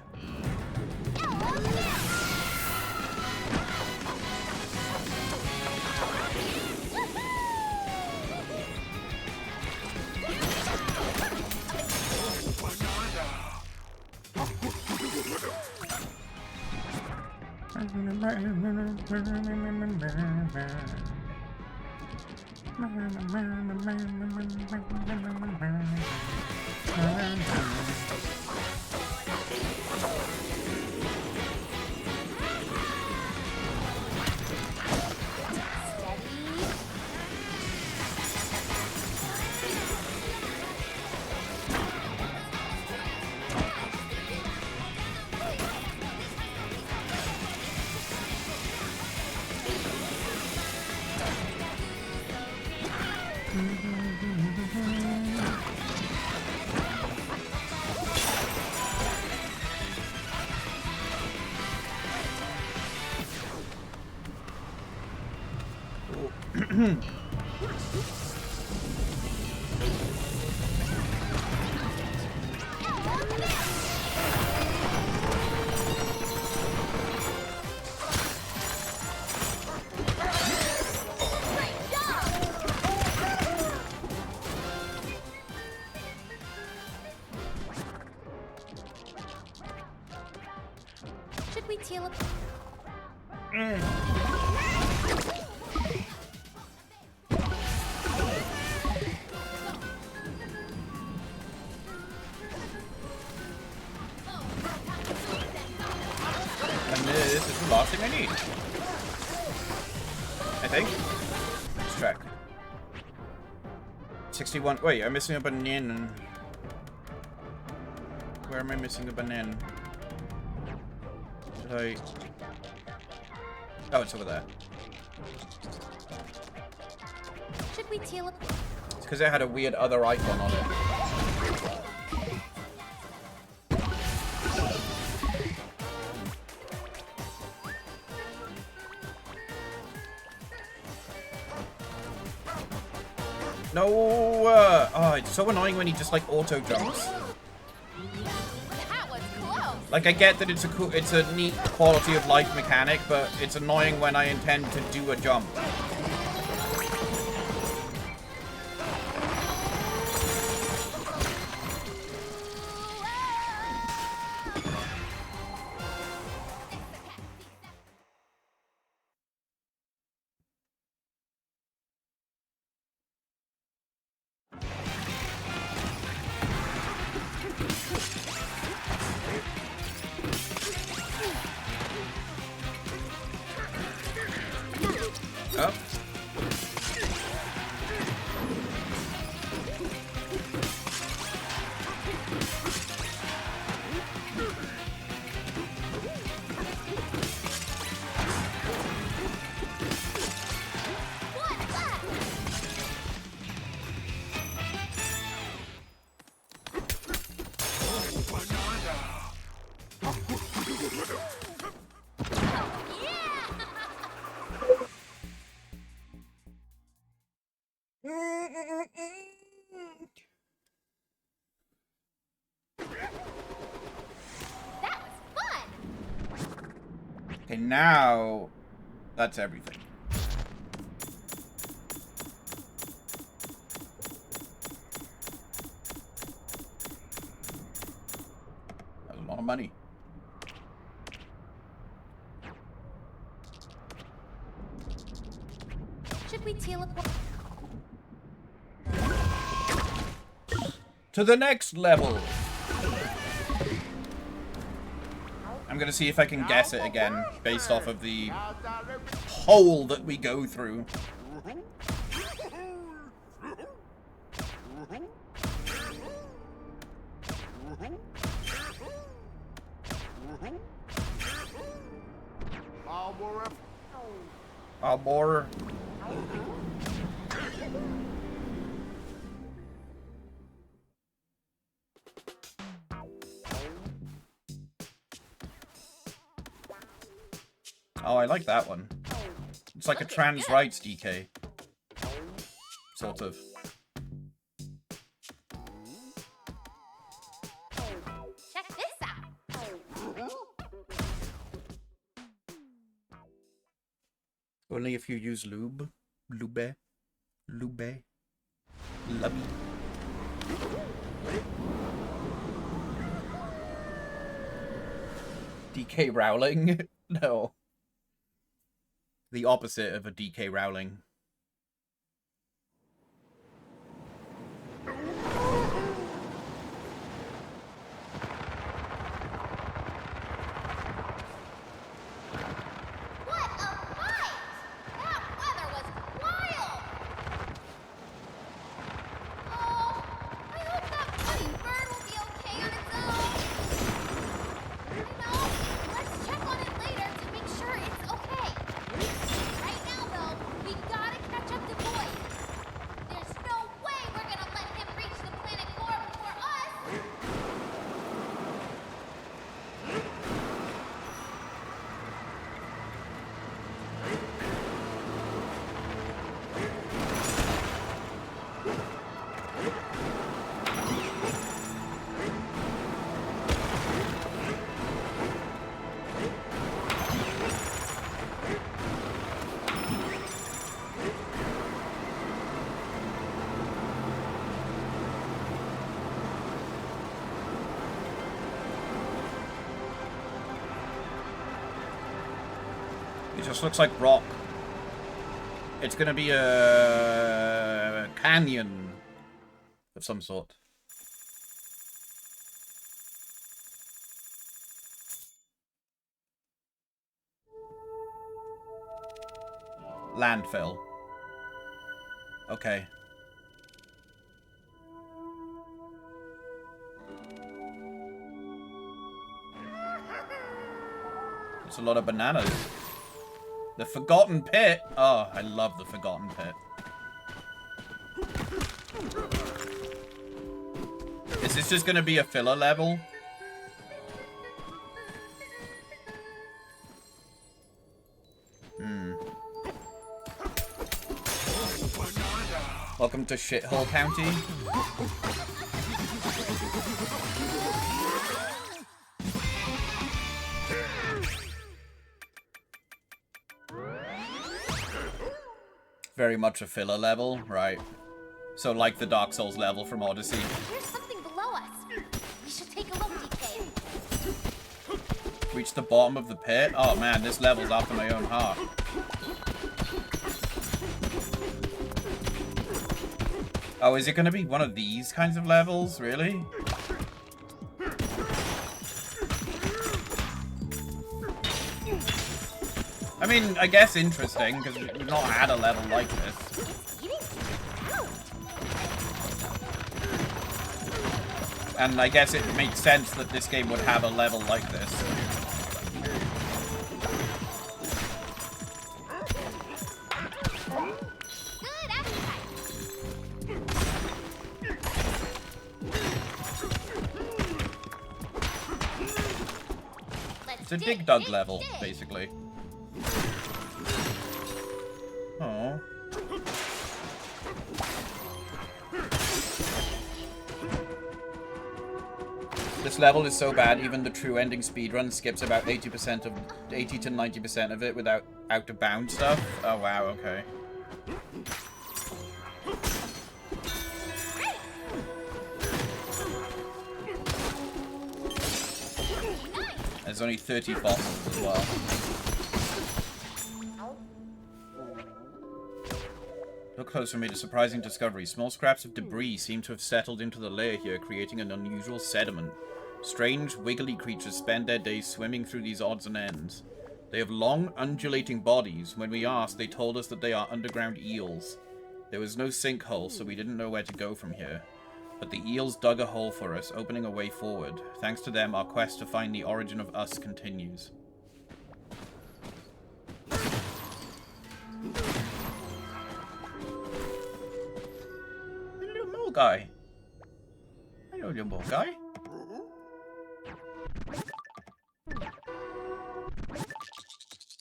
Should we teleport? And this is the last thing I need. I think. Let's track. 61. Wait, I'm missing a banana. Where am I missing a banana? Should I... Oh, it's over there. Should we teleport? It's because it had a weird other icon on it. No! Oh, it's so annoying when he just like auto jumps. That was close. Like, I get that it's a neat quality of life mechanic, but it's annoying when I intend to do a jump. Oh. That was fun. Okay, now that's everything. That's a lot of money. Should we teleport? To the next level. I'm gonna see if I can guess it again, based off of the hole that we go through. More. Oh, I like that one. It's like a trans rights DK. Sort of. Check this out. Only if you use lube. Lube. Lubby. DK Rowling? No. The opposite of a DK Rowling. What a fight! That weather was wild! Oh, I hope that funny bird will be okay on its own. I know. Let's check on it later to make sure it's okay. Right now, though, we gotta catch up to Boyd. There's no way we're gonna let him reach the planet core before us. It just looks like rock. It's gonna be a canyon of some sort. Landfill. Okay. There's a lot of bananas. The Forgotten Pit. Oh, I love the Forgotten Pit. Is this just gonna be a filler level? Welcome to Shithole County. Very much a filler level, right? So like the Dark Souls level from Odyssey. There's something below us. We should take a look, DK. Reach the bottom of the pit? Oh man, this level's after my own heart. Oh, is it gonna be one of these kinds of levels? Really? I mean, I guess interesting, because we've not had a level like this. And I guess it makes sense that this game would have a level like this. Good appetite. It's a Dig Dug level, basically. Oh. This level is so bad, even the true ending speedrun skips about 80% of 80 to 90% of it without out of bounds stuff. Oh wow, okay. There's only 30 bosses as well. Look closer and made a surprising discovery. Small scraps of debris seem to have settled into the layer here, creating an unusual sediment. Strange, wiggly creatures spend their days swimming through these odds and ends. They have long, undulating bodies. When we asked, they told us that they are underground eels. There was no sinkhole, so we didn't know where to go from here. But the eels dug a hole for us, opening a way forward. Thanks to them, our quest to find the origin of us continues. The little mole guy. Hello, little mole guy.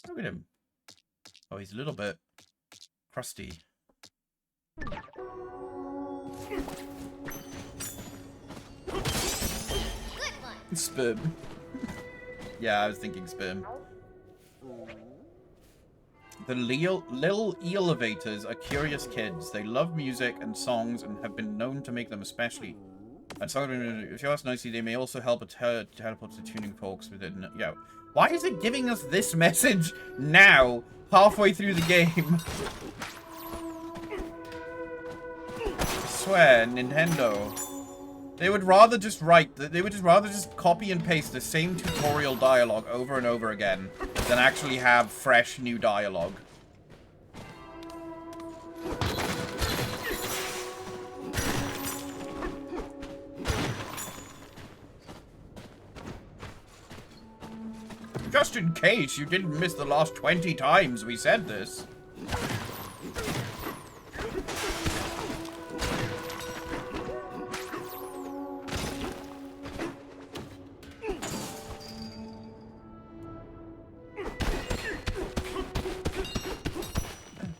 Look at him. Oh, he's a little bit crusty. Sperm. Yeah, I was thinking sperm. The little elevators are curious kids. They love music and songs and have been known to make them especially. And so, if you ask nicely, they may also help teleport to tuning forks within. Yeah. Why is it giving us this message now, halfway through the game? I swear, Nintendo. They would rather just copy and paste the same tutorial dialogue over and over again than actually have fresh new dialogue. Just in case you didn't miss the last 20 times we said this.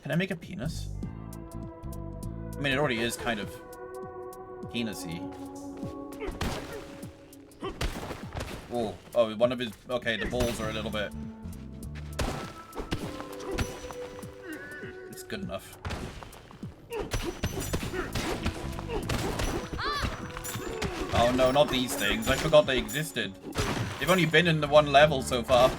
Can I make a penis? I mean, it already is kind of penis-y. Oh, one of his... Okay, the balls are a little bit... It's good enough. Oh no, not these things. I forgot they existed. They've only been in the one level so far.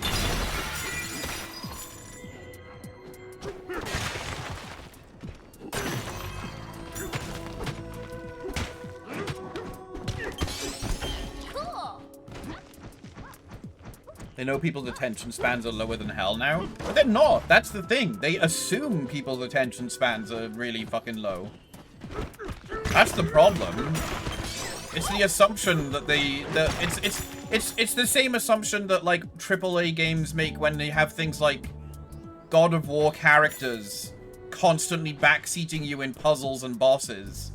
They know people's attention spans are lower than hell now. But they're not. That's the thing. They assume people's attention spans are really fucking low. That's the problem. It's the assumption that it's the same assumption that like AAA games make when they have things like God of War characters constantly backseating you in puzzles and bosses.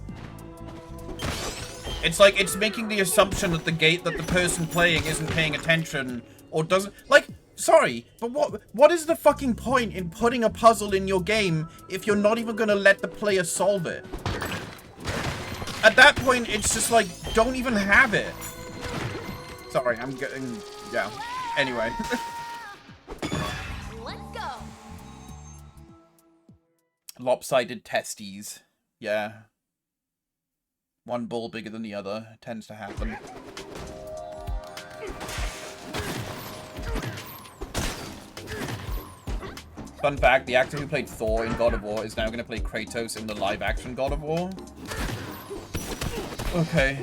It's like it's making the assumption that the person playing isn't paying attention. Or doesn't, like, sorry, but what is the fucking point in putting a puzzle in your game if you're not even gonna let the player solve it? At that point, it's just like, don't even have it. Sorry, I'm getting, yeah. Anyway. Let's go. Lopsided testes. Yeah. One ball bigger than the other. It tends to happen. Fun fact, the actor who played Thor in God of War is now going to play Kratos in the live-action God of War. Okay.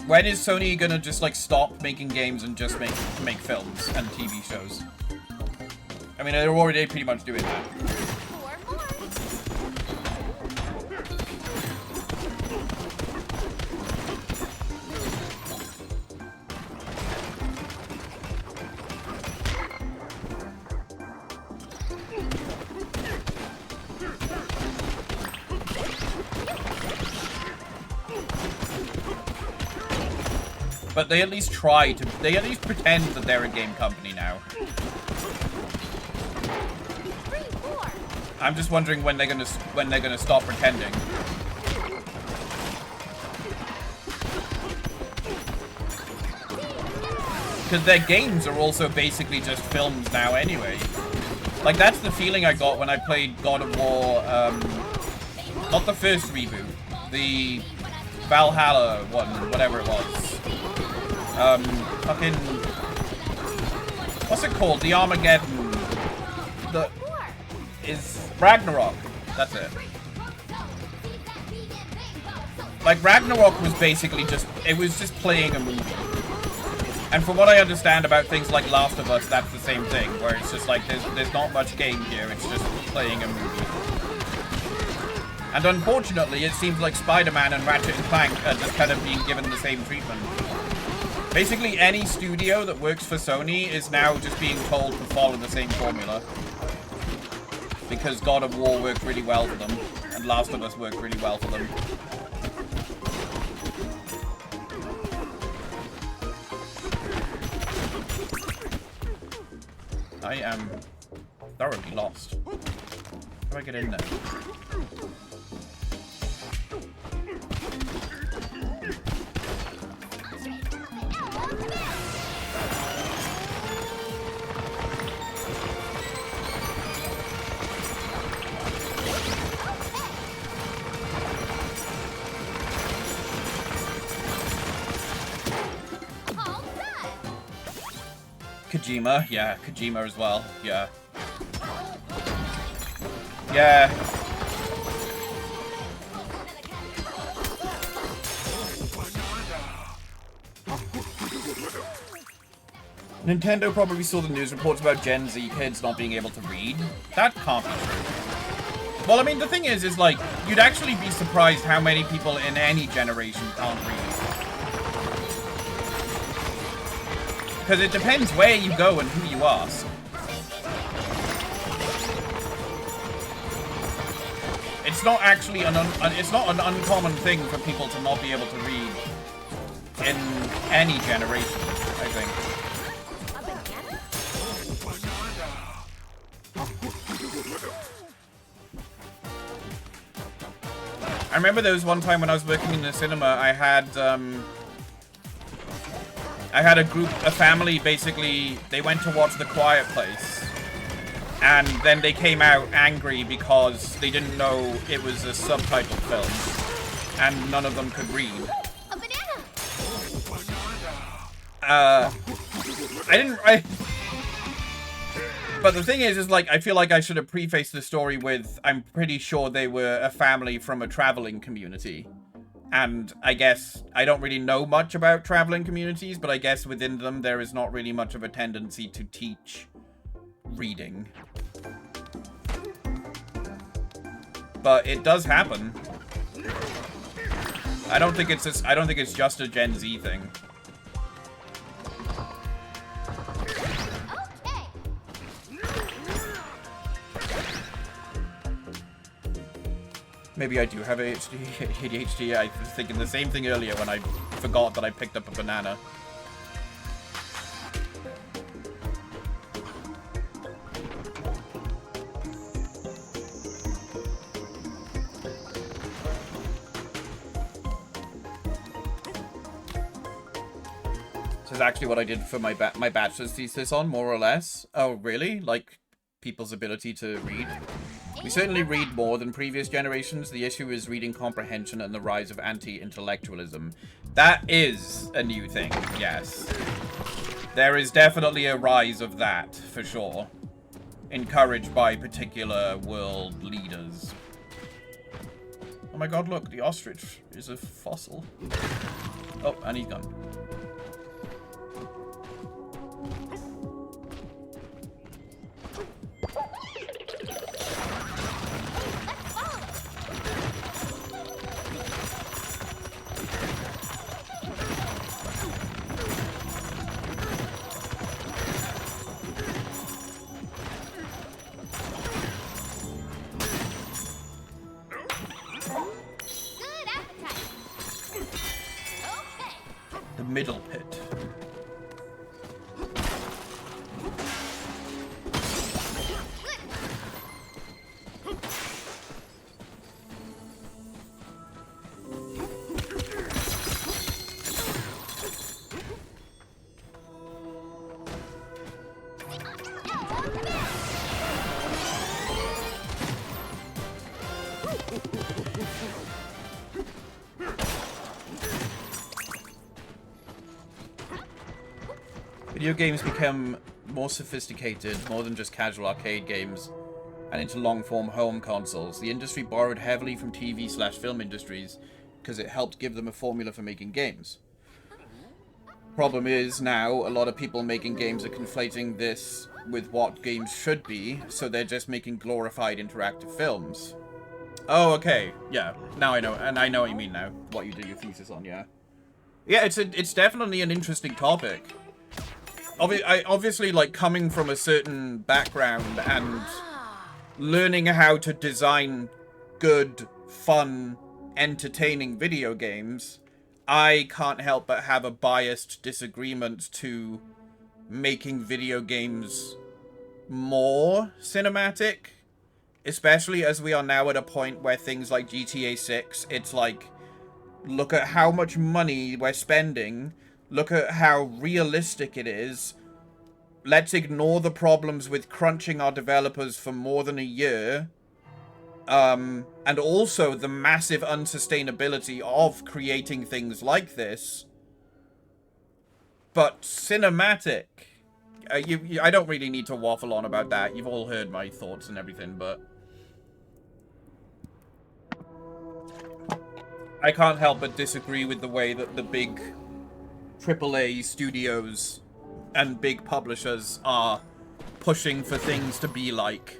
When is Sony going to just, like, stop making games and just make films and TV shows? I mean, they're already pretty much doing that. But they at least try to, they at least pretend that they're a game company now. I'm just wondering when they're gonna stop pretending. Because their games are also basically just films now anyway. Like, that's the feeling I got when I played God of War, not the first reboot, the Valhalla one, whatever it was. Fucking... What's it called? The Armageddon... is Ragnarok. That's it. Like, Ragnarok was basically just, it was just playing a movie. And from what I understand about things like Last of Us, that's the same thing, where it's just like, there's not much game here, it's just playing a movie. And unfortunately, it seems like Spider-Man and Ratchet and Clank are just kind of being given the same treatment. Basically, any studio that works for Sony is now just being told to follow the same formula. Because God of War worked really well for them, and Last of Us worked really well for them. I am thoroughly lost. How do I get in there? Kojima, yeah, Kojima as well, yeah. Yeah. Nintendo probably saw the news reports about Gen Z kids not being able to read. That can't be true. Well, I mean, the thing is like, you'd actually be surprised how many people in any generation can't read. Because it depends where you go and who you ask. It's not actually it's not an uncommon thing for people to not be able to read in any generation, I think. I remember there was one time when I was working in the cinema, I had a family, basically, they went to watch The Quiet Place. And then they came out angry because they didn't know it was a subtitled film. And none of them could read. A banana! But the thing is like, I feel like I should have prefaced the story with, I'm pretty sure they were a family from a traveling community. And I guess, I don't really know much about traveling communities, but I guess within them there is not really much of a tendency to teach reading. But it does happen. I don't think it's just a Gen Z thing. Maybe I do have ADHD. I was thinking the same thing earlier when I forgot that I picked up a banana. This is actually what I did for my bachelor's thesis on, more or less. Oh, really? Like, people's ability to read? We certainly read more than previous generations. The issue is reading comprehension and the rise of anti-intellectualism. That is a new thing, yes. There is definitely a rise of that, for sure. Encouraged by particular world leaders. Oh my god, look, the ostrich is a fossil. Oh, and he's gone. Middle pit. Video games become more sophisticated, more than just casual arcade games. and into long-form home consoles. The industry borrowed heavily from TV/film industries because it helped give them a formula for making games. Problem is, now, a lot of people making games are conflating this with what games should be, so they're just making glorified interactive films. Oh, okay. Yeah, now I know, and I know what you mean now, what you do your thesis on, yeah. Yeah, it's definitely an interesting topic. Obviously, like, coming from a certain background and learning how to design good, fun, entertaining video games, I can't help but have a biased disagreement to making video games more cinematic. Especially as we are now at a point where things like GTA 6, it's like, look at how much money we're spending, look at how realistic it is, let's ignore the problems with crunching our developers for more than a year, and also the massive unsustainability of creating things like this, but cinematic. I don't really need to waffle on about that, you've all heard my thoughts and everything, but I can't help but disagree with the way that the big AAA studios and big publishers are pushing for things to be like.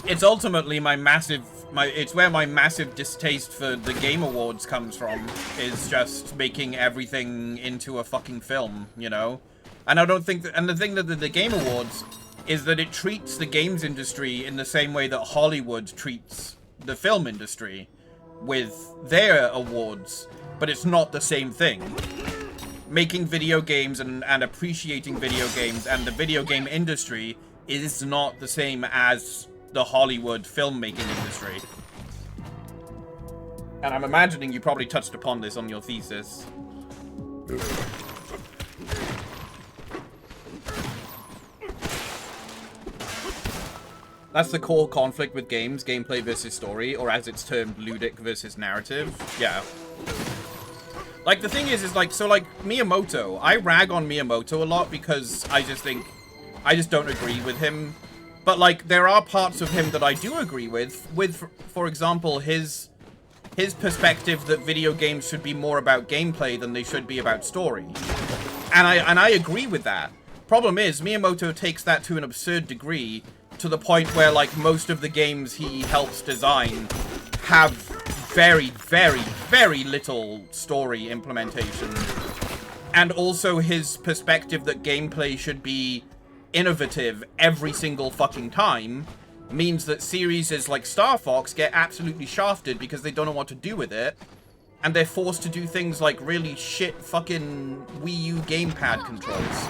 It's ultimately it's where my massive distaste for the Game Awards comes from, is just making everything into a fucking film, you know? And I don't think and the thing that the Game Awards is that it treats the games industry in the same way that Hollywood treats the film industry with their awards, but it's not the same thing. Making video games and appreciating video games and the video game industry is not the same as the Hollywood filmmaking industry. And I'm imagining you probably touched upon this on your thesis. That's the core conflict with games, gameplay versus story, or as it's termed, ludic versus narrative. Yeah. Like, the thing is like, so, like, Miyamoto, I rag on Miyamoto a lot because I just don't agree with him. But, like, there are parts of him that I do agree with, for example, his perspective that video games should be more about gameplay than they should be about story. And I agree with that. Problem is, Miyamoto takes that to an absurd degree, to the point where, like, most of the games he helps design have very, very, very little story implementation. And also his perspective that gameplay should be innovative every single fucking time means that series like Star Fox get absolutely shafted because they don't know what to do with it. And they're forced to do things like really shit fucking Wii U gamepad controls.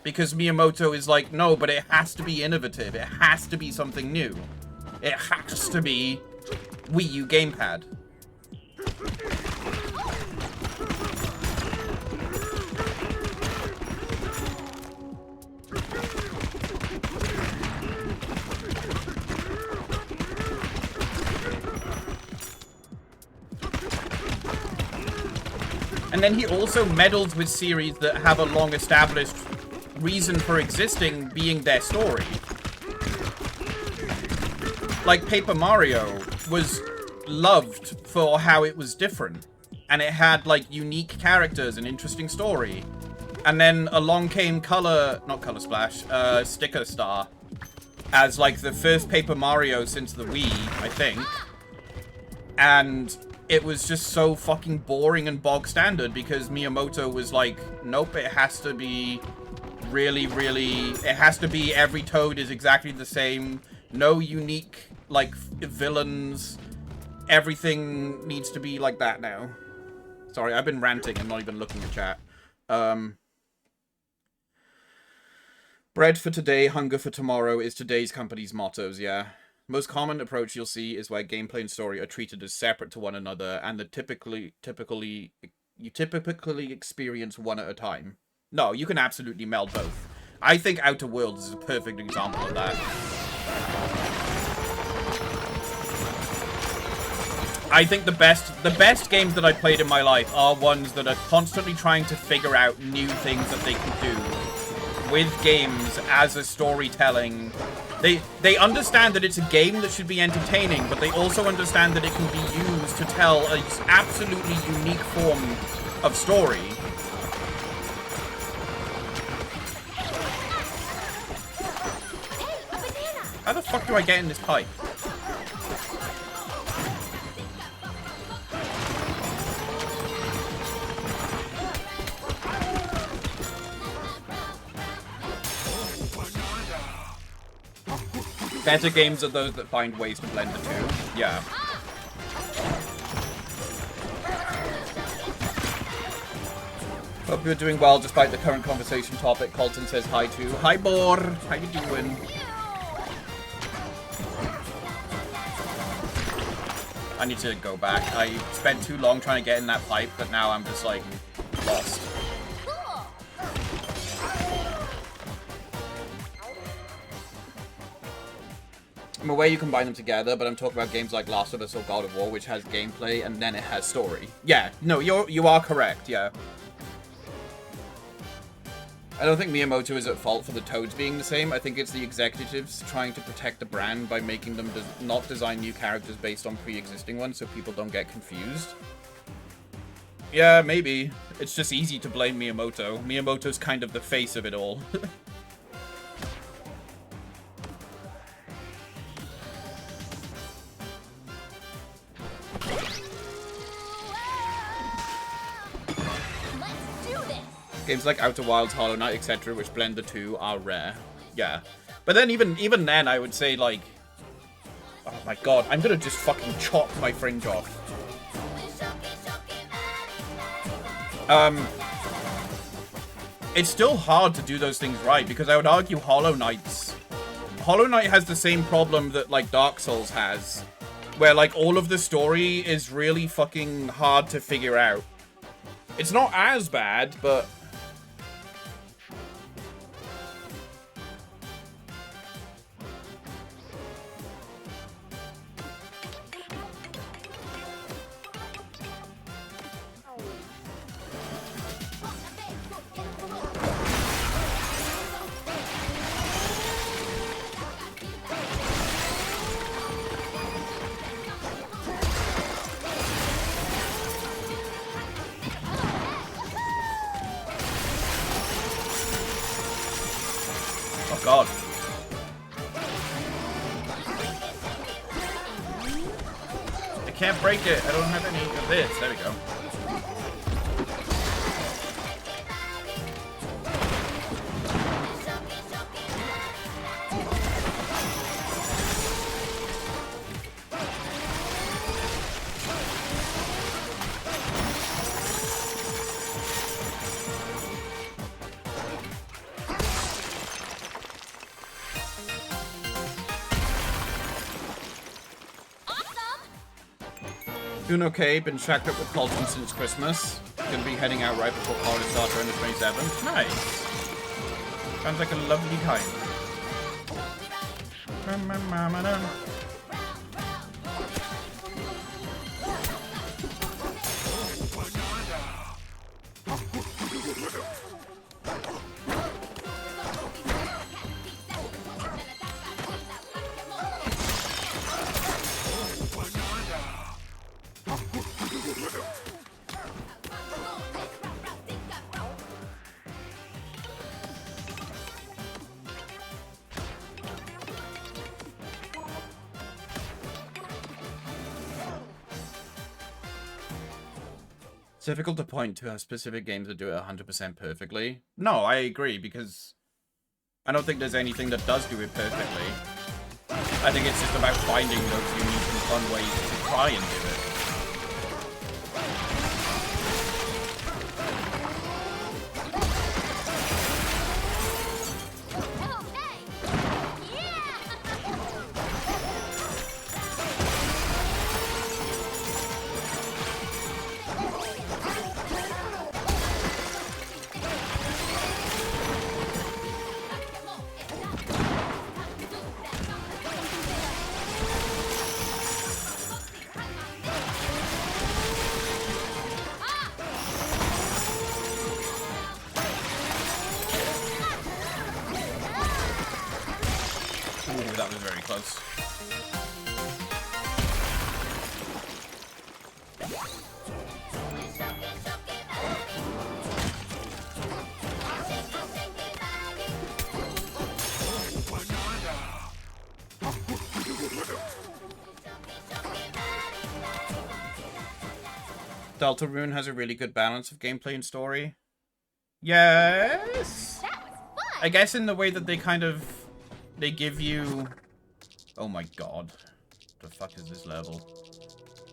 Because Miyamoto is like, no, but it has to be innovative. It has to be something new. It has to be Wii U gamepad. And then he also meddles with series that have a long-established reason for existing being their story. Like Paper Mario was loved for how it was different. And it had, like, unique characters and interesting story. And then along came Sticker Star. As, like, the first Paper Mario since the Wii, I think. And it was just so fucking boring and bog standard because Miyamoto was like, nope, it has to be it has to be every Toad is exactly the same. No unique, like, villains. Everything needs to be like that now. Sorry, I've been ranting. I'm not even looking at chat. Bread for today, hunger for tomorrow is today's company's mottos, yeah. Most common approach you'll see is where gameplay and story are treated as separate to one another, and you typically experience one at a time. No, you can absolutely meld both. I think Outer Worlds is a perfect example of that. I think the best games that I've played in my life are ones that are constantly trying to figure out new things that they can do. with games as a storytelling. They understand that it's a game that should be entertaining, but they also understand that it can be used to tell an absolutely unique form of story. How the fuck do I get in this pipe? Better games are those that find ways to blend the two. Yeah. Hope you're doing well despite the current conversation topic. Colton says hi to. Hi, Bor. How you doing? I need to go back. I spent too long trying to get in that pipe, but now I'm just, like, lost. I'm aware you combine them together, but I'm talking about games like Last of Us or God of War, which has gameplay and then it has story. Yeah, no, you are correct, yeah. I don't think Miyamoto is at fault for the Toads being the same. I think it's the executives trying to protect the brand by making them not design new characters based on pre-existing ones so people don't get confused. Yeah, maybe. It's just easy to blame Miyamoto. Miyamoto's kind of the face of it all. Games like Outer Wilds, Hollow Knight, etc., which blend the two, are rare. Yeah. But then even then, I would say, like... Oh my god, I'm gonna just fucking chop my fringe off. It's still hard to do those things right, because I would argue Hollow Knight has the same problem that, like, Dark Souls has. Where, like, all of the story is really fucking hard to figure out. It's not as bad, but... God. I can't break it. I don't have any of this. There we go. Doing okay, been shacked up with Colton since Christmas. Gonna be heading out right before college starts on the 27th. Nice. Sounds like a lovely time. It's difficult to point to specific games that do it 100% perfectly. No, I agree, because I don't think there's anything that does do it perfectly. I think it's just about finding those unique and fun ways to try and do it. close. Deltarune has a really good balance of gameplay and story. Yes! I guess in the way that they give you... Oh my god. The fuck is this level?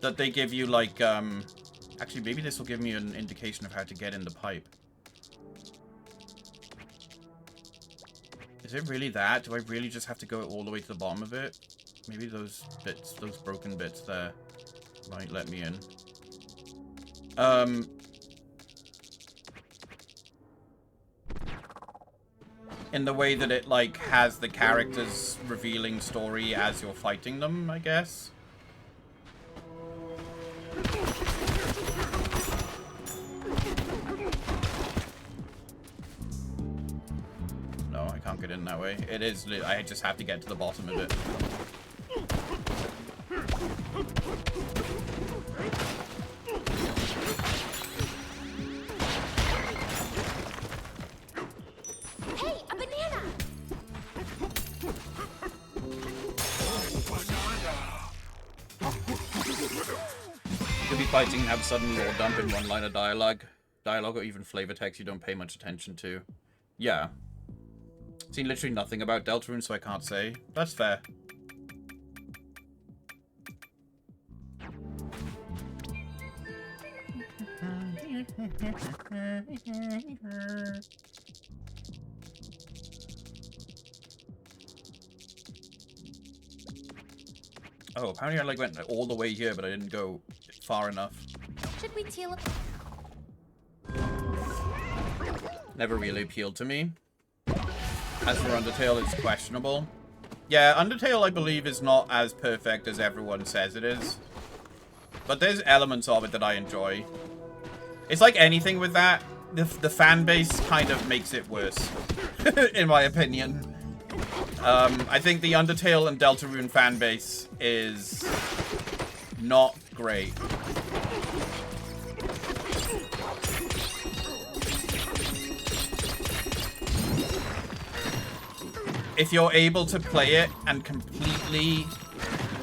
That they give you, like, Actually, maybe this will give me an indication of how to get in the pipe. Is it really that? Do I really just have to go all the way to the bottom of it? Maybe those bits, those broken bits there, might let me in. In the way that it, like, has the characters revealing story as you're fighting them, I guess. No, I can't get in that way. It is, I just have to get to the bottom of it. Fighting and have sudden lore dump in one line of dialogue or even flavor text you don't pay much attention to. Yeah. Seen literally nothing about Deltarune, so I can't say. That's fair. Oh, apparently I like went all the way here, but I didn't go far enough. Should we teal up? Never really appealed to me. As for Undertale, it's questionable. Yeah, Undertale, I believe, is not as perfect as everyone says it is. But there's elements of it that I enjoy. It's like anything with that. The fan base kind of makes it worse, in my opinion. I think the Undertale and Deltarune fan base is not great. If you're able to play it and completely,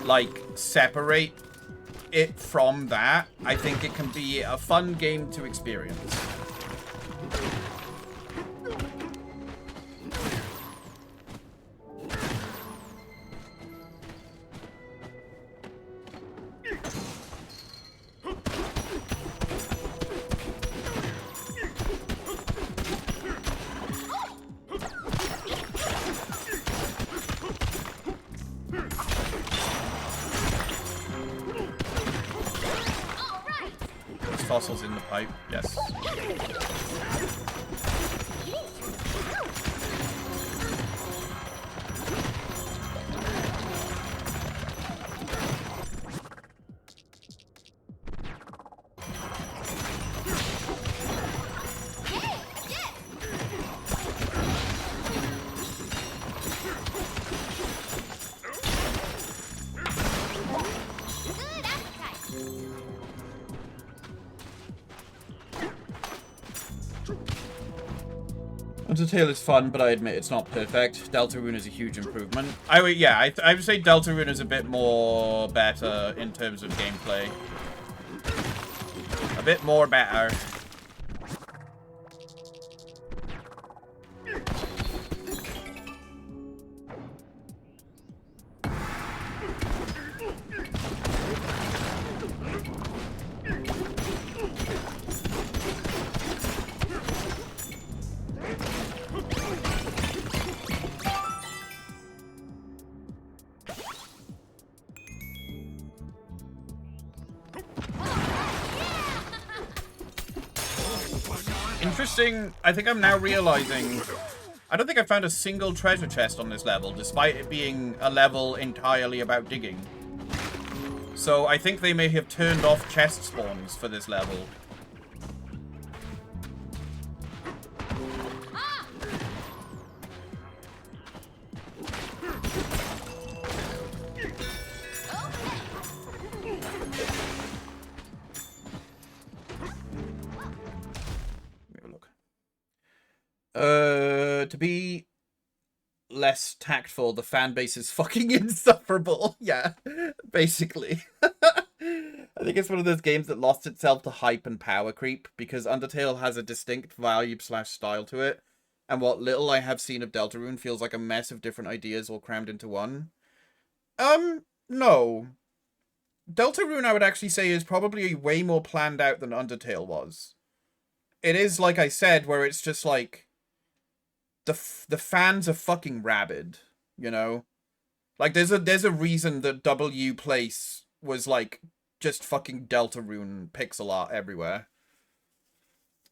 like, separate it from that, I think it can be a fun game to experience. Fossils in the pipe, yes. Undertale is fun, but I admit it's not perfect. Deltarune is a huge improvement. I would say Deltarune is a bit more better in terms of gameplay. A bit more better. Interesting. I think I'm now realizing I don't think I found a single treasure chest on this level, despite it being a level entirely about digging. So I think they may have turned off chest spawns for this level. To be less tactful, the fan base is fucking insufferable. Yeah, basically. I think it's one of those games that lost itself to hype and power creep, because Undertale has a distinct vibe/style to it, and what little I have seen of Deltarune feels like a mess of different ideas all crammed into one. No. Deltarune, I would actually say, is probably way more planned out than Undertale was. It is, like I said, where it's just like the fans are fucking rabid, you know? Like, there's a reason that W Place was, like, just fucking Deltarune pixel art everywhere.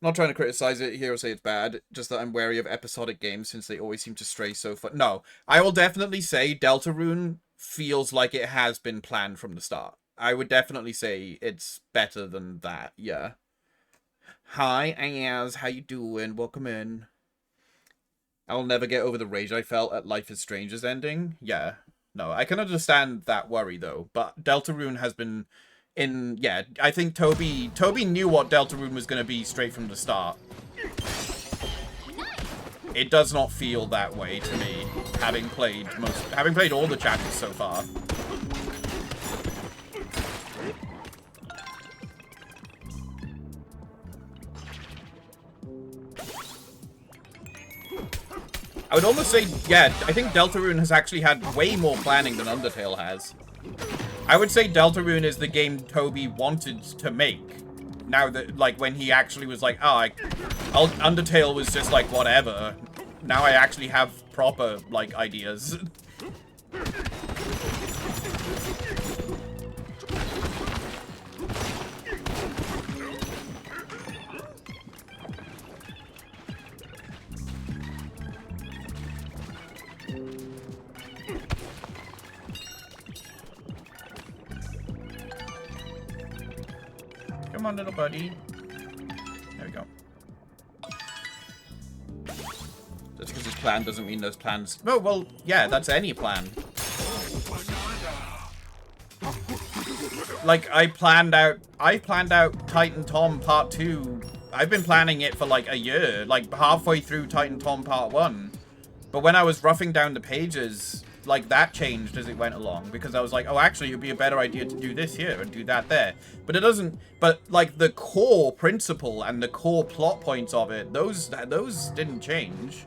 Not trying to criticize it here or say it's bad, just that I'm wary of episodic games since they always seem to stray so far. No, I will definitely say Deltarune feels like it has been planned from the start. I would definitely say it's better than that, yeah. Hi, Ayaz, how you doing? Welcome in. I'll never get over the rage I felt at Life is Strange's ending. Yeah, no, I can understand that worry, though. But Deltarune has been in... Yeah, I think Toby knew what Deltarune was going to be straight from the start. It does not feel that way to me, having played all the chapters so far. I would almost say, yeah, I think Deltarune has actually had way more planning than Undertale has. I would say Deltarune is the game Toby wanted to make. Now that, like, when he actually was like, Undertale was just like, whatever. Now I actually have proper, like, ideas. Come on, little buddy. There we go. Just because his plan doesn't mean those plans... Oh, well, yeah, that's any plan. Like, I planned out Titan Tom Part 2. I've been planning it for, like, a year. Like, halfway through Titan Tom Part 1. But when I was roughing down the pages... Like, that changed as it went along, because I was like, oh, actually, it would be a better idea to do this here and do that there. But it doesn't, but, like, the core principle and the core plot points of it, those didn't change.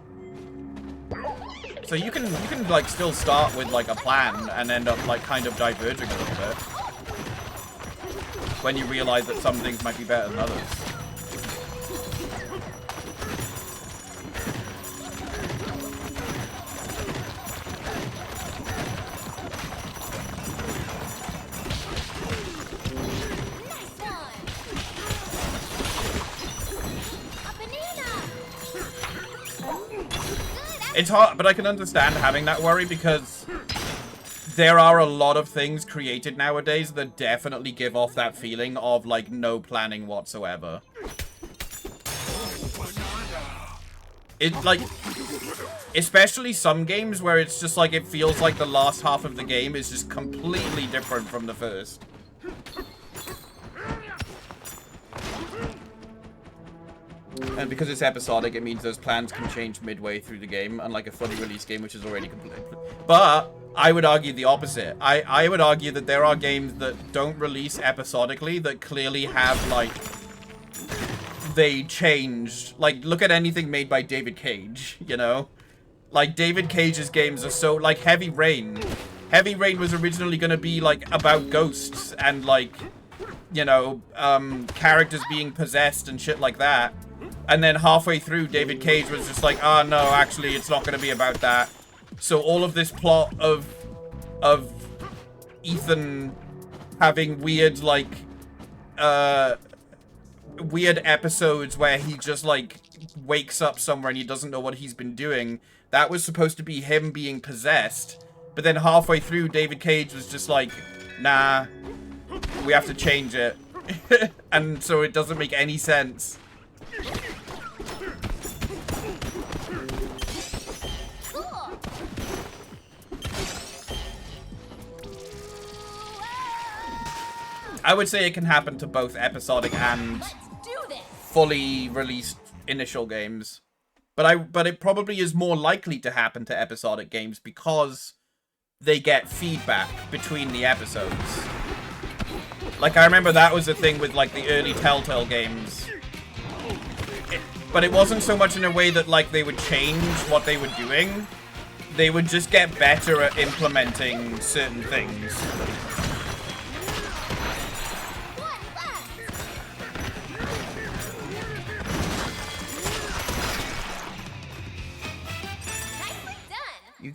So you can, like, still start with, like, a plan and end up, like, kind of diverging a little bit. When you realize that some things might be better than others. It's hard, but I can understand having that worry, because there are a lot of things created nowadays that definitely give off that feeling of, like, no planning whatsoever. It, like, especially some games where it's just, like, it feels like the last half of the game is just completely different from the first. And because it's episodic, it means those plans can change midway through the game, unlike a fully released game, which is already complete. But I would argue the opposite. I would argue that there are games that don't release episodically that clearly have, like, they changed. Like, look at anything made by David Cage, you know? Like, David Cage's games are so, like, Heavy Rain. Heavy Rain was originally going to be, like, about ghosts and, like, you know, characters being possessed and shit like that. And then halfway through, David Cage was just like, oh, no, actually, it's not going to be about that. So all of this plot of Ethan having weird, like, weird episodes where he just, like, wakes up somewhere and he doesn't know what he's been doing, that was supposed to be him being possessed. But then halfway through, David Cage was just like, nah, we have to change it. And so it doesn't make any sense. I would say it can happen to both episodic and fully released initial games. But it probably is more likely to happen to episodic games because they get feedback between the episodes. Like, I remember that was the thing with, like, the early Telltale games. But it wasn't so much in a way that, like, they would change what they were doing. They would just get better at implementing certain things.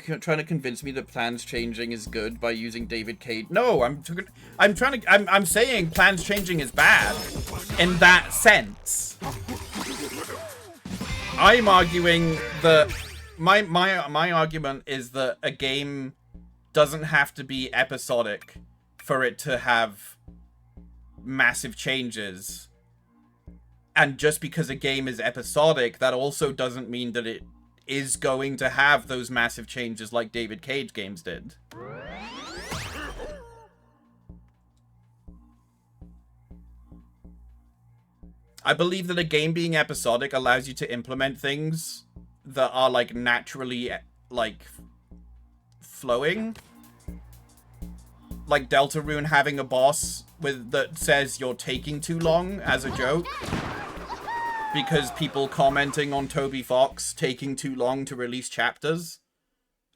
You're trying to convince me that plans changing is good by using David Cage. No, I'm saying plans changing is bad in that sense. I'm arguing that my argument is that a game doesn't have to be episodic for it to have massive changes. And just because a game is episodic, that also doesn't mean that it is going to have those massive changes like David Cage games did. I believe that a game being episodic allows you to implement things that are, like, naturally, like, flowing. Like Deltarune having a boss that says you're taking too long as a joke. Because people commenting on Toby Fox taking too long to release chapters.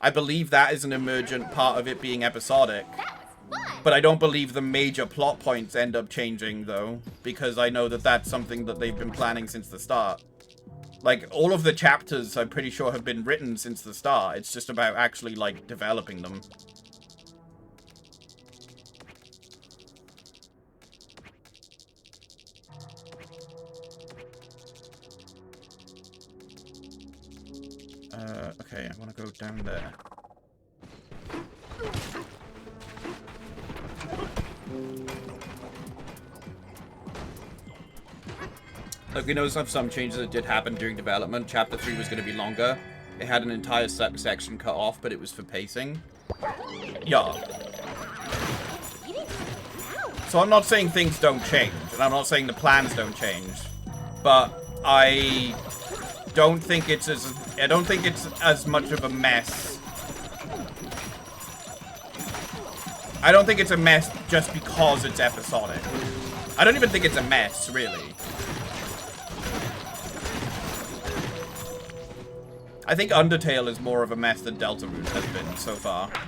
I believe that is an emergent part of it being episodic. But I don't believe the major plot points end up changing, though. Because I know that that's something that they've been planning since the start. Like, all of the chapters, I'm pretty sure, have been written since the start. It's just about actually, like, developing them. Okay, I want to go down there. Look, we noticed some changes that did happen during development. Chapter 3 was going to be longer. It had an entire section cut off, but it was for pacing. Yeah. So I'm not saying things don't change, and I'm not saying the plans don't change, but I don't think it's as much of a mess. I don't think it's a mess just because it's episodic. I don't even think it's a mess, really. I think Undertale is more of a mess than Deltarune has been so far. Good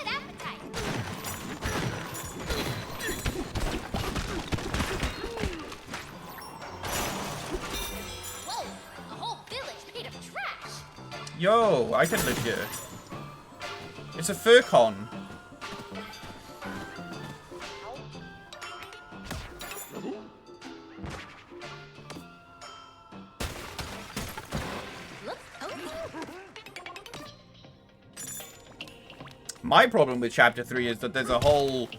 appetite. Whoa, a whole village made of trash. Yo, I can live here. It's a furcon. My problem with Chapter 3 is that there's a whole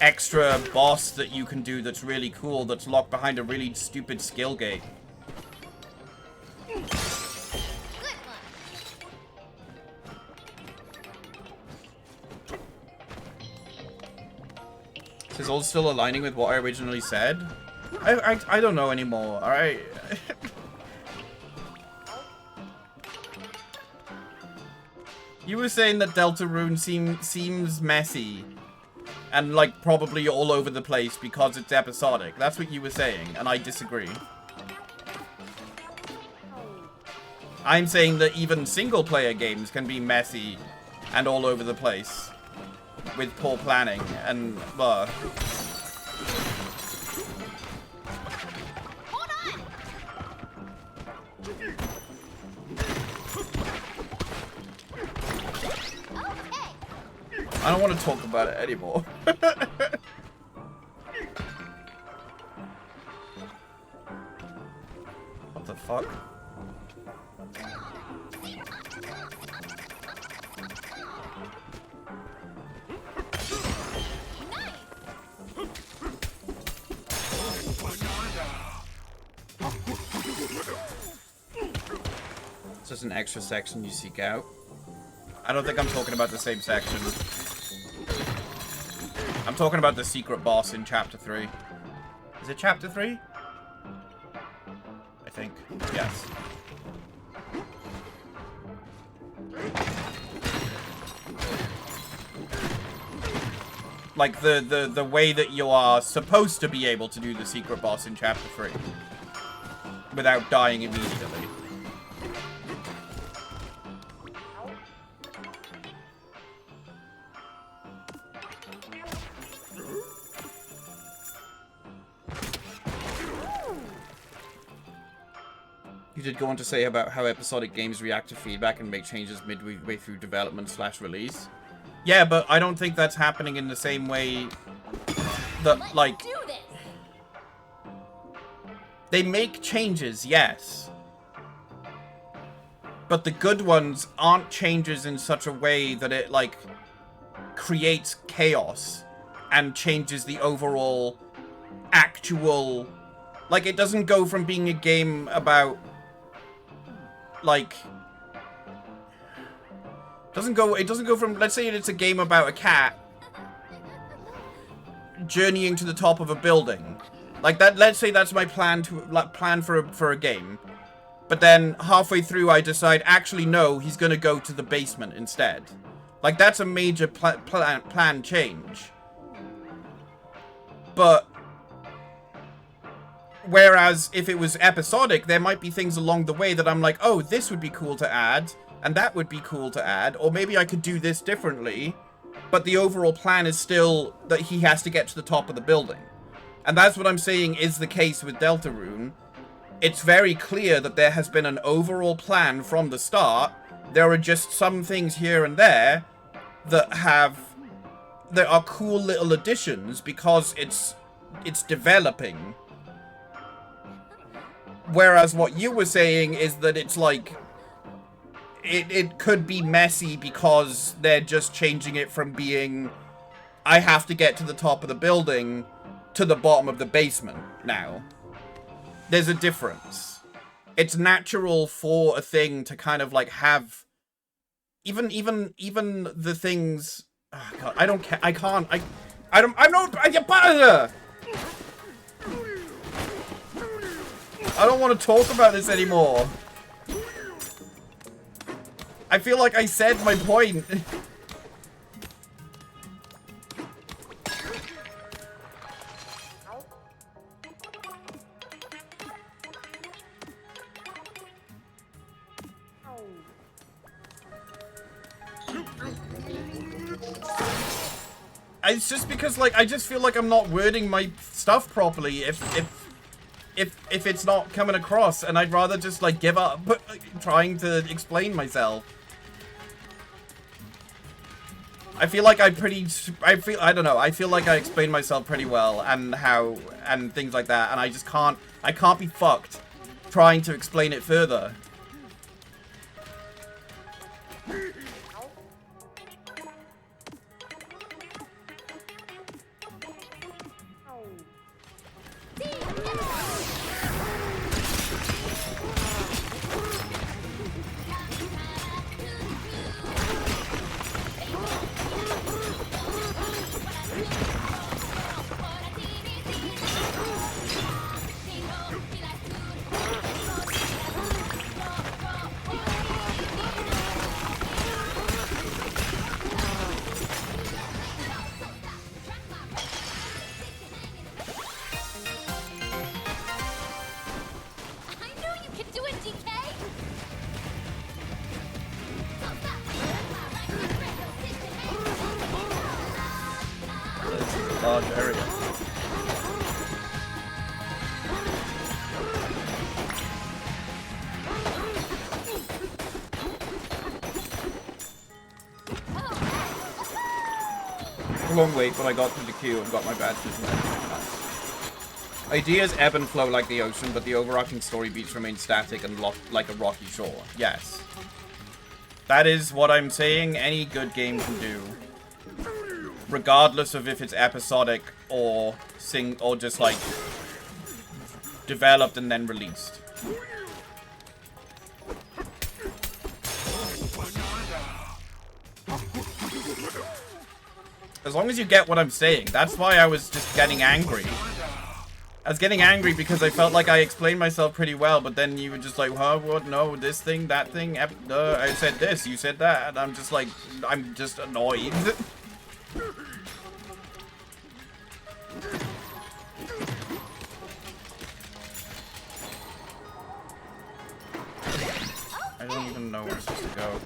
extra boss that you can do that's really cool that's locked behind a really stupid skill gate. Is this all still aligning with what I originally said? I don't know anymore, alright? You were saying that Deltarune seems messy. And, like, probably all over the place because it's episodic. That's what you were saying, and I disagree. I'm saying that even single-player games can be messy and all over the place. With poor planning and, I don't want to talk about it anymore. What the fuck? It's just an extra section you seek out. I don't think I'm talking about the same section. I'm talking about the secret boss in Chapter 3. Is it Chapter 3? I think. Yes. Like, the way that you are supposed to be able to do the secret boss in Chapter 3. Without dying immediately. You did go on to say about how episodic games react to feedback and make changes midway through development / release. Yeah, but I don't think that's happening in the same way that, like... They make changes, yes. But the good ones aren't changes in such a way that it, like, creates chaos and changes the overall actual... Like, it doesn't go from being a game about, like... It doesn't go from, let's say it's a game about a cat journeying to the top of a building. Like that, let's say that's my plan for a game. But then halfway through I decide, actually no, he's gonna go to the basement instead. Like that's a major plan change. But whereas if it was episodic, there might be things along the way that I'm like, oh, this would be cool to add. And that would be cool to add. Or maybe I could do this differently. But the overall plan is still that he has to get to the top of the building. And that's what I'm saying is the case with Deltarune. It's very clear that there has been an overall plan from the start. There are just some things here and there that are cool little additions because it's developing. Whereas what you were saying is that it's like... It could be messy because they're just changing it from being I have to get to the top of the building to the bottom of the basement now. There's a difference. It's natural for a thing to kind of like have even the things. Oh God, I don't care. I can't. I don't want to talk about this anymore. I feel like I said my point. It's just because, like, I just feel like I'm not wording my stuff properly if it's not coming across, and I'd rather just, like, give up trying to explain myself. I feel like I don't know, I feel like I explained myself pretty well and things like that, and I just can't be fucked trying to explain it further. Large area. A long wait, but I got through the queue and got my badge. Ideas ebb and flow like the ocean, but the overarching story beats remain static and like a rocky shore. Yes. That is what I'm saying any good game can do. Regardless of if it's episodic or just like developed and then released. As long as you get what I'm saying. That's why I was just getting angry. was getting angry because I felt like I explained myself pretty well, but then you were just like, huh, what? No, this thing, that thing. I said this, you said that. And I'm just like, I'm just annoyed. I don't even know where I'm supposed to go.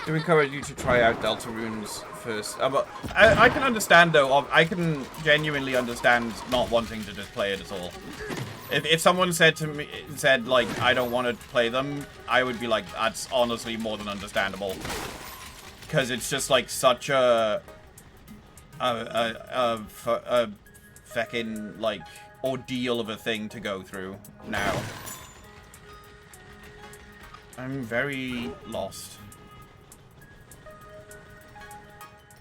Do encourage you to try out Delta runes first. But I can understand though. I can genuinely understand not wanting to just play it at all. If someone said to me, like, I don't want to play them, I would be like, that's honestly more than understandable. Because it's just like such a fucking like ordeal of a thing to go through now. I'm very lost.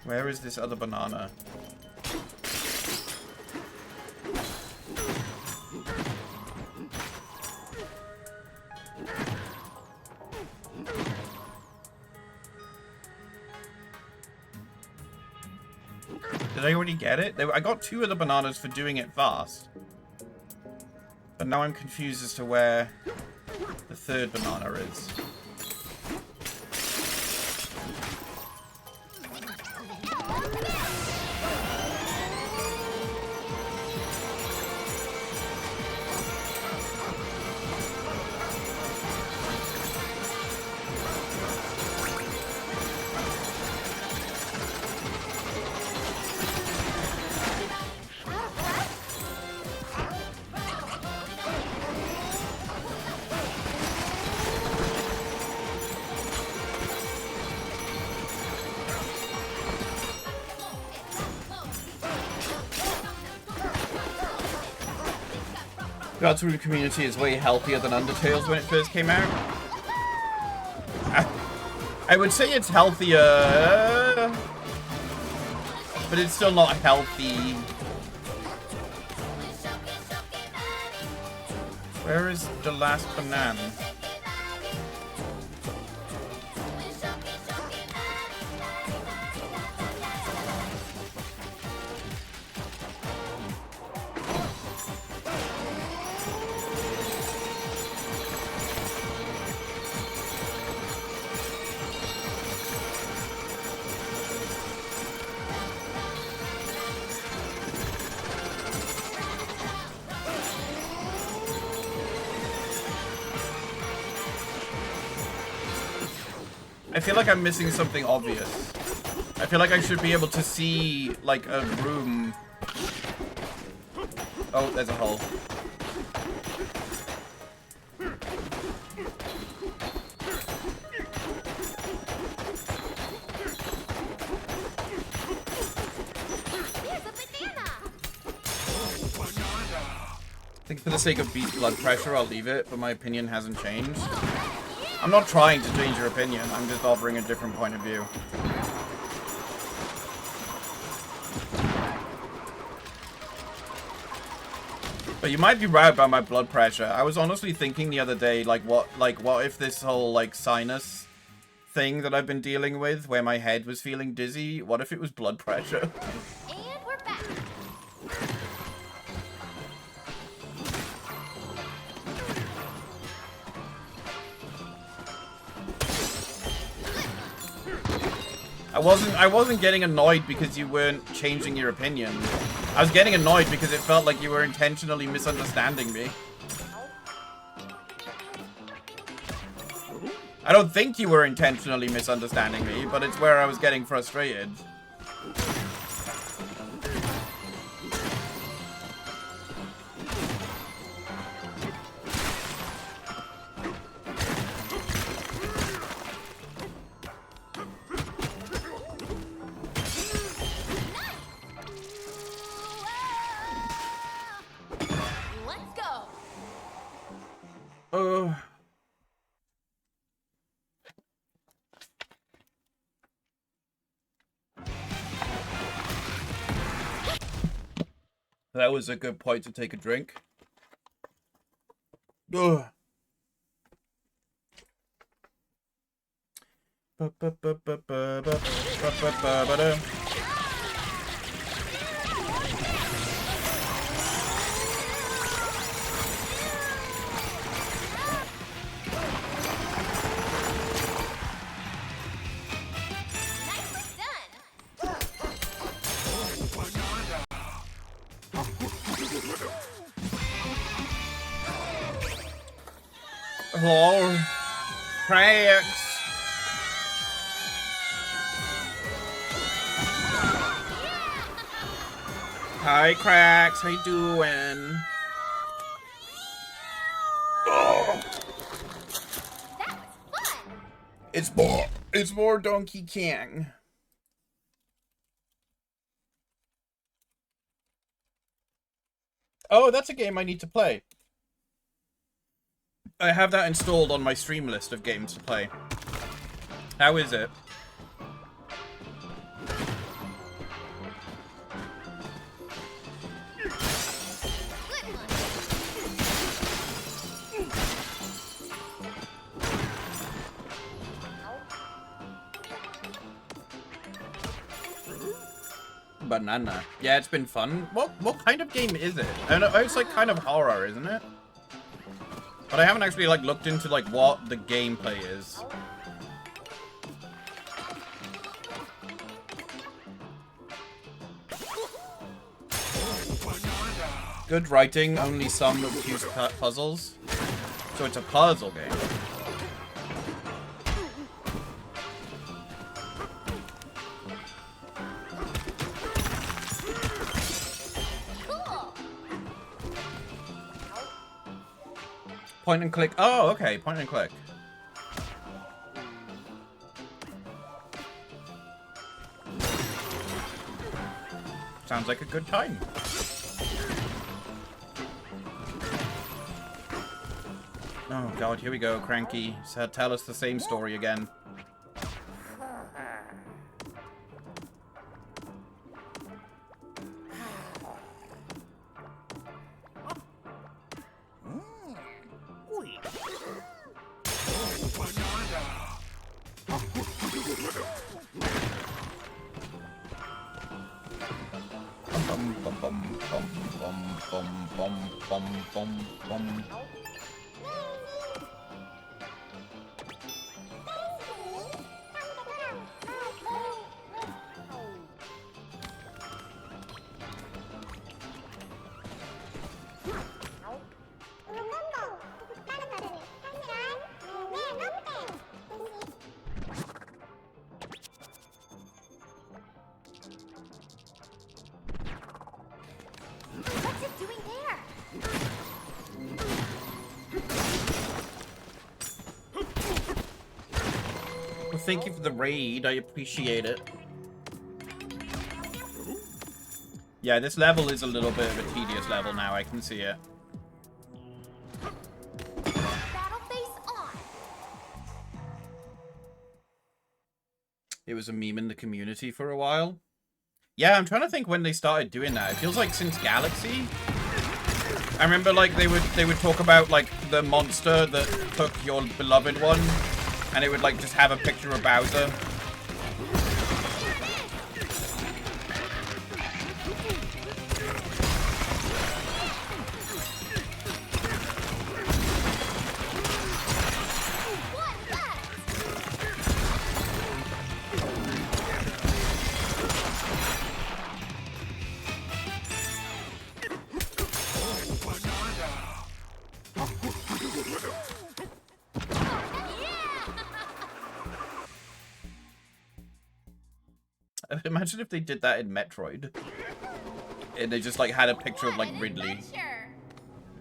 Where is this other banana? Did I already get it? I got 2 of the bananas for doing it fast. But now I'm confused as to where the 3rd banana is. Deltarune community is way healthier than Undertale's when it first came out. I would say it's healthier, but it's still not healthy. Where is the last banana? I feel like I'm missing something obvious. I feel like I should be able to see, like, a room. Oh, there's a hole. I think for the sake of beat blood pressure, I'll leave it, but my opinion hasn't changed. I'm not trying to change your opinion, I'm just offering a different point of view. But you might be right about my blood pressure. I was honestly thinking the other day, what if this whole, like, sinus thing that I've been dealing with, where my head was feeling dizzy, what if it was blood pressure? And we're back. I wasn't getting annoyed because you weren't changing your opinion. I was getting annoyed because it felt like you were intentionally misunderstanding me. I don't think you were intentionally misunderstanding me, but it's where I was getting frustrated. That was a good point to take a drink. Ugh. Hello, cracks. Hi, cracks. How you doing? Oh. That was fun. It's more Donkey Kong. Oh, that's a game I need to play. I have that installed on my stream list of games to play. How is it? Banana. Yeah, it's been fun. What kind of game is it? I know it's like kind of horror, isn't it? But I haven't actually like looked into like what the gameplay is. Good writing, only some obtuse puzzles. So it's a puzzle game. Point and click. Oh, okay. Point and click. Sounds like a good time. Oh god, here we go, Cranky. So tell us the same story again. Thank you for the raid. I appreciate it. Yeah, this level is a little bit of a tedious level now. I can see it. It was a meme in the community for a while. Yeah, I'm trying to think when they started doing that. It feels like since Galaxy. I remember like they would talk about like the monster that took your beloved one. And it would, like, just have a picture of Bowser. Imagine if they did that in Metroid. And they just, like, had a picture of, like, Ridley.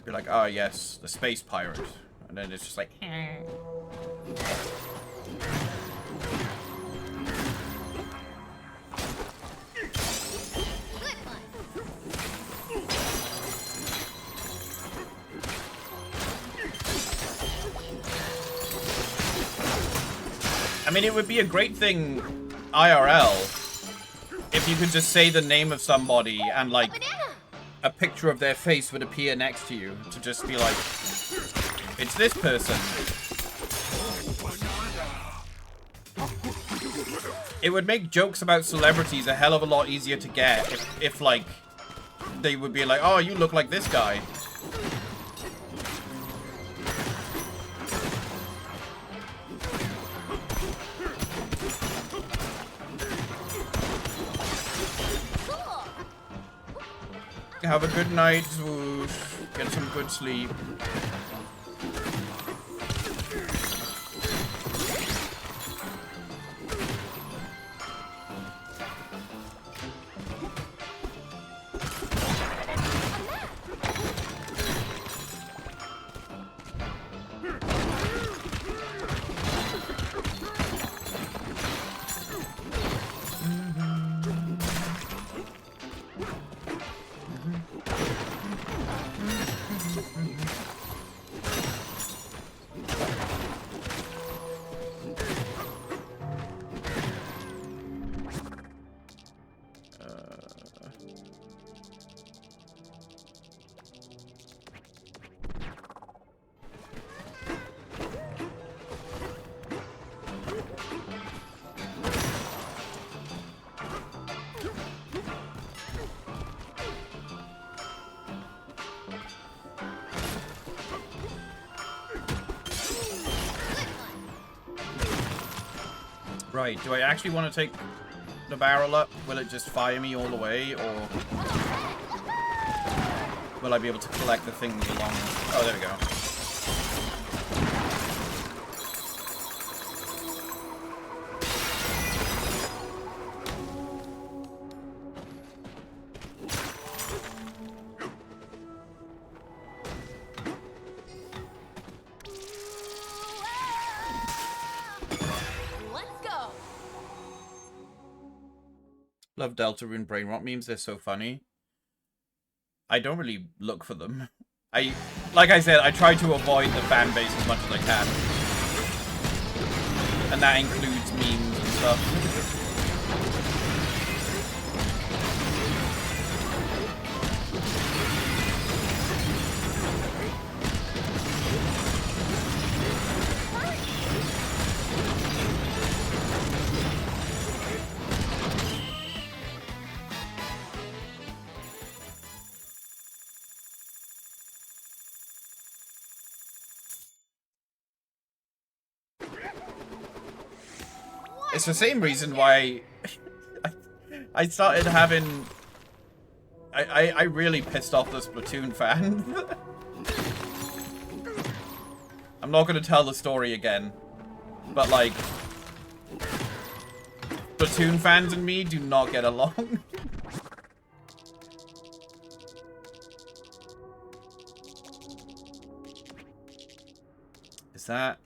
Be like, oh, yes, the space pirate. And then it's just like... I mean, it would be a great thing IRL if you could just say the name of somebody and, like, a picture of their face would appear next to you to just be like, it's this person. It would make jokes about celebrities a hell of a lot easier to get if like, they would be like, oh, you look like this guy. Have a good night, Zwoosh. Get some good sleep. Right, do I actually want to take the barrel up? Will it just fire me all the way, or will I be able to collect the things along? Oh, there we go. Love Deltarune brain rot memes, they're so funny. I don't really look for them. Like I said, I try to avoid the fan base as much as I can. And that includes memes and stuff. It's the same reason why I started having... I really pissed off the Splatoon fan. I'm not going to tell the story again. But, like... Splatoon fans and me do not get along. Is that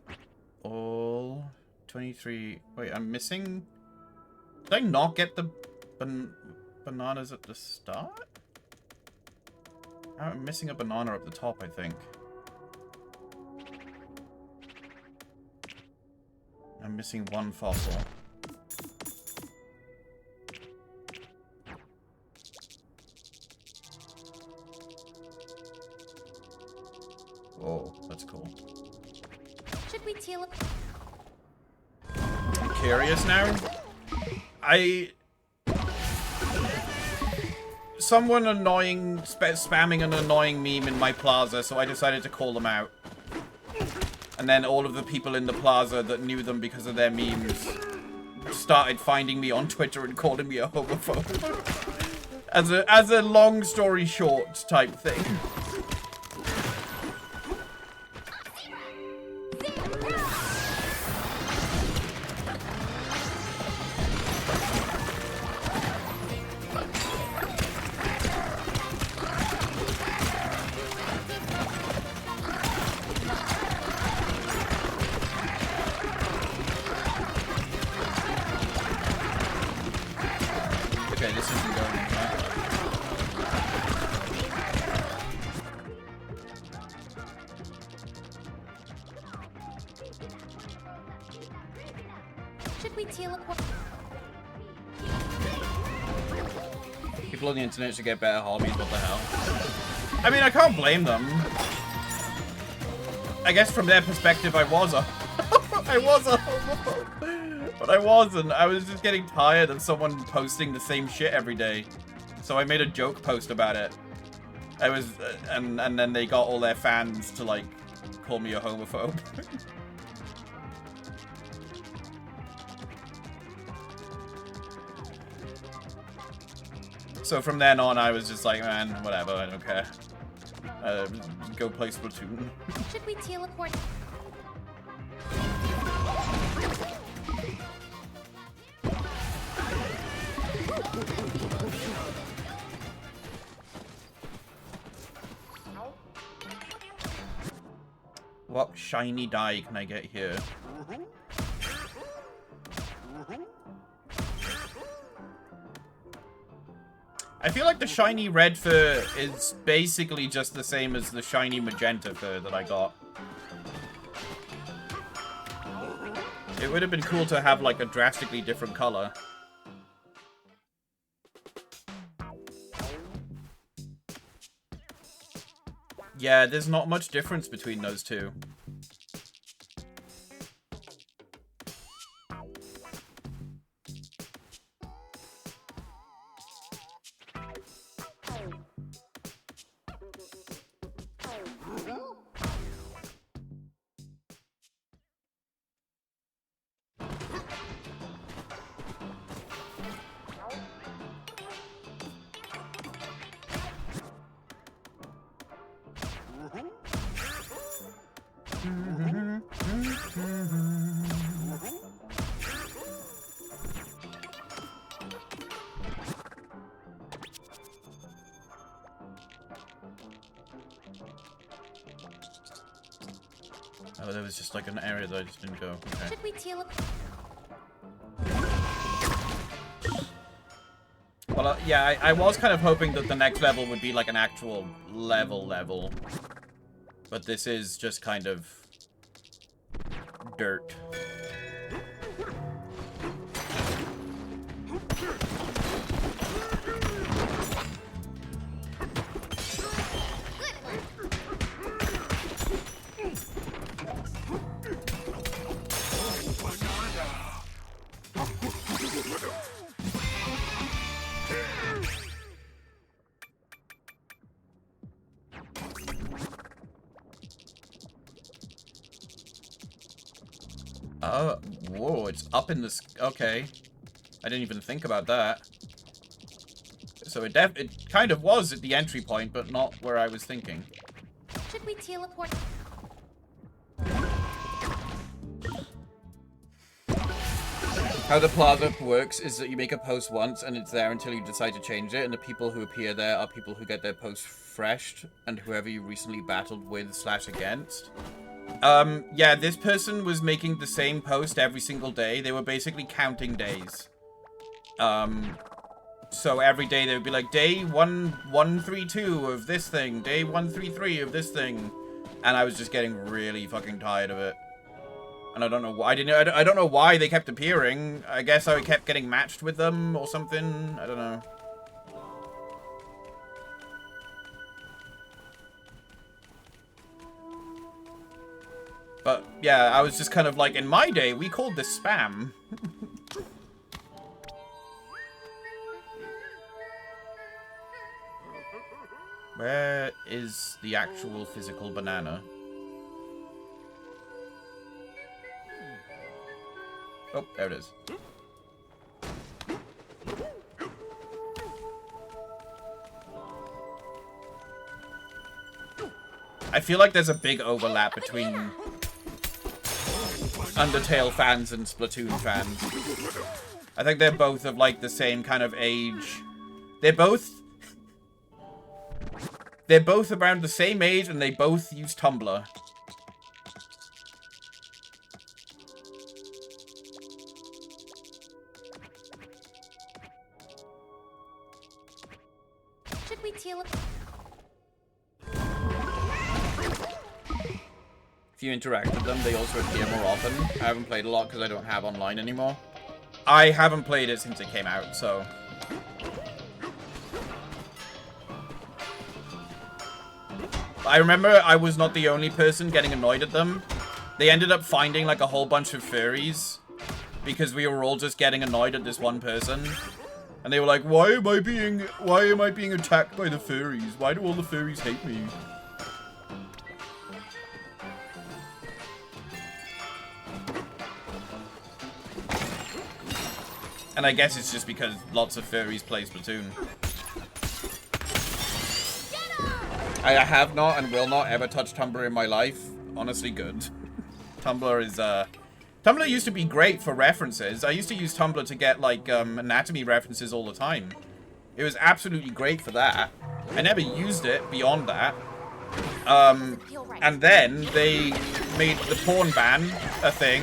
all... 23... Wait, I'm missing... Did I not get the bananas at the start? I'm missing a banana up the top, I think. I'm missing one fossil. Oh, that's cool. Should we teal up? I'm curious now. Someone spamming an annoying meme in my plaza, so I decided to call them out. And then all of the people in the plaza that knew them because of their memes started finding me on Twitter and calling me a homophobe. as a long story short type thing. People on the internet should get better hobbies, what the hell. I mean, I can't blame them. I guess from their perspective, I was a homophobe. But I wasn't. I was just getting tired of someone posting the same shit every day. So I made a joke post about it. I was, and then they got all their fans to, like, call me a homophobe. So from then on, I was just like, man, whatever, I don't care. Go play Splatoon. Should we teleport? What shiny dye can I get here? I feel like the shiny red fur is basically just the same as the shiny magenta fur that I got. It would have been cool to have like a drastically different color. Yeah, there's not much difference between those two. Oh, there was just like an area that I just didn't go. Okay. Should we teleport? Well, yeah, I was kind of hoping that the next level would be like an actual level. But this is just kind of dirt. Whoa, it's up in this. Okay. I didn't even think about that. So it kind of was at the entry point, but not where I was thinking. Should we teleport? How the plaza works is that you make a post once and it's there until you decide to change it, and the people who appear there are people who get their posts refreshed and whoever you recently battled with / against. Yeah, this person was making the same post every single day. They were basically counting days. So every day they would be like, day 132 of this thing, day 133 of this thing. And I was just getting really fucking tired of it. And I don't know why. I don't know why they kept appearing. I guess I kept getting matched with them or something. I don't know. But yeah, I was just kind of like, in my day, we called this spam. Where is the actual physical banana? Oh, there it is. I feel like there's a big overlap between Undertale fans and Splatoon fans. I think they're both of like the same kind of age. They're both around the same age and they both use Tumblr. Should we teleport? If you interact with them, they also appear more often. I haven't played a lot because I don't have online anymore. I haven't played it since it came out, so... I remember I was not the only person getting annoyed at them. They ended up finding like a whole bunch of furries because we were all just getting annoyed at this one person. And they were like, why am I being attacked by the furries? Why do all the furries hate me? And I guess it's just because lots of furries play Splatoon. I have not and will not ever touch Tumblr in my life. Honestly, good. Tumblr is, Tumblr used to be great for references. I used to use Tumblr to get, like, anatomy references all the time. It was absolutely great for that. I never used it beyond that. And then they made the porn ban a thing,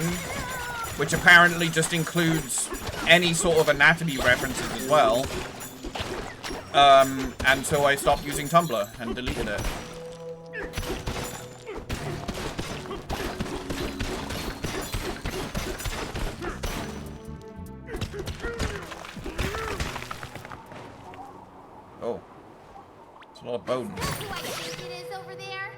which apparently just includes any sort of anatomy references as well. And so I stopped using Tumblr and deleted it. Oh. It's a lot of bones. Who I think it is over there?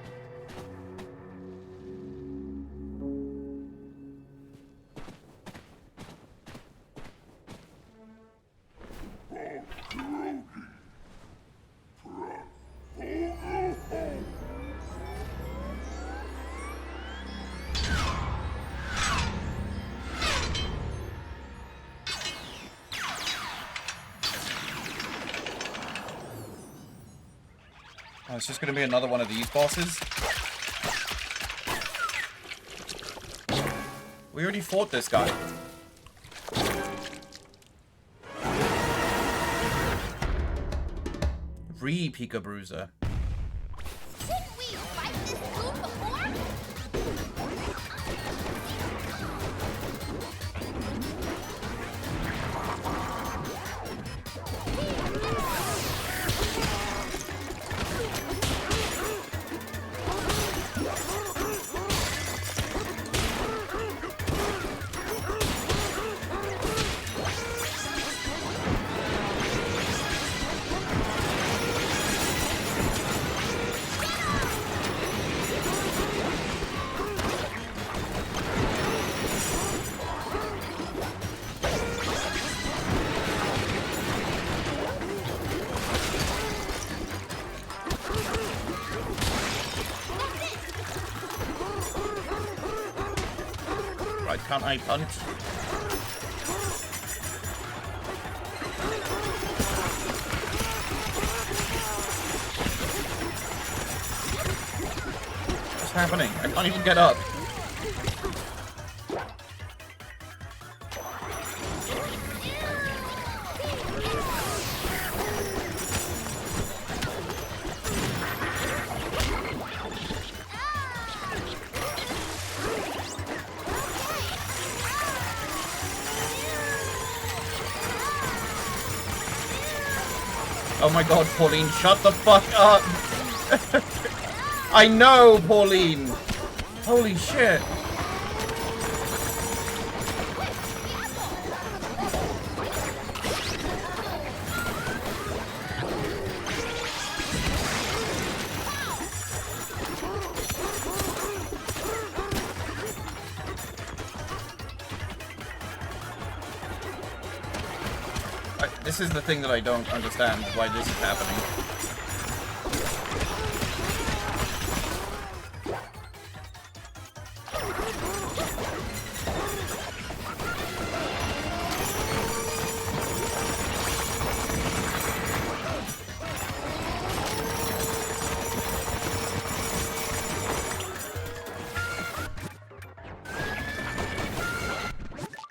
Oh, it's just going to be another one of these bosses. We already fought this guy. Pika Bruiser. Didn't we fight this dude before? Right, can't I punch? What's happening? I can't even get up. Oh my god, Pauline, shut the fuck up! I know, Pauline! Holy shit! This is the thing that I don't understand, why this is happening.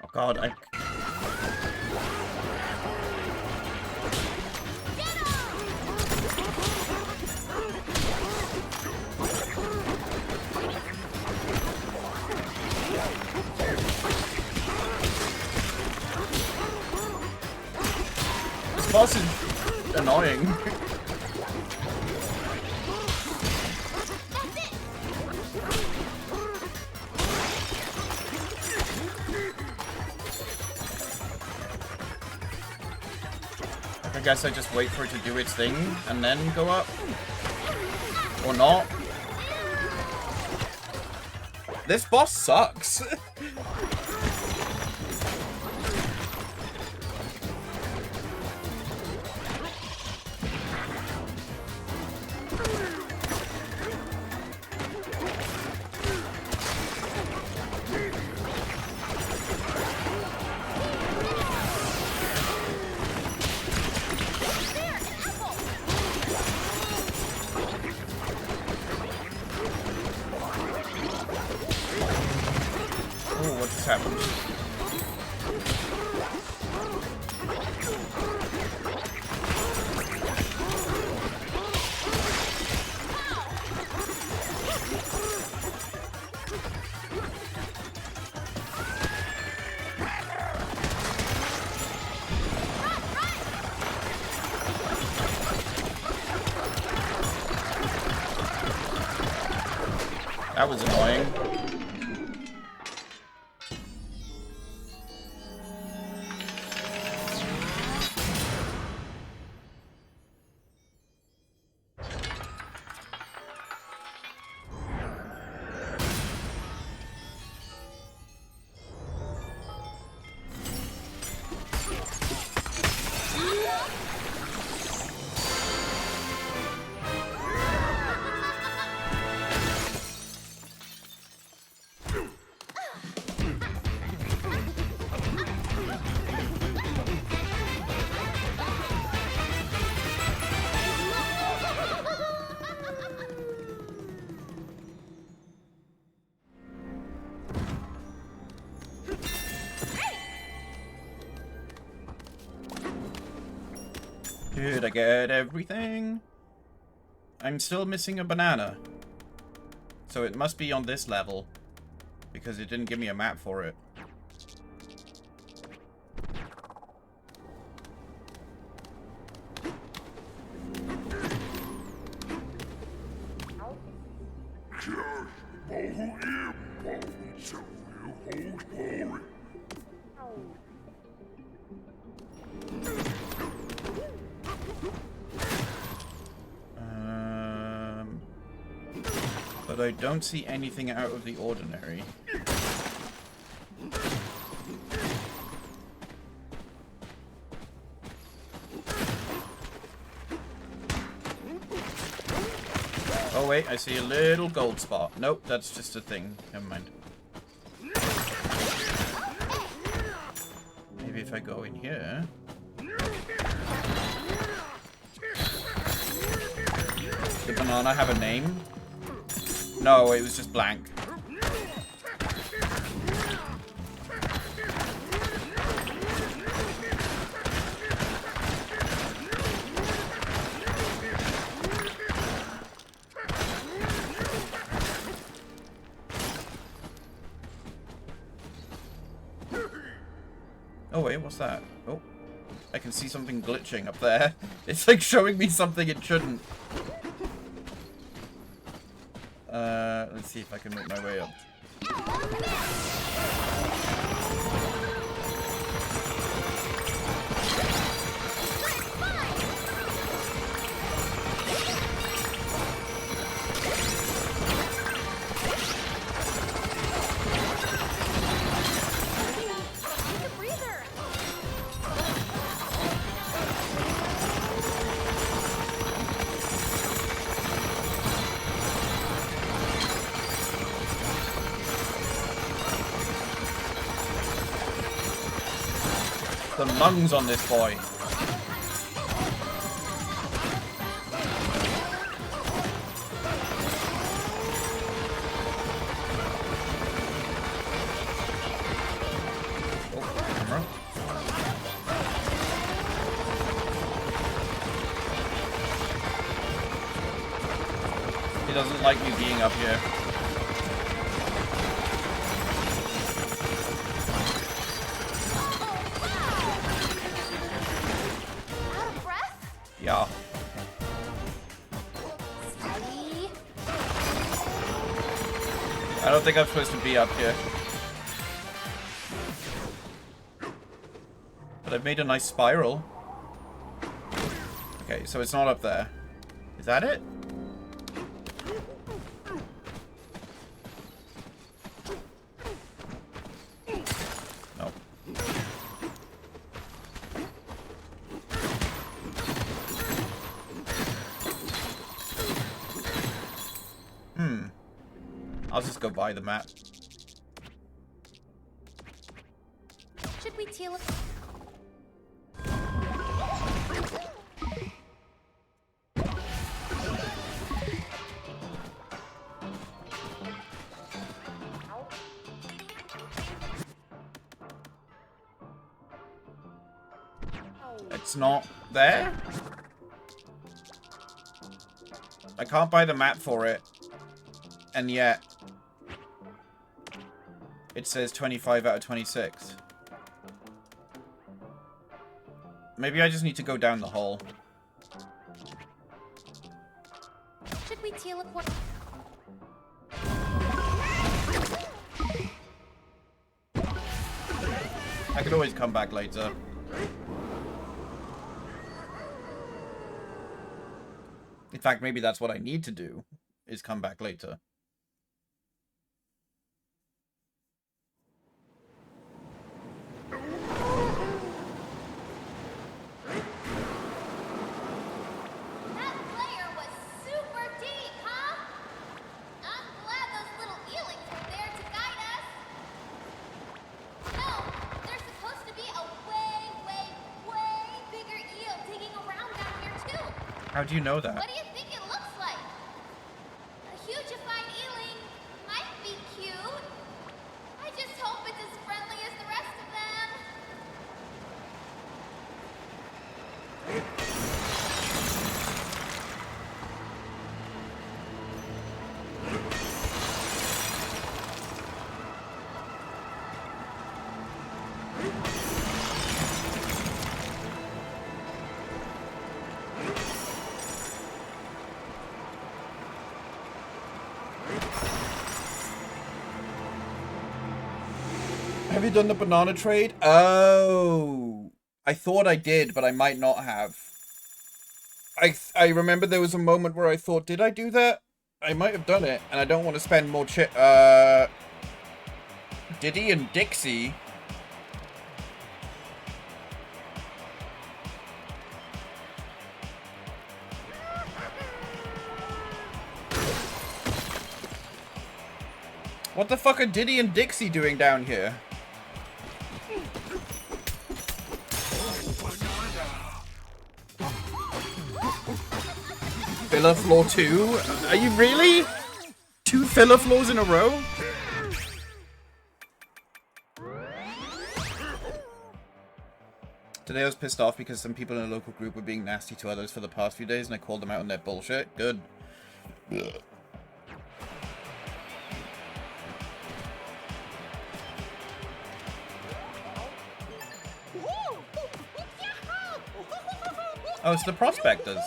Oh god, This boss is annoying. I guess I just wait for it to do its thing and then go up. Or not. This boss sucks. Oh, what just happened? That was annoying. Did I get everything? I'm still missing a banana. So it must be on this level. Because it didn't give me a map for it. But I don't see anything out of the ordinary. Oh wait, I see a little gold spot. Nope, that's just a thing. Never mind. Maybe if I go in here... Did the banana have a name? No, it was just blank. Oh wait, what's that? Oh, I can see something glitching up there. It's like showing me something it shouldn't. Let's see if I can make my way up. The lungs on this boy. He doesn't like me being up here. Yeah. Steady. I don't think I'm supposed to be up here. But I've made a nice spiral. Okay, so it's not up there. Is that it? I'll just go buy the map. Should we teal? It's not there? I can't buy the map for it. And yet, it says 25 out of 26. Maybe I just need to go down the hole. Should we teleport? I could always come back later. In fact, maybe that's what I need to do, is come back later. That layer was super deep, huh? I'm glad those little eelings were there to guide us. No, there's supposed to be a way bigger eel digging around down here too. How do you know that? What do you think it looks like? A hugified eeling might be cute. I just hope it's as friendly as the rest of them. Have you done the banana trade? Oh, I thought I did, but I might not have. I remember there was a moment where I thought, did I do that? I might have done it, and I don't want to spend more Diddy and Dixie. What the fuck are Diddy and Dixie doing down here? Filler floor 2? Are you really? 2 filler floors in a row? Today I was pissed off because some people in a local group were being nasty to others for the past few days and I called them out on their bullshit. Good. Ugh. Oh, it's the prospectors.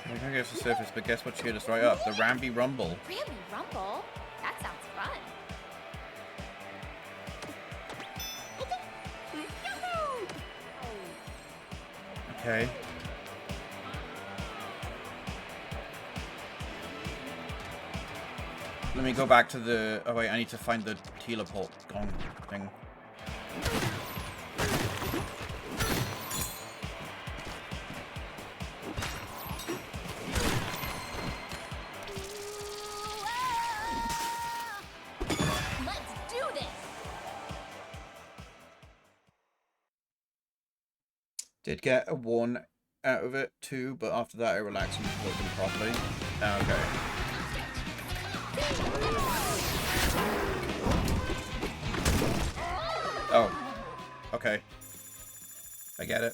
We're gonna get to the surface, but guess what cheered us right up? The Ramby Rumble. Ramby Rumble? That sounds fun. Okay. Let me go back to the... Oh wait, I need to find the teleport gong thing. Let's do this. Did get a 1 out of it, 2, but after that I relaxed and worked them properly. Okay. Oh. Okay. I get it.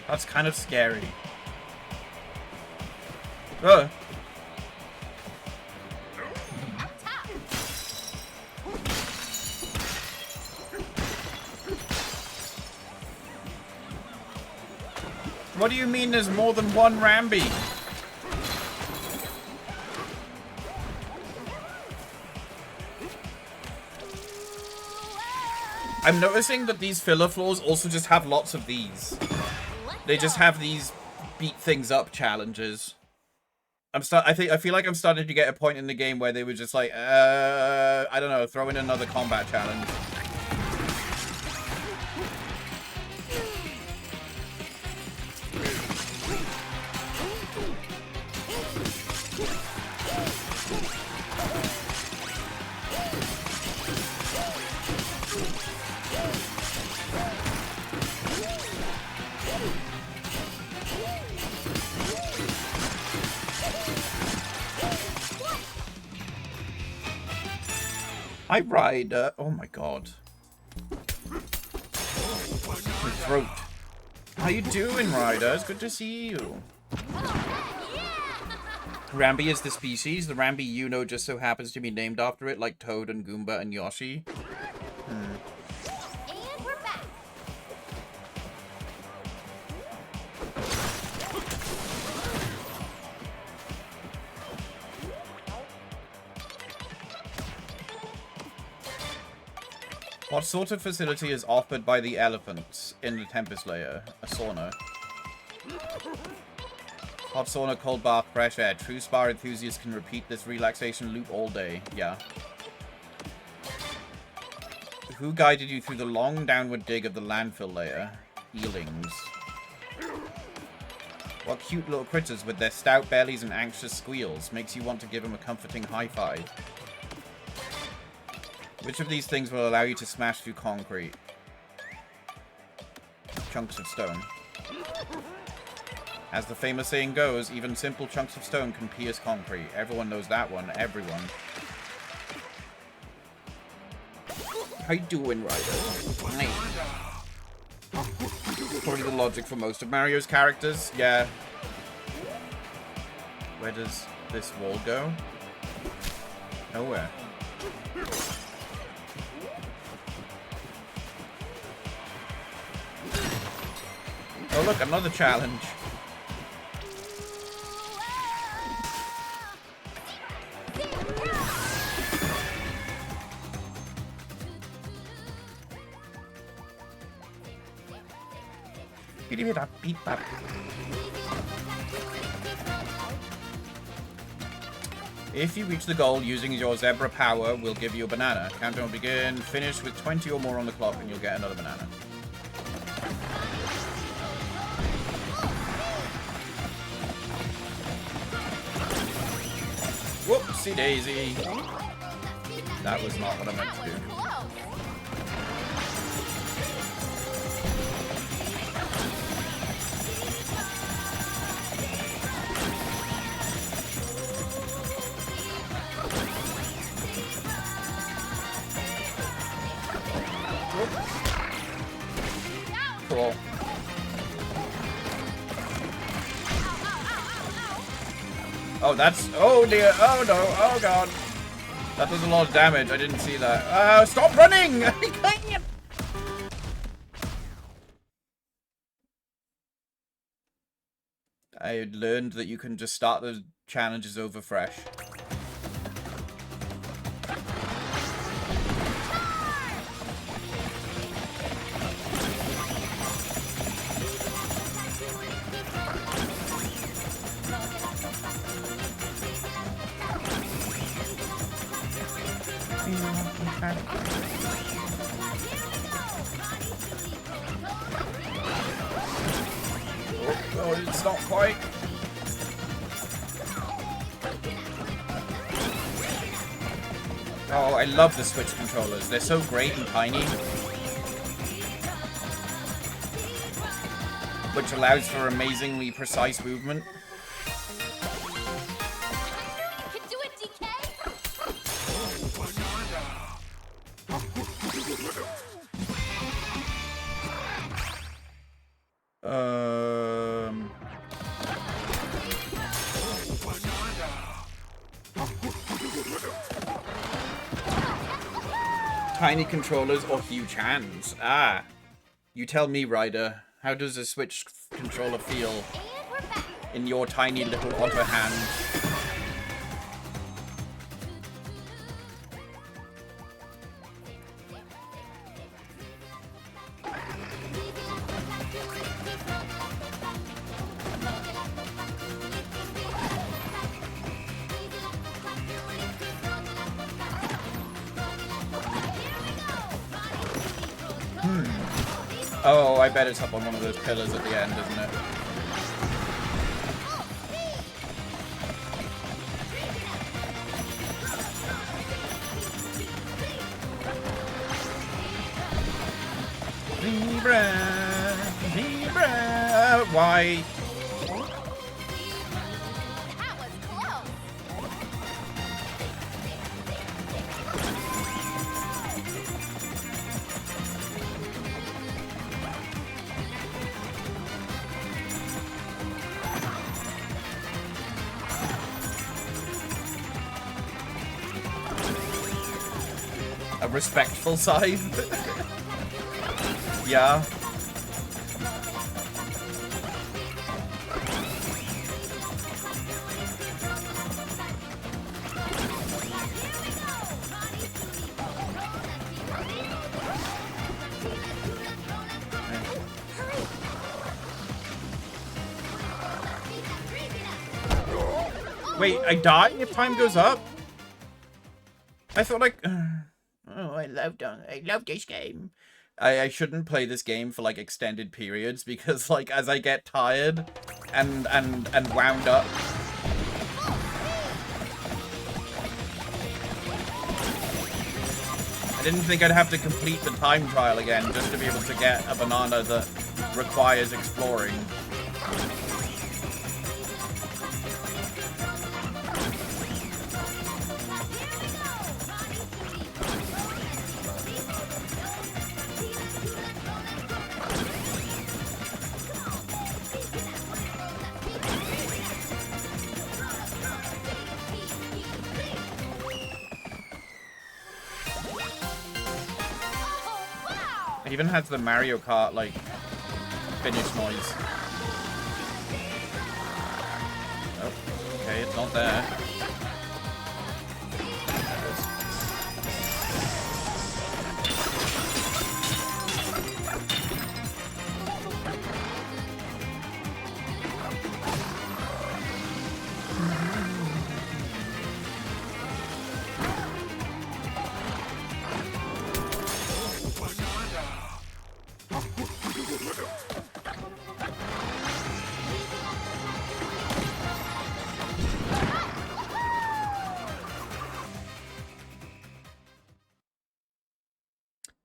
That's kind of scary. Ugh. What do you mean there's more than one Rambi? I'm noticing that these filler floors also just have lots of these. They just have these beat things up challenges. I feel like I'm starting to get a point in the game where they were just like, I don't know, throw in another combat challenge. Hi, Ryder. Oh my god. My throat. How you doing, Ryder? It's good to see you. Rambi is the species. The Rambi you know just so happens to be named after it, like Toad and Goomba and Yoshi. And we're back. What sort of facility is offered by the elephants in the Tempest layer? A sauna. Hot sauna, cold bath, fresh air. True spa enthusiasts can repeat this relaxation loop all day. Yeah. Who guided you through the long downward dig of the landfill layer? Eelings. What cute little critters with their stout bellies and anxious squeals. Makes you want to give them a comforting high five. Which of these things will allow you to smash through concrete? Chunks of stone. As the famous saying goes, even simple chunks of stone can pierce concrete. Everyone knows that one. Everyone. How you doing, Ryder? Hi. Probably the logic for most of Mario's characters. Yeah. Where does this wall go? Nowhere. Oh look, another challenge. If you reach the goal using your zebra power, we'll give you a banana. Countdown will begin. Finish with 20 or more on the clock and you'll get another banana. Whoopsie daisy. That was not what I meant to do. Cool. Oh, that's... Oh, dear. Oh, no. Oh, God. That does a lot of damage. I didn't see that. Stop running! I had learned that you can just start those challenges over fresh. Oh, it's not quite. Oh, I love the Switch controllers. They're so great and tiny. Which allows for amazingly precise movement. You can do it, DK. tiny controllers or huge hands? Ah. You tell me, Ryder. How does a Switch controller feel And we're back. in your tiny little auto hand? Oh, I bet it's up on one of those pillars at the end, isn't it? Zebra, zebra. Why? That was close. A respectful side? Yeah. Wait, I die if time goes up? I thought like... Oh, I love this game. I shouldn't play this game for like extended periods because like as I get tired and wound up. I didn't think I'd have to complete the time trial again just to be able to get a banana that requires exploring. It even has the Mario Kart, like, finish noise. Oh, okay, it's not there.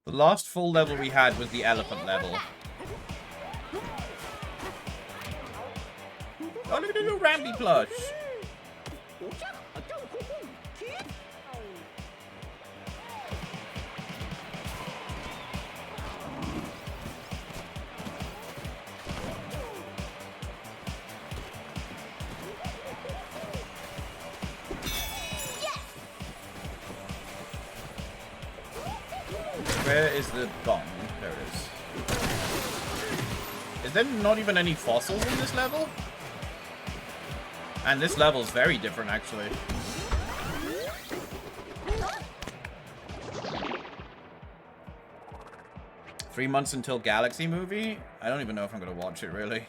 The last full level we had was the elephant level. Oh, look at the little Rambi plush. Where is the gong? There it is. Is there not even any fossils in this level? And this level's very different, actually. Three months until Galaxy movie? I don't even know if I'm gonna watch it, really.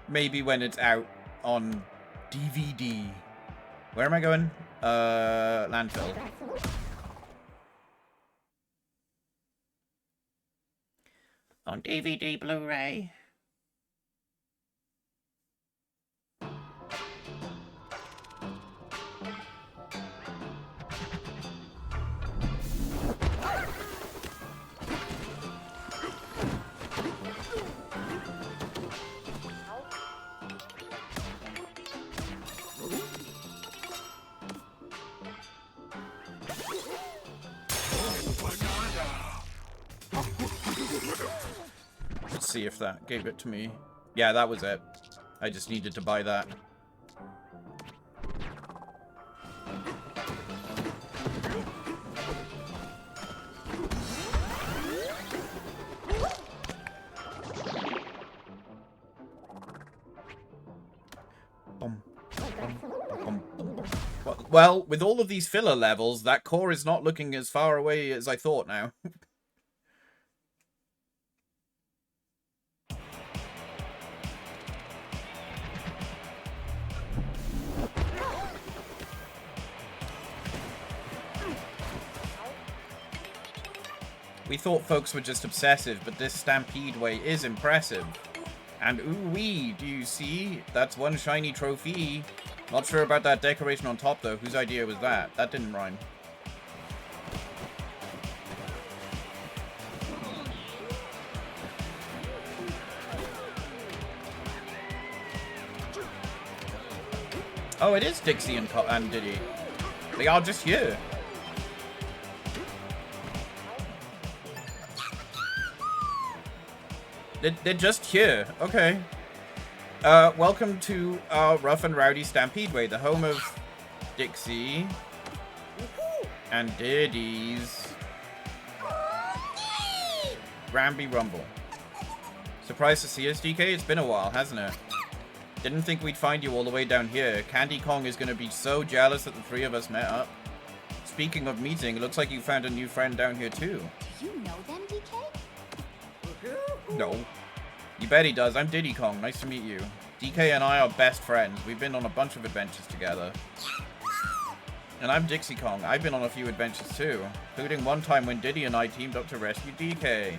Maybe when it's out on DVD. Where am I going? Landfill. On DVD, Blu-ray. Let's see if that gave it to me. Yeah, that was it. I just needed to buy that. Bum, bum, bum, bum. Well, with all of these filler levels, that core is not looking as far away as I thought now. We thought folks were just obsessive, but this Stampede way is impressive. And ooh-wee, do you see? That's one shiny trophy. Not sure about that decoration on top, though. Whose idea was that? That didn't rhyme. Oh, it is Dixie and Diddy. They are just here. They're just here. Okay. Welcome to our rough and rowdy Stampede Way, the home of Dixie and Diddy's Ramby Rumble. Surprised to see us, DK? It's been a while, hasn't it? Didn't think we'd find you all the way down here. Candy Kong is going to be so jealous that the three of us met up. Speaking of meeting, it looks like you found a new friend down here too. Do you know them, DK? No. You bet he does. I'm Diddy Kong. Nice to meet you. DK and I are best friends. We've been on a bunch of adventures together. And I'm Dixie Kong. I've been on a few adventures too, including one time when Diddy and I teamed up to rescue DK.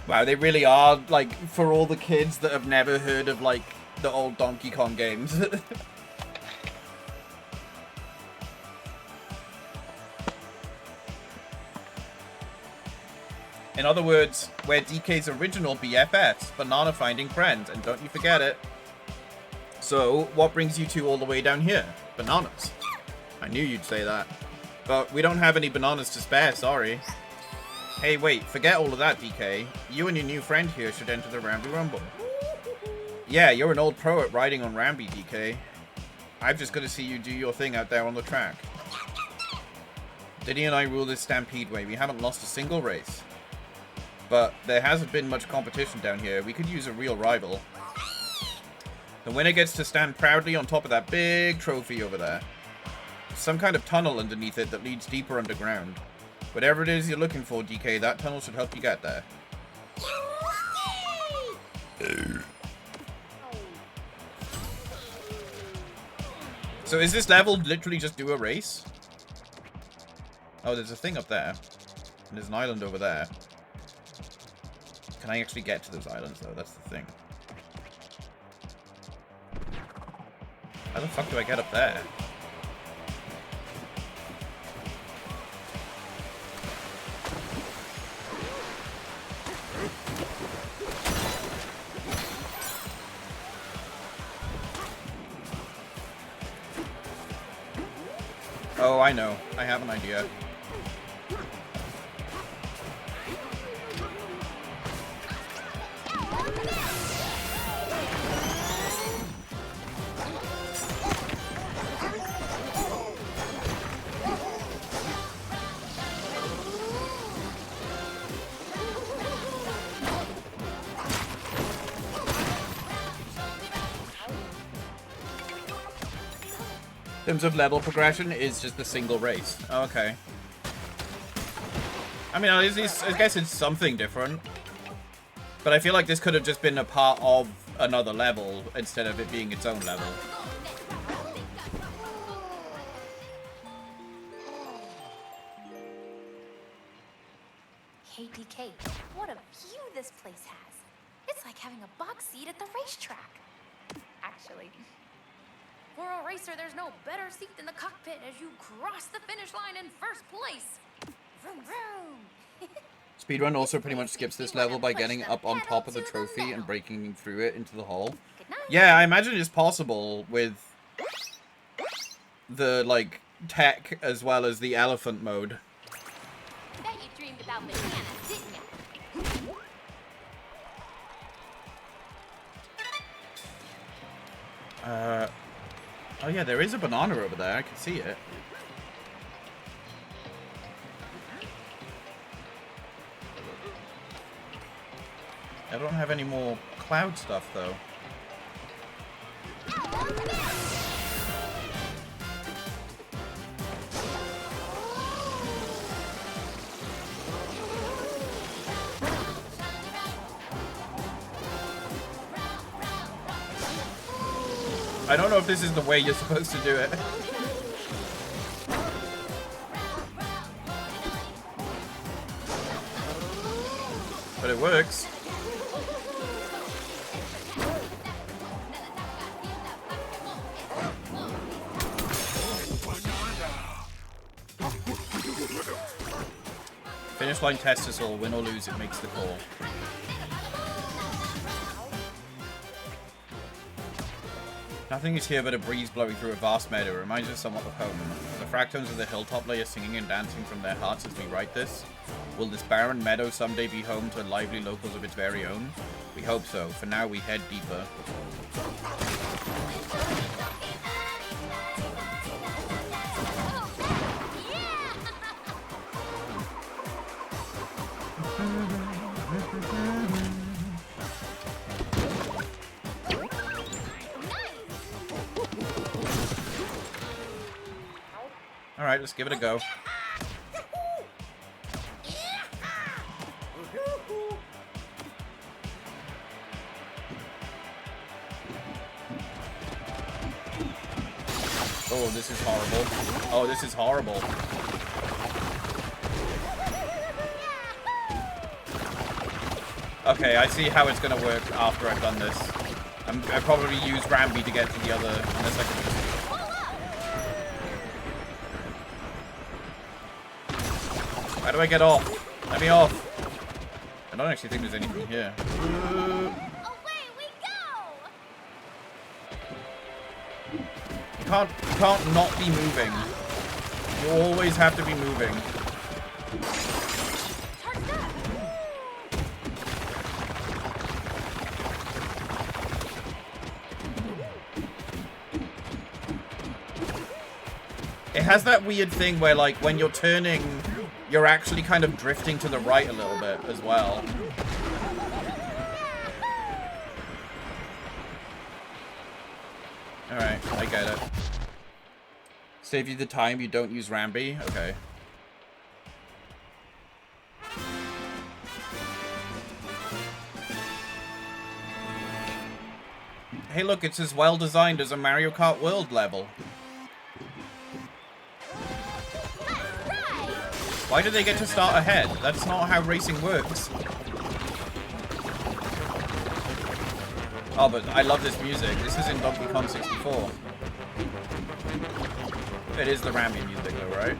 Wow, they really are, like, for all the kids that have never heard of, like, the old Donkey Kong games. In other words, we're DK's original BFFs, banana finding friends, and don't you forget it. So, what brings you two all the way down here? Bananas. I knew you'd say that. But we don't have any bananas to spare, sorry. Hey, wait, forget all of that, DK. You and your new friend here should enter the Ramby Rumble. Yeah, you're an old pro at riding on Ramby, DK. I've just got to see you do your thing out there on the track. Diddy and I rule this Stampede Way. We haven't lost a single race. But there hasn't been much competition down here. We could use a real rival. The winner gets to stand proudly on top of that big trophy over there. Some kind of tunnel underneath it that leads deeper underground. Whatever it is you're looking for, DK, that tunnel should help you get there. So is this level literally just do a race? Oh, there's a thing up there. And there's an island over there. Can I actually get to those islands, though? That's the thing. How the fuck do I get up there? Oh, I know. I have an idea. In terms of level progression, is just a single race. Oh, okay. I mean, I guess it's something different. But I feel like this could have just been a part of another level instead of it being its own level. Hey, DK, what a view this place has. It's like having a box seat at the racetrack. Actually, for a racer, there's no better seat than the cockpit as you cross the finish line in first place. Vroom, vroom. Speedrun also pretty much skips this level by getting up on top of the trophy and breaking through it into the hole. Yeah, I imagine it's possible with the, like, tech as well as the elephant mode. Bet you dreamed about bananas, didn't you? Oh yeah, there is a banana over there. I can see it. I don't have any more cloud stuff, though. I don't know if this is the way you're supposed to do it. But it works. Finish line test us all. Win or lose, it makes the call. Nothing is here but a breeze blowing through a vast meadow. It reminds us somewhat of home. The fractones of the hilltop lay singing and dancing from their hearts as we write this. Will this barren meadow someday be home to lively locals of its very own? We hope so. For now, we head deeper. Alright, let's give it a go. Oh, this is horrible. Oh, this is horrible. Okay, I see how it's gonna work after I've done this. I'll probably use Ramby to get to the other, unless I can just... How do I get off? Let me off. I don't actually think there's anything here. Away we go! You can't not be moving. You always have to be moving. It has that weird thing where, like, when you're turning, you're actually kind of drifting to the right a little bit as well. Alright, I get it. Save you the time, you don't use Ramby? Okay. Hey look, it's as well designed as a Mario Kart World level. Why do they get to start ahead? That's not how racing works. Oh, but I love this music. This is in Donkey Kong 64. It is the Ramby music though, right?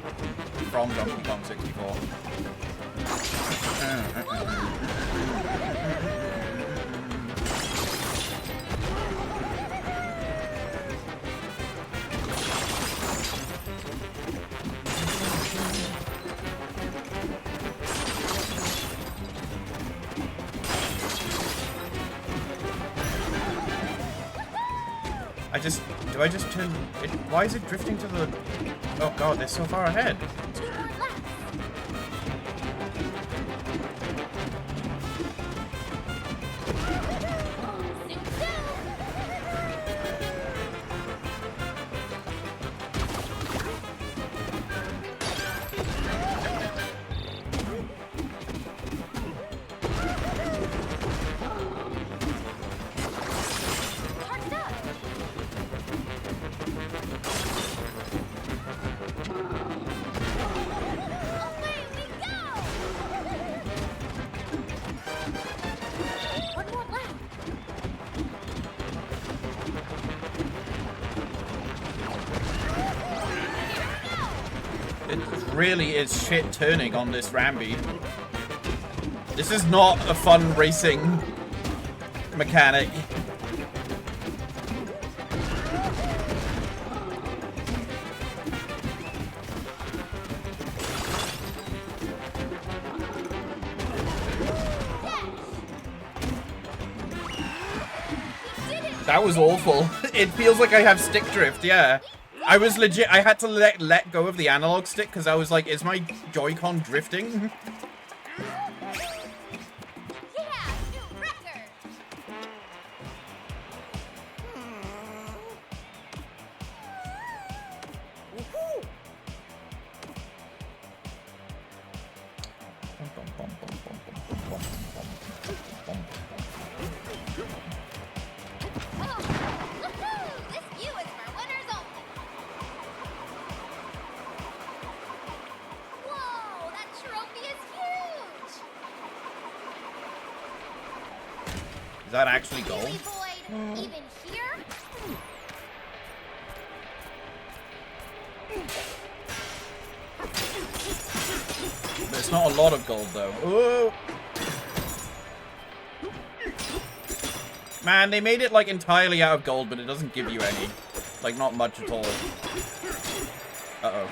From Donkey Kong 64. Do I just turn it? Why is it drifting to the... Oh god, they're so far ahead. Really is shit turning on this Ramby. This is not a fun racing mechanic. That was awful. It feels like I have stick drift, yeah. I was legit, I had to let go of the analog stick because I was like, is my Joy-Con drifting? that actually gold? Silly Void, even here? But it's not a lot of gold, though. Ooh. Man, they made it, like, entirely out of gold, but it doesn't give you any. Like, not much at all. Uh-oh.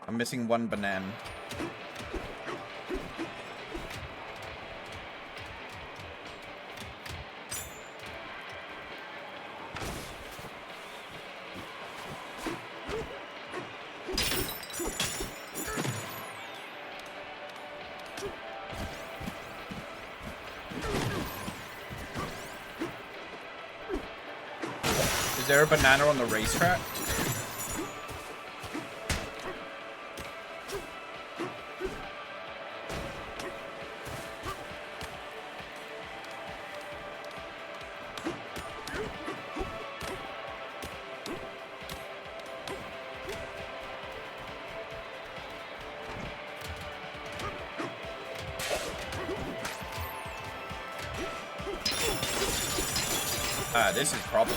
I'm missing one banana. Is there a banana on the racetrack? Ah, this is probable.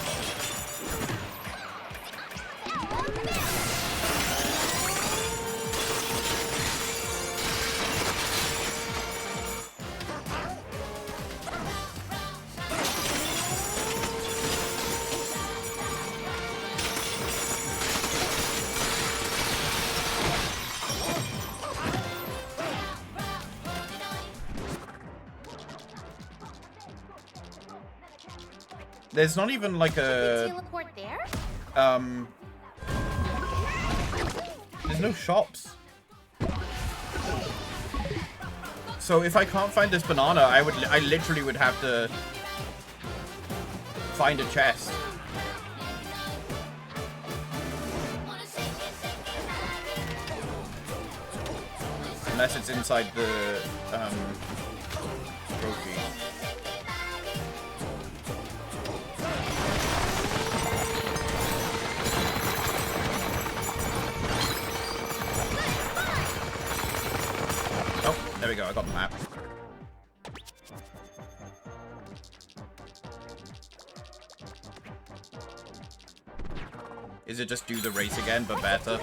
There's not even like a Teleport there? there's no shops. So if I can't find this banana, I literally would have to find a chest. Unless it's inside the trophy. Oh, there we go, I got the map. Is it just do the race again, but better?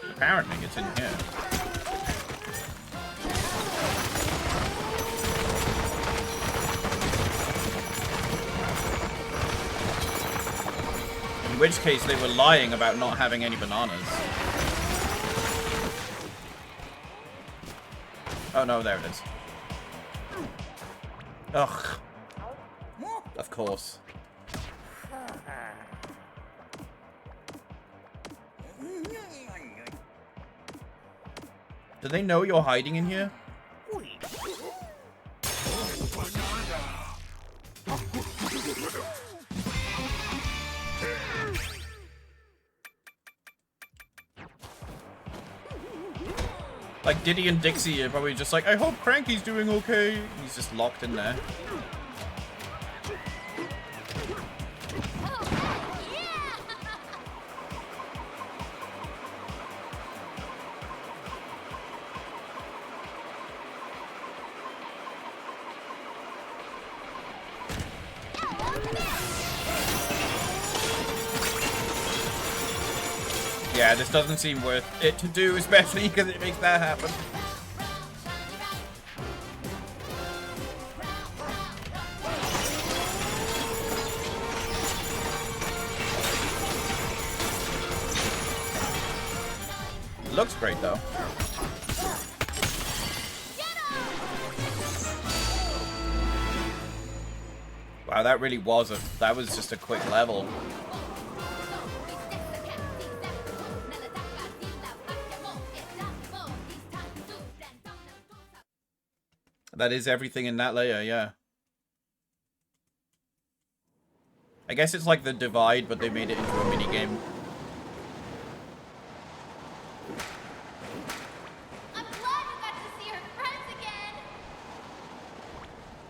Apparently it's in here. In which case they were lying about not having any bananas. Oh no, there it is. Ugh. Of course. Do they know you're hiding in here? Like Diddy and Dixie are probably just like, I hope Cranky's doing okay. He's just locked in there. Yeah, this doesn't seem worth it to do, especially because it makes that happen. Looks great though. Wow, that really was that was just a quick level. That is everything in that layer, yeah. I guess it's like the Divide, but they made it into a minigame. I'm glad you got to see her friends again.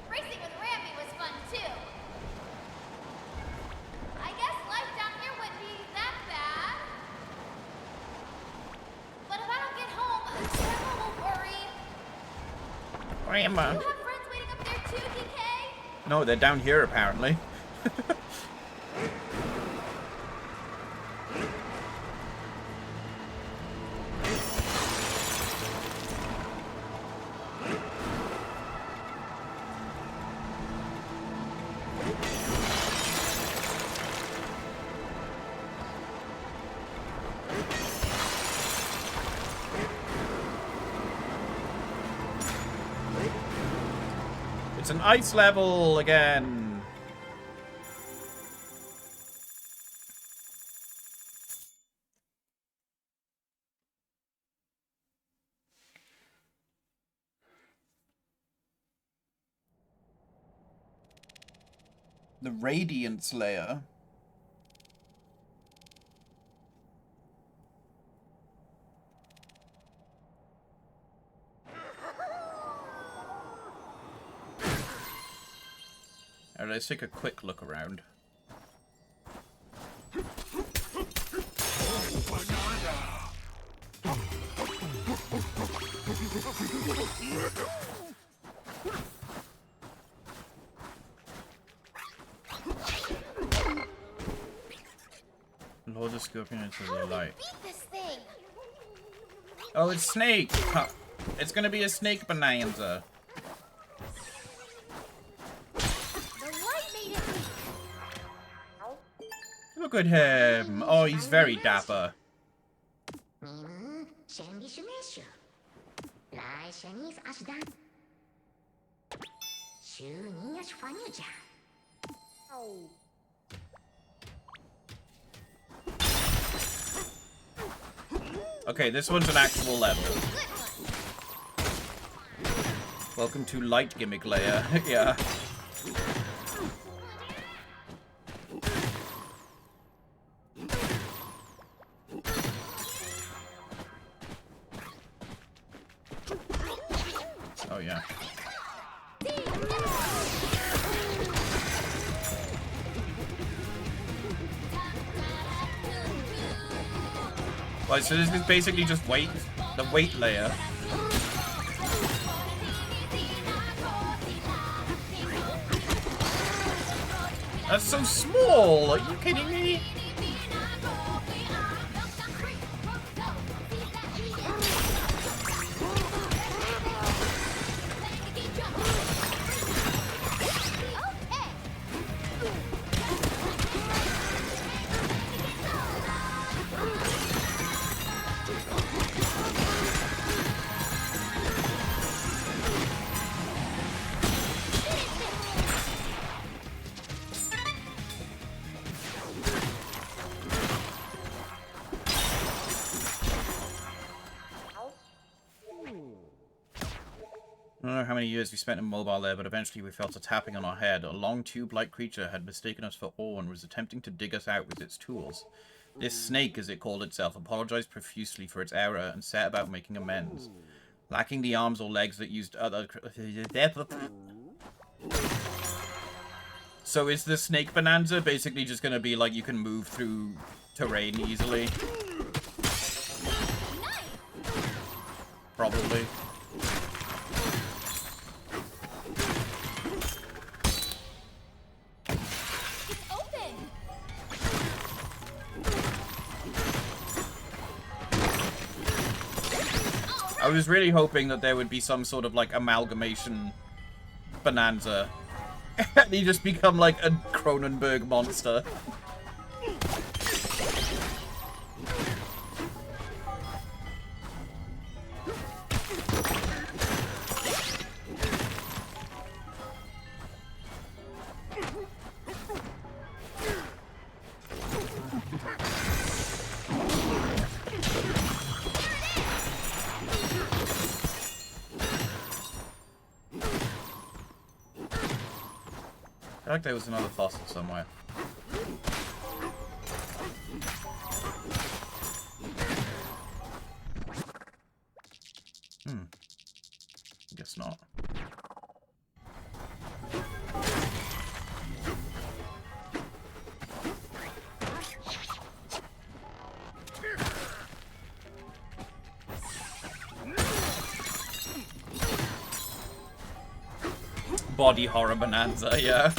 Racing with Rambi was fun too. I guess life down here wouldn't be that bad. But if I don't get home, Grandma will worry. Grandma. You have friends waiting up there too, DK? No, they're down here apparently. It's an ice level again. The Radiance layer. Alright, let's take a quick look around. Lure the scorpion into the light. Beat this thing. Oh, it's Snake! Huh. It's gonna be a Snake Bananza. The light made it weak. Look at him! Oh, he's very dapper. 先理是内緒来シャニーズアシダン週にやしファニュじゃ Okay, this one's an actual level. Welcome to Light Gimmick Layer. Yeah. Oh, yeah. Right, so this is basically just weight, the weight layer. That's so small! Are you kidding me? I don't know how many years we spent in mobile there, but eventually we felt a tapping on our head. A long tube-like creature had mistaken us for ore and was attempting to dig us out with its tools. This snake, as it called itself, apologized profusely for its error and set about making amends. Lacking the arms or legs that used other... So is the Snake Bananza basically just going to be like you can move through terrain easily? Probably. I was really hoping that there would be some sort of like amalgamation Bananza. And he just become like a Cronenberg monster. I feel like there was another fossil somewhere. Guess not. Body horror bonanza, yeah.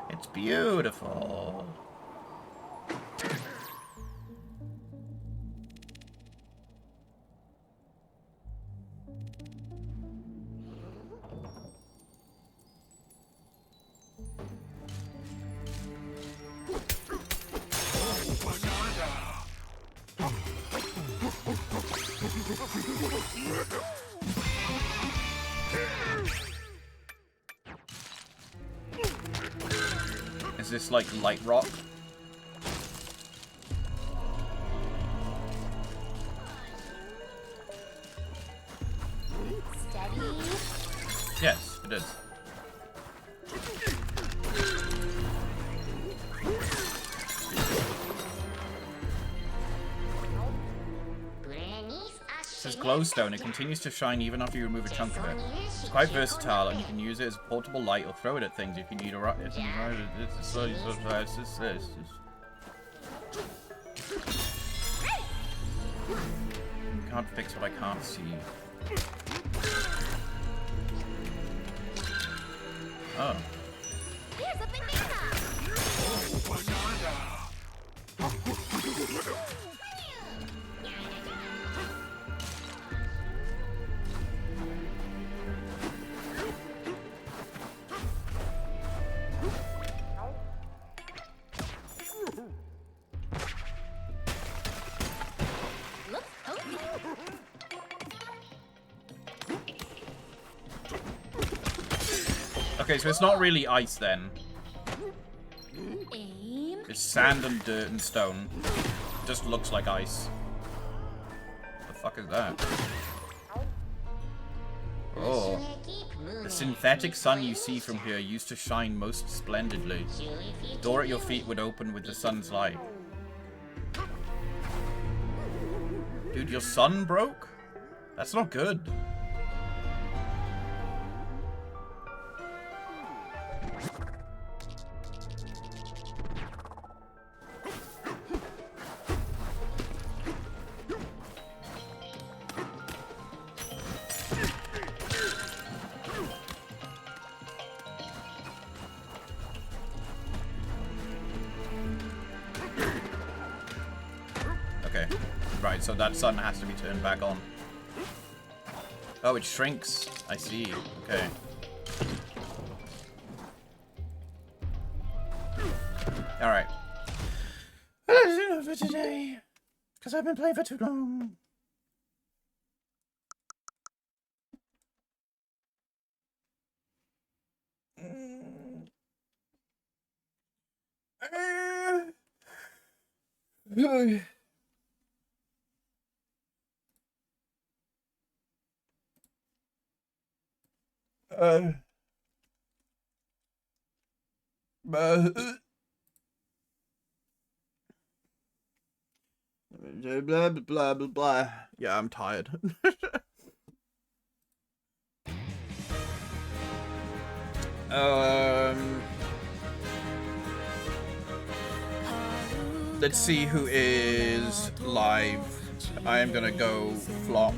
It's beautiful. Is this like light rock? Steady. Yes, it is. This is glowstone. It continues to shine even after you remove a chunk of it. It's quite versatile, and you can use it as a portable light or throw it at things if you need a rocket. Can't fix what I can't see. Oh. Here's a banana. Okay, so it's not really ice then. Aim. It's sand and dirt and stone. It just looks like ice. What the fuck is that? Oh. The synthetic sun you see from here used to shine most splendidly. The door at your feet would open with the sun's light. Dude, your sun broke? That's not good. Okay, right, so that sun has to be turned back on. Oh, it shrinks. I see. Okay. Alright. Well, that's enough for today. Because I've been playing for too long. Blah, blah, blah, blah. Yeah, I'm tired. Let's see who is live. I am gonna go flop.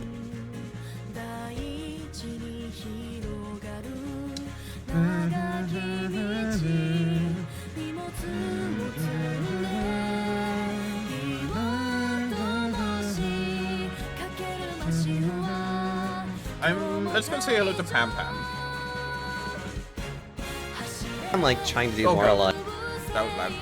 Let's go say hello to Pam Pam. I'm like trying to do more like. That was loud.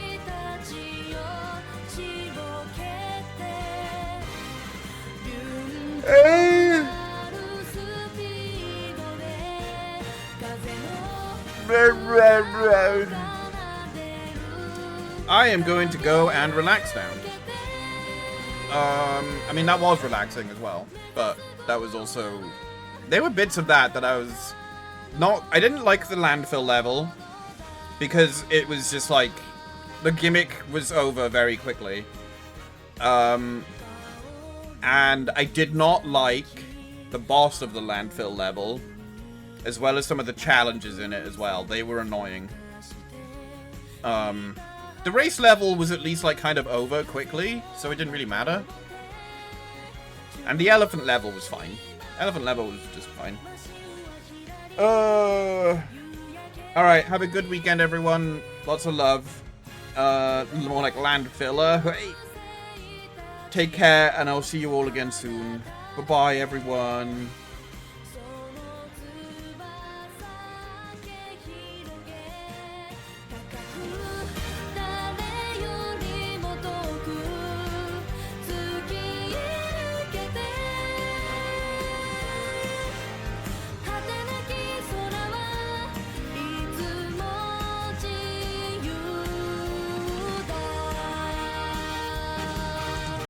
I am going to go and relax now. I mean, that was relaxing as well, but that was also... There were bits of that I was not... I didn't like the landfill level. because it was just like the gimmick was over very quickly. And I did not like the boss of the landfill level, as well as some of the challenges in it as well. They were annoying. The race level was at least like kind of over quickly, so it didn't really matter. And the elephant level was fine. Elephant level was just fine. Alright, have a good weekend, everyone. Lots of love. More like landfiller. Hey. Take care, and I'll see you all again soon. Bye-bye, everyone.